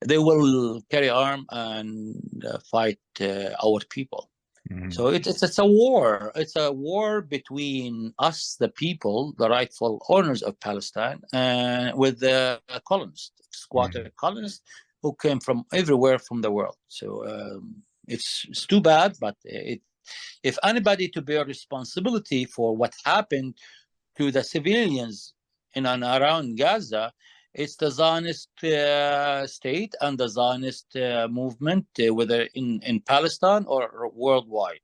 they will carry arm and fight our people. So it's a war. It's a war between us, the people, the rightful owners of Palestine, and with the colonists, squatter colonists who came from everywhere from the world. So it's too bad, but if anybody to bear responsibility for what happened to the civilians in and around Gaza, it's the Zionist state and the Zionist movement, whether in Palestine or worldwide.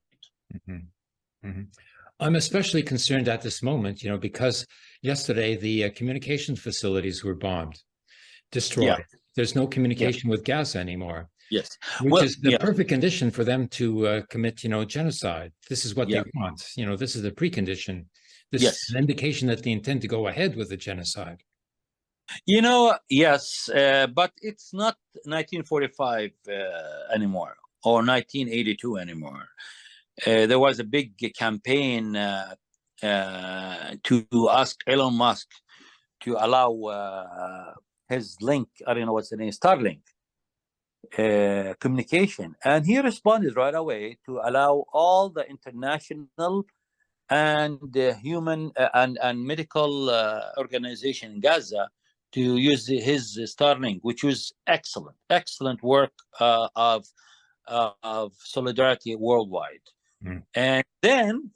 I'm especially concerned at this moment, because yesterday the communication facilities were bombed, destroyed. There's no communication with Gaza anymore. Yes, which is the perfect condition for them to commit, genocide. This is what they want. This is the precondition. This is an indication that they intend to go ahead with the genocide. Yes, but it's not 1945 anymore or 1982 anymore. There was a big campaign to ask Elon Musk to allow his link, I don't know what's the name, Starlink communication. And he responded right away to allow all the international and human and medical organization in Gaza to use his Starlink, which was excellent work of solidarity worldwide. And then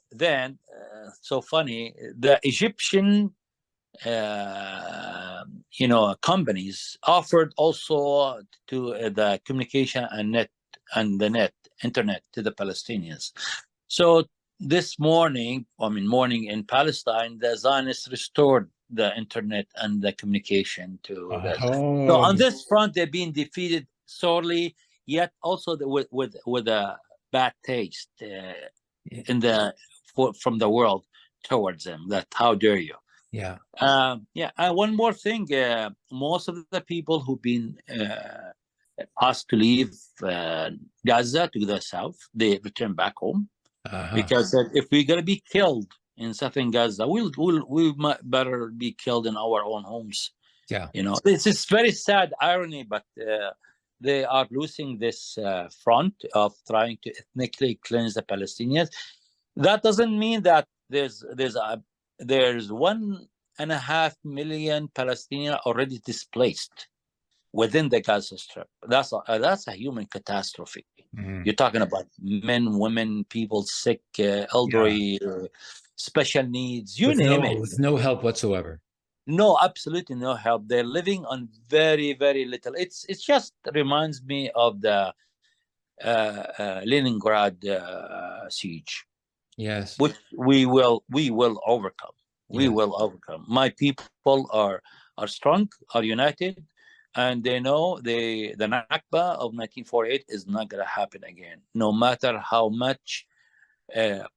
so funny, the Egyptian companies offered also to the communication and the internet to the Palestinians. So this morning in Palestine, the Zionists restored the internet and the communication to so on this front they've been defeated sorely, yet also with a bad taste from the world towards them, that how dare you. And one more thing, most of the people who've been asked to leave Gaza to the south, they return back home because if we're going to be killed in southern Gaza, we might better be killed in our own homes. This is very sad irony, but they are losing this front of trying to ethnically cleanse the Palestinians. That doesn't mean that there's 1.5 million Palestinians already displaced within the Gaza Strip. That's a human catastrophe. You're talking about men, women, people sick, elderly, special needs, you name it. With no help whatsoever. No, absolutely no help. They're living on very, very little. It just reminds me of the Leningrad siege. Yes, which we will overcome. We will overcome. My people are strong, are united, and they know the Nakba of 1948 is not going to happen again, no matter how much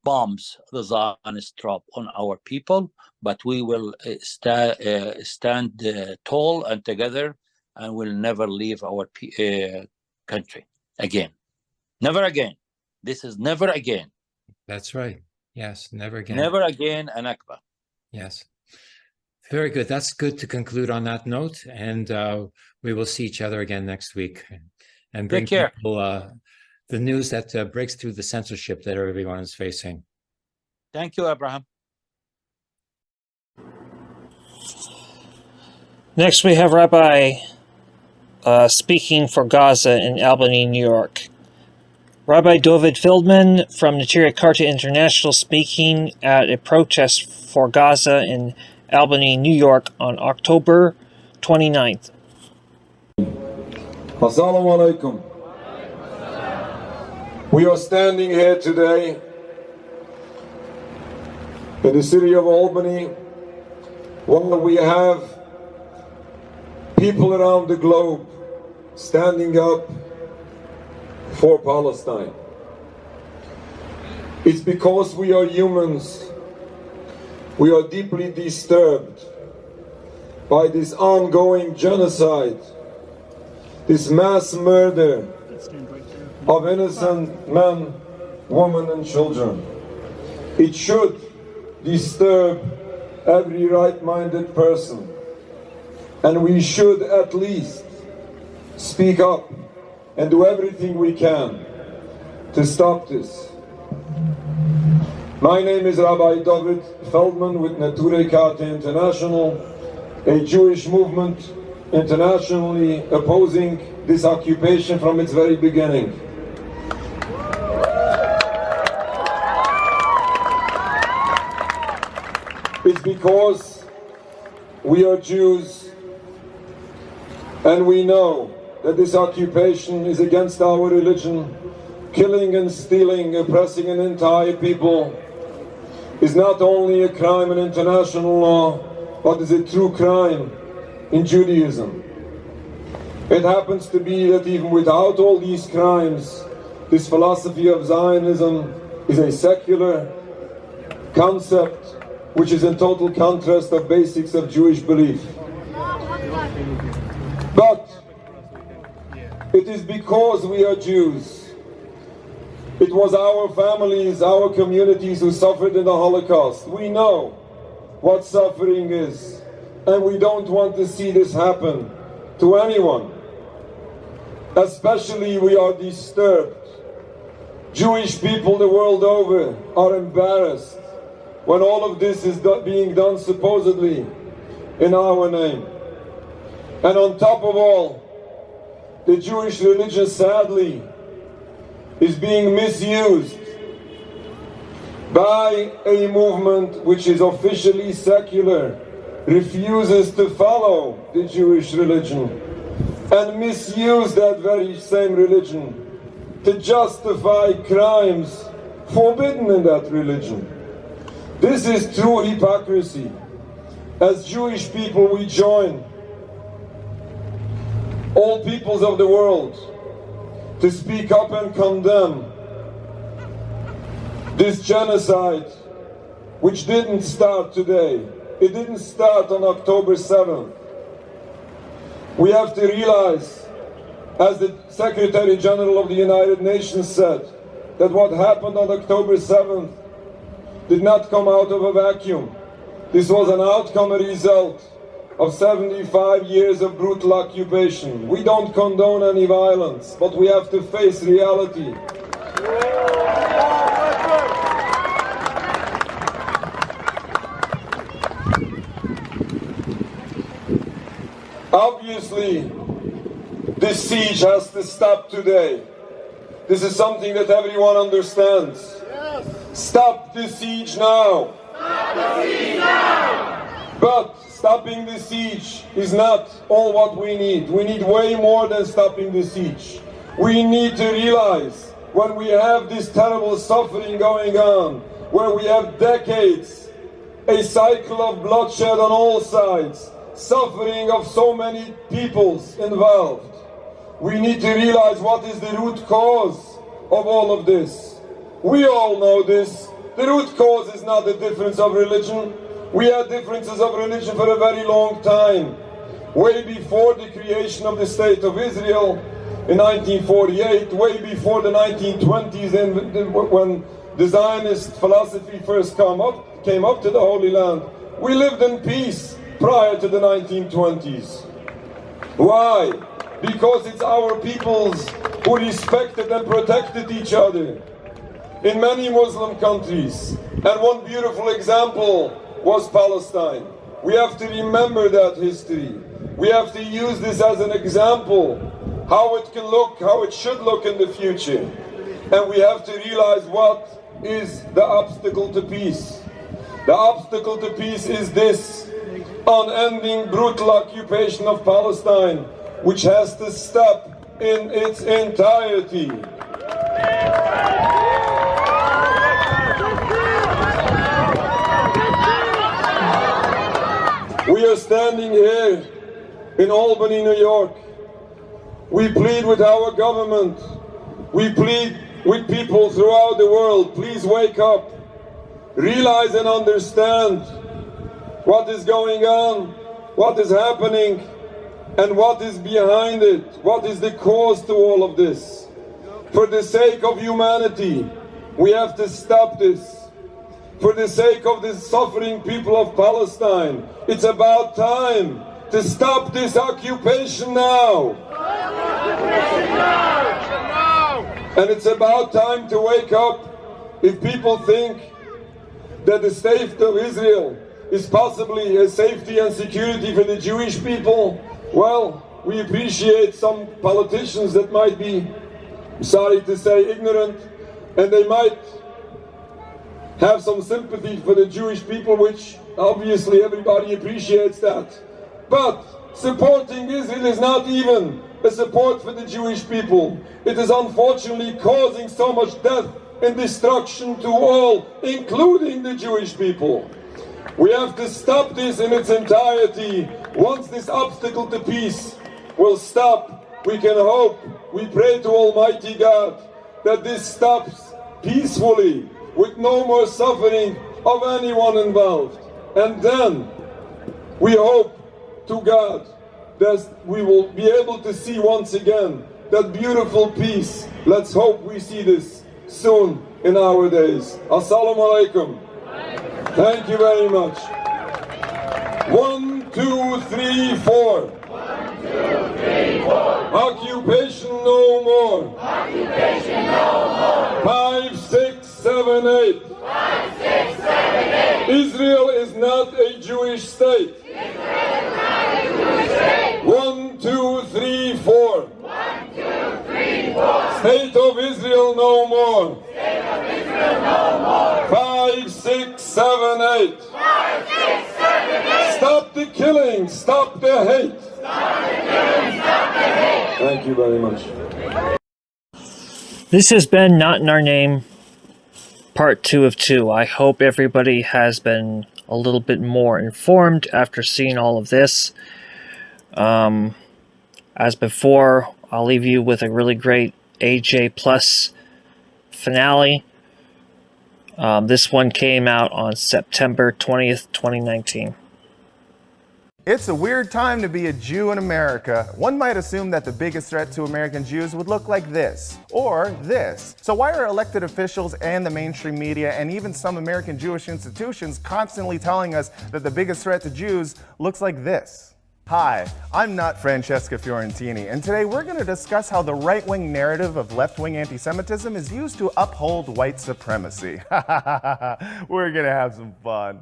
bombs the Zionists drop on our people. But we will stand tall and together, and will never leave our country again. Never again. This is never again. That's right. Yes, never again. Never again a Nakba. Yes. Very good. That's good to conclude on that note. And we will see each other again next week and bring people the news that breaks through the censorship that everyone is facing. Thank you, Abraham. Next, we have Rabbi speaking for Gaza in Albany, New York. Rabbi David Feldman from Neturei Karta International speaking at a protest for Gaza in Albany, New York on October 29th. Assalamu alaikum. We are standing here today in the city of Albany, where we have people around the globe standing up for Palestine. It's because we are humans. We are deeply disturbed by this ongoing genocide, this mass murder of innocent men, women, and children. It should disturb every right-minded person, and we should at least speak up and do everything we can to stop this. My name is Rabbi David Feldman with Neturei Karta International, a Jewish movement internationally opposing this occupation from its very beginning. It's because we are Jews and we know that this occupation is against our religion. Killing and stealing, oppressing an entire people is not only a crime in international law, but is a true crime in Judaism. It happens to be that even without all these crimes, this philosophy of Zionism is a secular concept which is in total contrast of basics of Jewish belief. But it is because we are Jews. It was our families, our communities who suffered in the Holocaust. We know what suffering is, and we don't want to see this happen to anyone. Especially we are disturbed. Jewish people the world over are embarrassed when all of this is being done supposedly in our name. And on top of all, the Jewish religion sadly is being misused by a movement which is officially secular, refuses to follow the Jewish religion, and misuse that very same religion to justify crimes forbidden in that religion. This is true hypocrisy. As Jewish people, we join all peoples of the world to speak up and condemn this genocide, which didn't start today. It didn't start on October 7th. We have to realize, as the Secretary General of the United Nations said, that what happened on October 7th did not come out of a vacuum. This was an outcome, a result of 75 years of brutal occupation. We don't condone any violence, but we have to face reality. Obviously, this siege has to stop today. This is something that everyone understands. Yes. Stop the siege now. Stop the siege now. But stopping the siege is not all what we need. We need way more than stopping the siege. We need to realize when we have this terrible suffering going on, where we have decades, a cycle of bloodshed on all sides, suffering of so many peoples involved. We need to realize what is the root cause of all of this. We all know this. The root cause is not the difference of religion. We had differences of religion for a very long time. Way before the creation of the State of Israel in 1948, way before the 1920s when the Zionist philosophy first came up to the Holy Land. We lived in peace prior to the 1920s. Why? Because it's our peoples who respected and protected each other in many Muslim countries. And one beautiful example was Palestine. We have to remember that history. We have to use this as an example, how it can look, how it should look in the future. And we have to realize what is the obstacle to peace. The obstacle to peace is this unending brutal occupation of Palestine, which has to stop in its entirety. We are standing here in Albany, New York. We plead with our government. We plead with people throughout the world. Please wake up. Realize and understand what is going on, what is happening, and what is behind it. What is the cause to all of this? For the sake of humanity, we have to stop this. For the sake of the suffering people of Palestine, it's about time to stop this occupation now. And it's about time to wake up. If people think that the state of Israel is possibly a safety and security for the Jewish people, well, we appreciate some politicians that might be, sorry to say, ignorant, and they might have some sympathy for the Jewish people, which obviously everybody appreciates that. But supporting Israel is not even a support for the Jewish people. It is unfortunately causing so much death and destruction to all, including the Jewish people. We have to stop this in its entirety. Once this obstacle to peace will stop, we can hope, we pray to Almighty God that this stops peacefully, with no more suffering of anyone involved. And then we hope to God that we will be able to see once again that beautiful peace. Let's hope we see this soon in our days. Assalamu alaikum. Thank you very much. 1, 2, 3, 4. 1, 2, 3, 4. Occupation no more. Occupation no more. 5, 6, 7, 8. 5, 6, 7, 8. Israel is not a Jewish state. Israel is not a Jewish state. 1, 2, 3, 4. 1, 2, 3, 4. State of Israel no more. State of Israel no more. 5, 6, 7, 8. 5, 6, 7, 8. Stop the killing. Stop the hate. Stop the killing. Stop the hate. Thank you very much. This has been Not in Our Name, part 2 of 2. I hope everybody has been a little bit more informed after seeing all of this. As before, I'll leave you with a really great AJ Plus finale. This one came out on September 20th, 2019. It's a weird time to be a Jew in America. One might assume that the biggest threat to American Jews would look like this, or this. So why are elected officials and the mainstream media and even some American Jewish institutions constantly telling us that the biggest threat to Jews looks like this? Hi, I'm not Francesca Fiorentini, and today we're going to discuss how the right-wing narrative of left-wing anti-Semitism is used to uphold white supremacy. We're going to have some fun.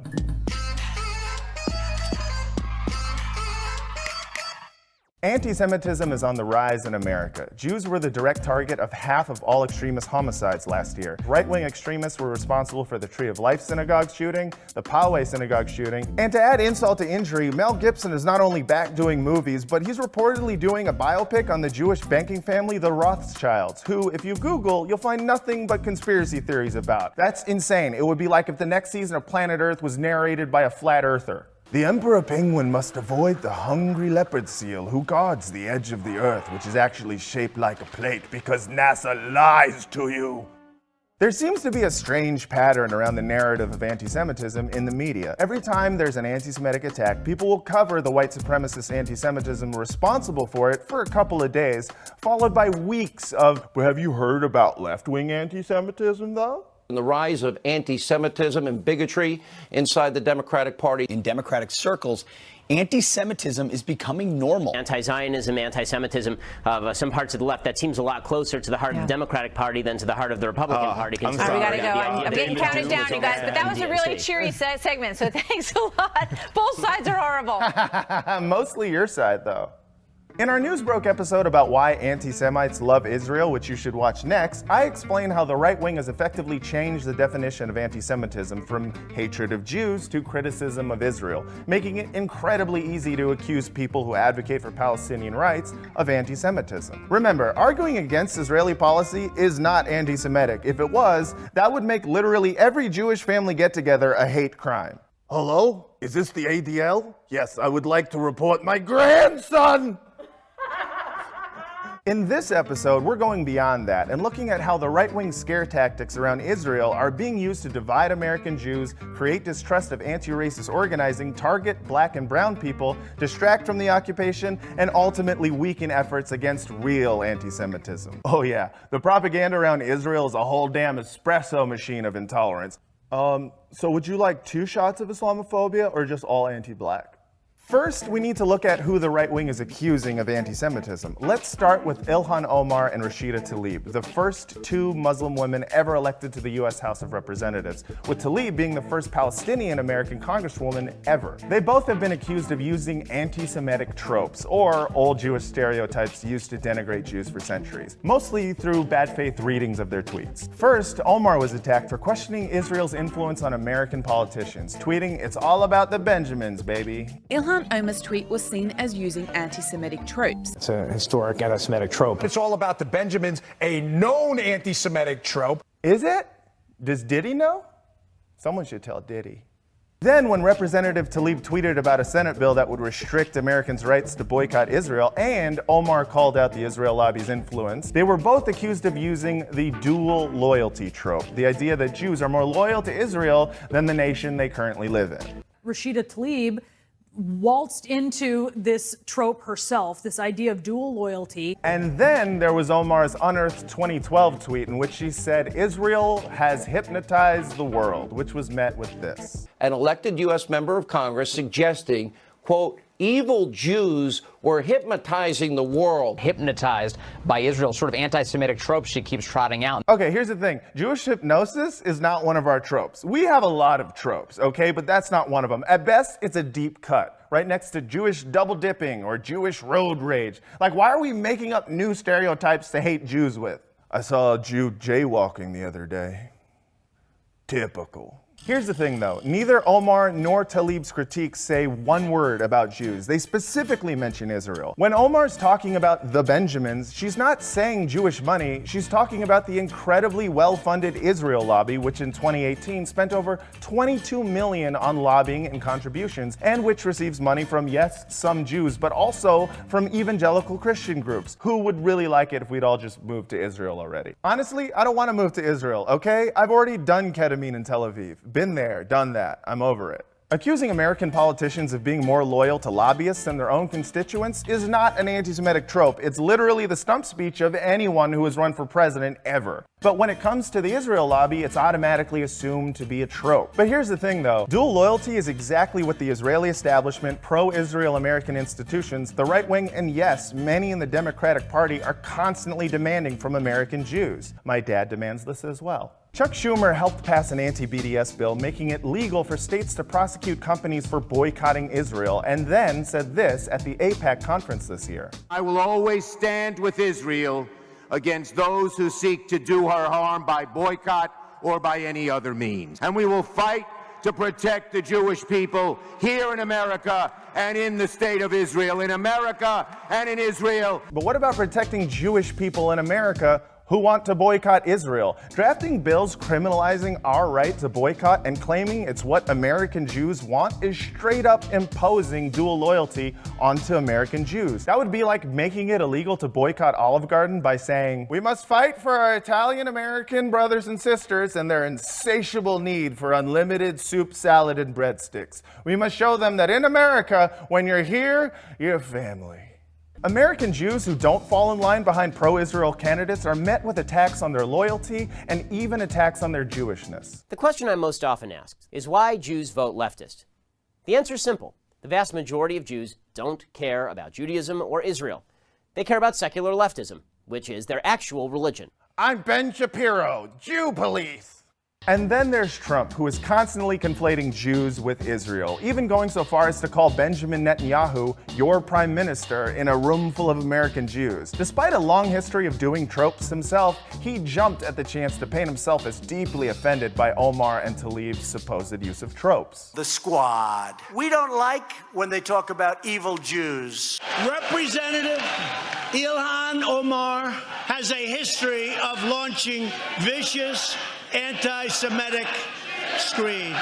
Anti-Semitism is on the rise in America. Jews were the direct target of half of all extremist homicides last year. Right-wing extremists were responsible for the Tree of Life synagogue shooting, the Poway synagogue shooting, and to add insult to injury, Mel Gibson is not only back doing movies, but he's reportedly doing a biopic on the Jewish banking family, the Rothschilds, who, if you Google, you'll find nothing but conspiracy theories about. That's insane. It would be like if the next season of Planet Earth was narrated by a flat earther. The emperor penguin must avoid the hungry leopard seal who guards the edge of the earth, which is actually shaped like a plate because NASA lies to you. There seems to be a strange pattern around the narrative of anti-Semitism in the media. Every time there's an anti-Semitic attack, people will cover the white supremacist anti-Semitism responsible for it for a couple of days, followed by weeks of, well, have you heard about left-wing anti-Semitism though? And the rise of anti-Semitism and bigotry inside the Democratic Party. In Democratic circles, anti-Semitism is becoming normal. Anti-Zionism, anti-Semitism of some parts of the left, that seems a lot closer to the heart of the Democratic Party than to the heart of the Republican Party. We gotta go. I'm getting counted down, you guys, but that was a really cheery segment, so thanks a lot. Both sides are horrible. Mostly your side, though. In our Newsbroke episode about why anti-Semites love Israel, which you should watch next, I explain how the right wing has effectively changed the definition of anti-Semitism from hatred of Jews to criticism of Israel, making it incredibly easy to accuse people who advocate for Palestinian rights of anti-Semitism. Remember, arguing against Israeli policy is not anti-Semitic. If it was, that would make literally every Jewish family get-together a hate crime. Hello? Is this the ADL? Yes, I would like to report my grandson! In this episode, we're going beyond that and looking at how the right-wing scare tactics around Israel are being used to divide American Jews, create distrust of anti-racist organizing, target black and brown people, distract from the occupation, and ultimately weaken efforts against real anti-Semitism. Oh yeah, the propaganda around Israel is a whole damn espresso machine of intolerance. So would you like 2 shots of Islamophobia or just all anti-black? First, we need to look at who the right wing is accusing of anti-Semitism. Let's start with Ilhan Omar and Rashida Tlaib, the first 2 Muslim women ever elected to the US House of Representatives, with Tlaib being the first Palestinian American congresswoman ever. They both have been accused of using anti-Semitic tropes, or old Jewish stereotypes used to denigrate Jews for centuries, mostly through bad faith readings of their tweets. First, Omar was attacked for questioning Israel's influence on American politicians, tweeting, "It's all about the Benjamins, baby." Ilhan Omar's tweet was seen as using anti-Semitic tropes. It's a historic anti-Semitic trope. It's all about the Benjamins, a known anti-Semitic trope. Is it? Does Diddy know? Someone should tell Diddy. Then, when Representative Tlaib tweeted about a Senate bill that would restrict Americans' rights to boycott Israel, and Omar called out the Israel lobby's influence, they were both accused of using the dual loyalty trope, the idea that Jews are more loyal to Israel than the nation they currently live in. Rashida Tlaib waltzed into this trope herself, this idea of dual loyalty. And then there was Omar's unearthed 2012 tweet in which she said, "Israel has hypnotized the world," which was met with this. An elected U.S. member of Congress suggesting, quote, evil Jews were hypnotizing the world. Hypnotized by Israel's sort of anti-Semitic tropes she keeps trotting out. Okay, here's the thing. Jewish hypnosis is not one of our tropes. We have a lot of tropes, okay, but that's not one of them. At best, it's a deep cut, right next to Jewish double dipping or Jewish road rage. Like, why are we making up new stereotypes to hate Jews with? I saw a Jew jaywalking the other day. Typical. Here's the thing though, neither Omar nor Tlaib's critiques say one word about Jews. They specifically mention Israel. When Omar's talking about the Benjamins, she's not saying Jewish money, she's talking about the incredibly well-funded Israel lobby, which in 2018 spent over $22 million on lobbying and contributions, and which receives money from, yes, some Jews, but also from evangelical Christian groups, who would really like it if we'd all just moved to Israel already. Honestly, I don't want to move to Israel, okay? I've already done ketamine in Tel Aviv. Been there, done that. I'm over it. Accusing American politicians of being more loyal to lobbyists than their own constituents is not an anti-Semitic trope. It's literally the stump speech of anyone who has run for president ever. But when it comes to the Israel lobby, it's automatically assumed to be a trope. But here's the thing though, dual loyalty is exactly what the Israeli establishment, pro-Israel American institutions, the right wing, and yes, many in the Democratic Party are constantly demanding from American Jews. My dad demands this as well. Chuck Schumer helped pass an anti-BDS bill making it legal for states to prosecute companies for boycotting Israel, and then said this at the AIPAC conference this year. I will always stand with Israel against those who seek to do her harm by boycott or by any other means. And we will fight to protect the Jewish people here in America and in the state of Israel, in America and in Israel. But what about protecting Jewish people in America who want to boycott Israel. Drafting bills criminalizing our right to boycott and claiming it's what American Jews want is straight up imposing dual loyalty onto American Jews. That would be like making it illegal to boycott Olive Garden by saying, we must fight for our Italian American brothers and sisters and their insatiable need for unlimited soup, salad, and breadsticks. We must show them that in America, when you're here, you're family. American Jews who don't fall in line behind pro-Israel candidates are met with attacks on their loyalty and even attacks on their Jewishness. The question I'm most often asked is why Jews vote leftist. The answer is simple. The vast majority of Jews don't care about Judaism or Israel. They care about secular leftism, which is their actual religion. I'm Ben Shapiro, Jew police. And then there's Trump, who is constantly conflating Jews with Israel, even going so far as to call Benjamin Netanyahu your prime minister in a room full of American Jews. Despite a long history of doing tropes himself, he jumped at the chance to paint himself as deeply offended by Omar and Tlaib's supposed use of tropes. The Squad. We don't like when they talk about evil Jews. Representative Ilhan Omar has a history of launching vicious anti-Semitic screeds.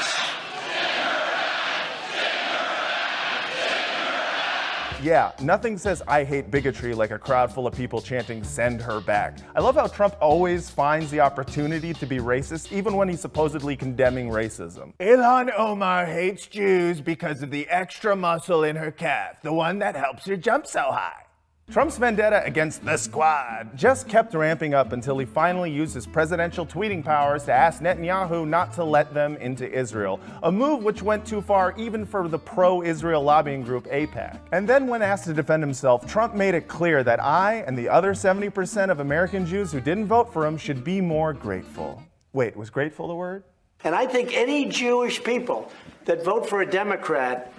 Yeah, nothing says I hate bigotry like a crowd full of people chanting send her back. I love how Trump always finds the opportunity to be racist even when he's supposedly condemning racism. Ilhan Omar hates Jews because of the extra muscle in her calf, the one that helps her jump so high. Trump's vendetta against the Squad just kept ramping up until he finally used his presidential tweeting powers to ask Netanyahu not to let them into Israel, a move which went too far even for the pro-Israel lobbying group AIPAC. And then when asked to defend himself, Trump made it clear that I and the other 70% of American Jews who didn't vote for him should be more grateful. Wait, was grateful the word? And I think any Jewish people that vote for a Democrat,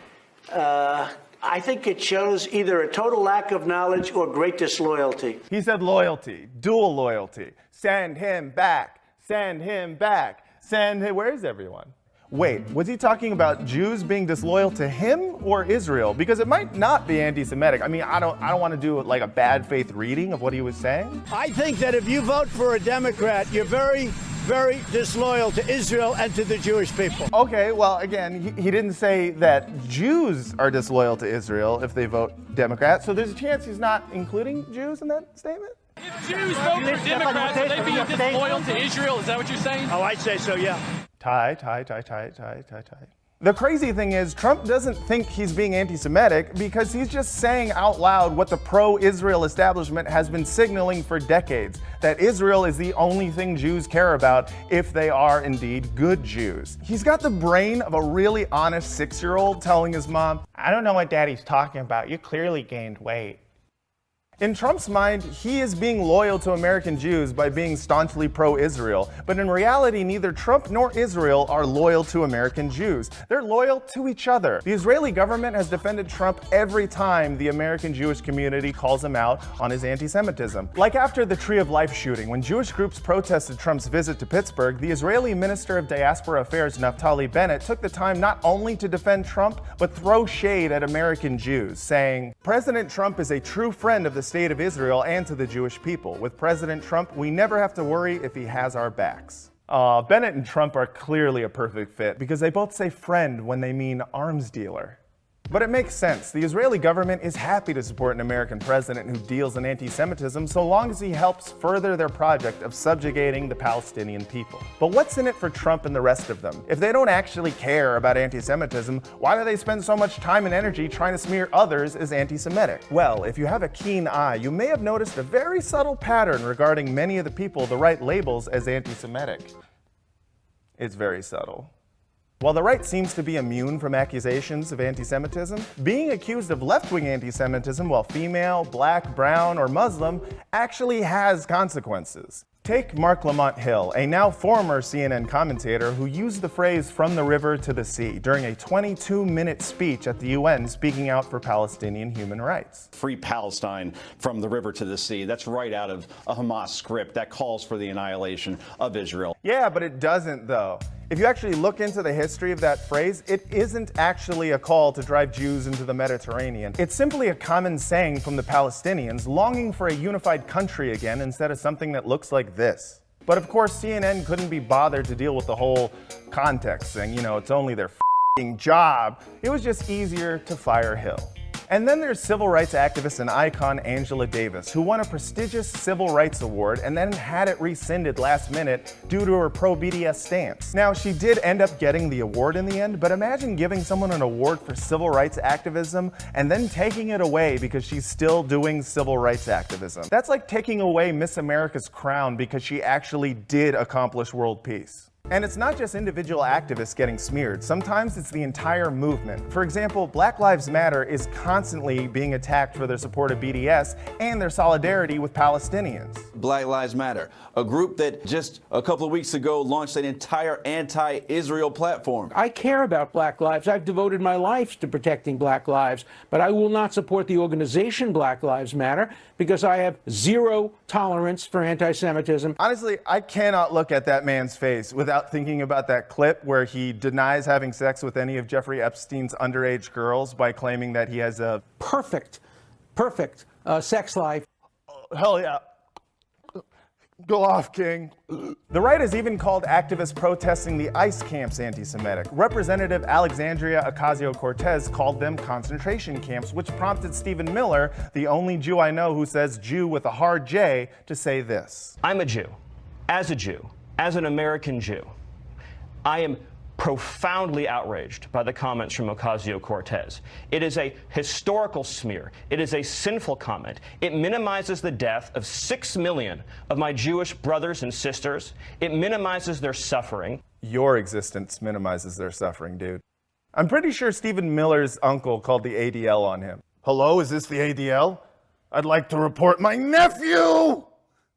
I think it shows either a total lack of knowledge or great disloyalty. He said loyalty, dual loyalty. Send him back, send him back, send him. Where is everyone? Wait, was he talking about Jews being disloyal to him or Israel? Because it might not be anti-Semitic. I mean, I don't want to do like a bad faith reading of what he was saying. I think that if you vote for a Democrat, you're very disloyal to Israel and to the Jewish people. Okay, well, again, he didn't say that Jews are disloyal to Israel if they vote Democrat, so there's a chance he's not including Jews in that statement? If Jews vote for Democrats, are they being disloyal to Israel? Is that what you're saying? Oh, I'd say so, yeah. Tie. The crazy thing is, Trump doesn't think he's being anti-Semitic because he's just saying out loud what the pro-Israel establishment has been signaling for decades, that Israel is the only thing Jews care about if they are indeed good Jews. He's got the brain of a really honest 6-year-old telling his mom, I don't know what daddy's talking about, you clearly gained weight. In Trump's mind, he is being loyal to American Jews by being staunchly pro-Israel, but in reality, neither Trump nor Israel are loyal to American Jews. They're loyal to each other. The Israeli government has defended Trump every time the American Jewish community calls him out on his anti-Semitism. Like after the Tree of Life shooting, when Jewish groups protested Trump's visit to Pittsburgh, the Israeli Minister of Diaspora Affairs, Naftali Bennett, took the time not only to defend Trump, but throw shade at American Jews, saying, President Trump is a true friend of the state of Israel and to the Jewish people. With President Trump, we never have to worry if he has our backs. Bennett and Trump are clearly a perfect fit because they both say friend when they mean arms dealer. But it makes sense. The Israeli government is happy to support an American president who deals in anti-Semitism so long as he helps further their project of subjugating the Palestinian people. But what's in it for Trump and the rest of them? If they don't actually care about anti-Semitism, why do they spend so much time and energy trying to smear others as anti-Semitic? Well, if you have a keen eye, you may have noticed a very subtle pattern regarding many of the people the right labels as anti-Semitic. It's very subtle. While the right seems to be immune from accusations of anti-Semitism, being accused of left-wing anti-Semitism while female, black, brown, or Muslim actually has consequences. Take Mark Lamont Hill, a now former CNN commentator who used the phrase from the river to the sea during a 22-minute speech at the UN speaking out for Palestinian human rights. Free Palestine from the river to the sea. That's right out of a Hamas script that calls for the annihilation of Israel. Yeah, but it doesn't though. If you actually look into the history of that phrase, it isn't actually a call to drive Jews into the Mediterranean. It's simply a common saying from the Palestinians longing for a unified country again instead of something that looks like this. But of course, CNN couldn't be bothered to deal with the whole context thing. You know, it's only their f***ing job. It was just easier to fire Hill. And then there's civil rights activist and icon Angela Davis, who won a prestigious civil rights award and then had it rescinded last minute due to her pro-BDS stance. Now, she did end up getting the award in the end, but imagine giving someone an award for civil rights activism and then taking it away because she's still doing civil rights activism. That's like taking away Miss America's crown because she actually did accomplish world peace. And it's not just individual activists getting smeared. Sometimes it's the entire movement. For example, Black Lives Matter is constantly being attacked for their support of BDS and their solidarity with Palestinians. Black Lives Matter, a group that just a couple of weeks ago launched an entire anti-Israel platform. I care about Black lives. I've devoted my life to protecting Black lives, but I will not support the organization Black Lives Matter because I have zero tolerance for anti-Semitism. Honestly, I cannot look at that man's face without thinking about that clip where he denies having sex with any of Jeffrey Epstein's underage girls by claiming that he has a perfect sex life. Hell yeah. Go off, King. The right has even called activists protesting the ICE camps anti-Semitic. Representative Alexandria Ocasio-Cortez called them concentration camps, which prompted Stephen Miller, the only Jew I know who says Jew with a hard J, to say this. I'm a Jew, as an American Jew. I am profoundly outraged by the comments from Ocasio-Cortez. It is a historical smear. It is a sinful comment. It minimizes the death of 6 million of my Jewish brothers and sisters. It minimizes their suffering. Your existence minimizes their suffering, dude. I'm pretty sure Stephen Miller's uncle called the ADL on him. Hello, is this the ADL? I'd like to report my nephew!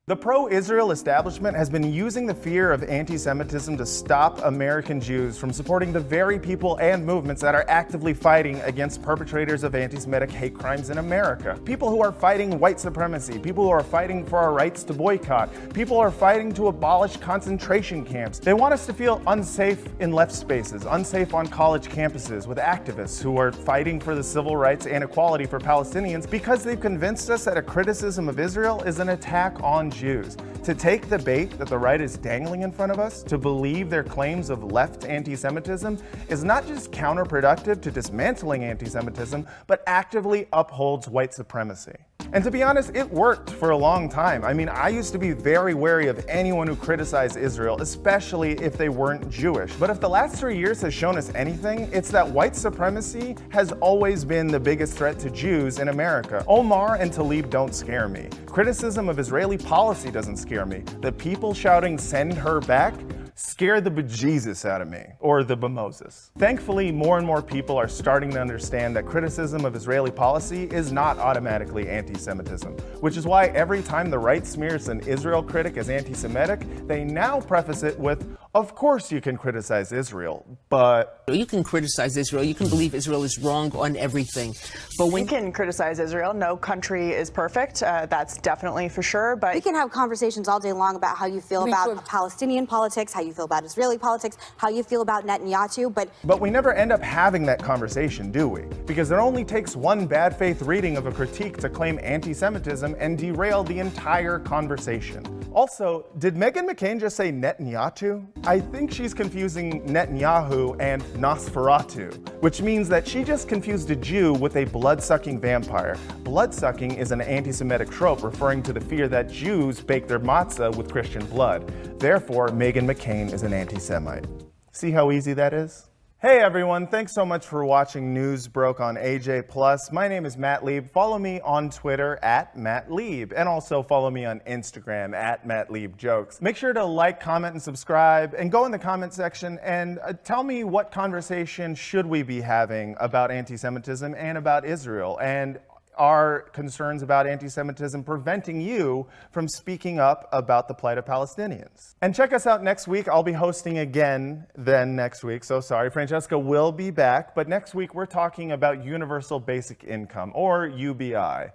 The pro-Israel establishment has been using the fear of anti-Semitism to stop American Jews from supporting the very people and movements that are actively fighting against perpetrators of anti-Semitic hate crimes in America. People who are fighting white supremacy, people who are fighting for our rights to boycott, people who are fighting to abolish concentration camps. They want us to feel unsafe in left spaces, unsafe on college campuses with activists who are fighting for the civil rights and equality for Palestinians because they've convinced us that a criticism of Israel is an attack on Jews. To take the bait that the right is dangling in front of us, to believe their claims of left anti-Semitism, is not just counterproductive to dismantling anti-Semitism, but actively upholds white supremacy. And to be honest, it worked for a long time. I mean, I used to be very wary of anyone who criticized Israel, especially if they weren't Jewish. But if the last 3 years has shown us anything, it's that white supremacy has always been the biggest threat to Jews in America. Omar and Tlaib don't scare me. Criticism of Israeli policy doesn't scare me. The people shouting, "Send her back," scare the bejesus out of me, or the bemoses. Thankfully, more and more people are starting to understand that criticism of Israeli policy is not automatically anti-Semitism, which is why every time the right smears an Israel critic as anti-Semitic, they now preface it with, of course you can criticize Israel, but... You can criticize Israel, you can believe Israel is wrong on everything, but when... We can criticize Israel, no country is perfect, that's definitely for sure, but... We can have conversations all day long about how you feel about Palestinian politics, how you feel about Israeli politics, how you feel about Netanyahu, But we never end up having that conversation, do we? Because it only takes one bad faith reading of a critique to claim anti-Semitism and derail the entire conversation. Also, did Meghan McCain just say Netanyahu? I think she's confusing Netanyahu and Nosferatu, which means that she just confused a Jew with a blood-sucking vampire. Blood-sucking is an anti-Semitic trope referring to the fear that Jews bake their matzah with Christian blood. Therefore, Meghan McCain is an anti-Semite. See how easy that is? Hey everyone, thanks so much for watching News Broke on AJ+. My name is Matt Lieb. Follow me on Twitter @MattLieb, and also follow me on Instagram @MattLiebJokes. Make sure to like, comment, and subscribe, and go in the comment section and tell me what conversation should we be having about anti-Semitism and about Israel, and are concerns about anti-Semitism preventing you from speaking up about the plight of Palestinians? And check us out next week. I'll be hosting again next week. So sorry, Francesca will be back. But next week, we're talking about Universal Basic Income, or UBI.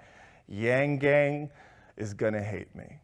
Yang Gang is gonna hate me.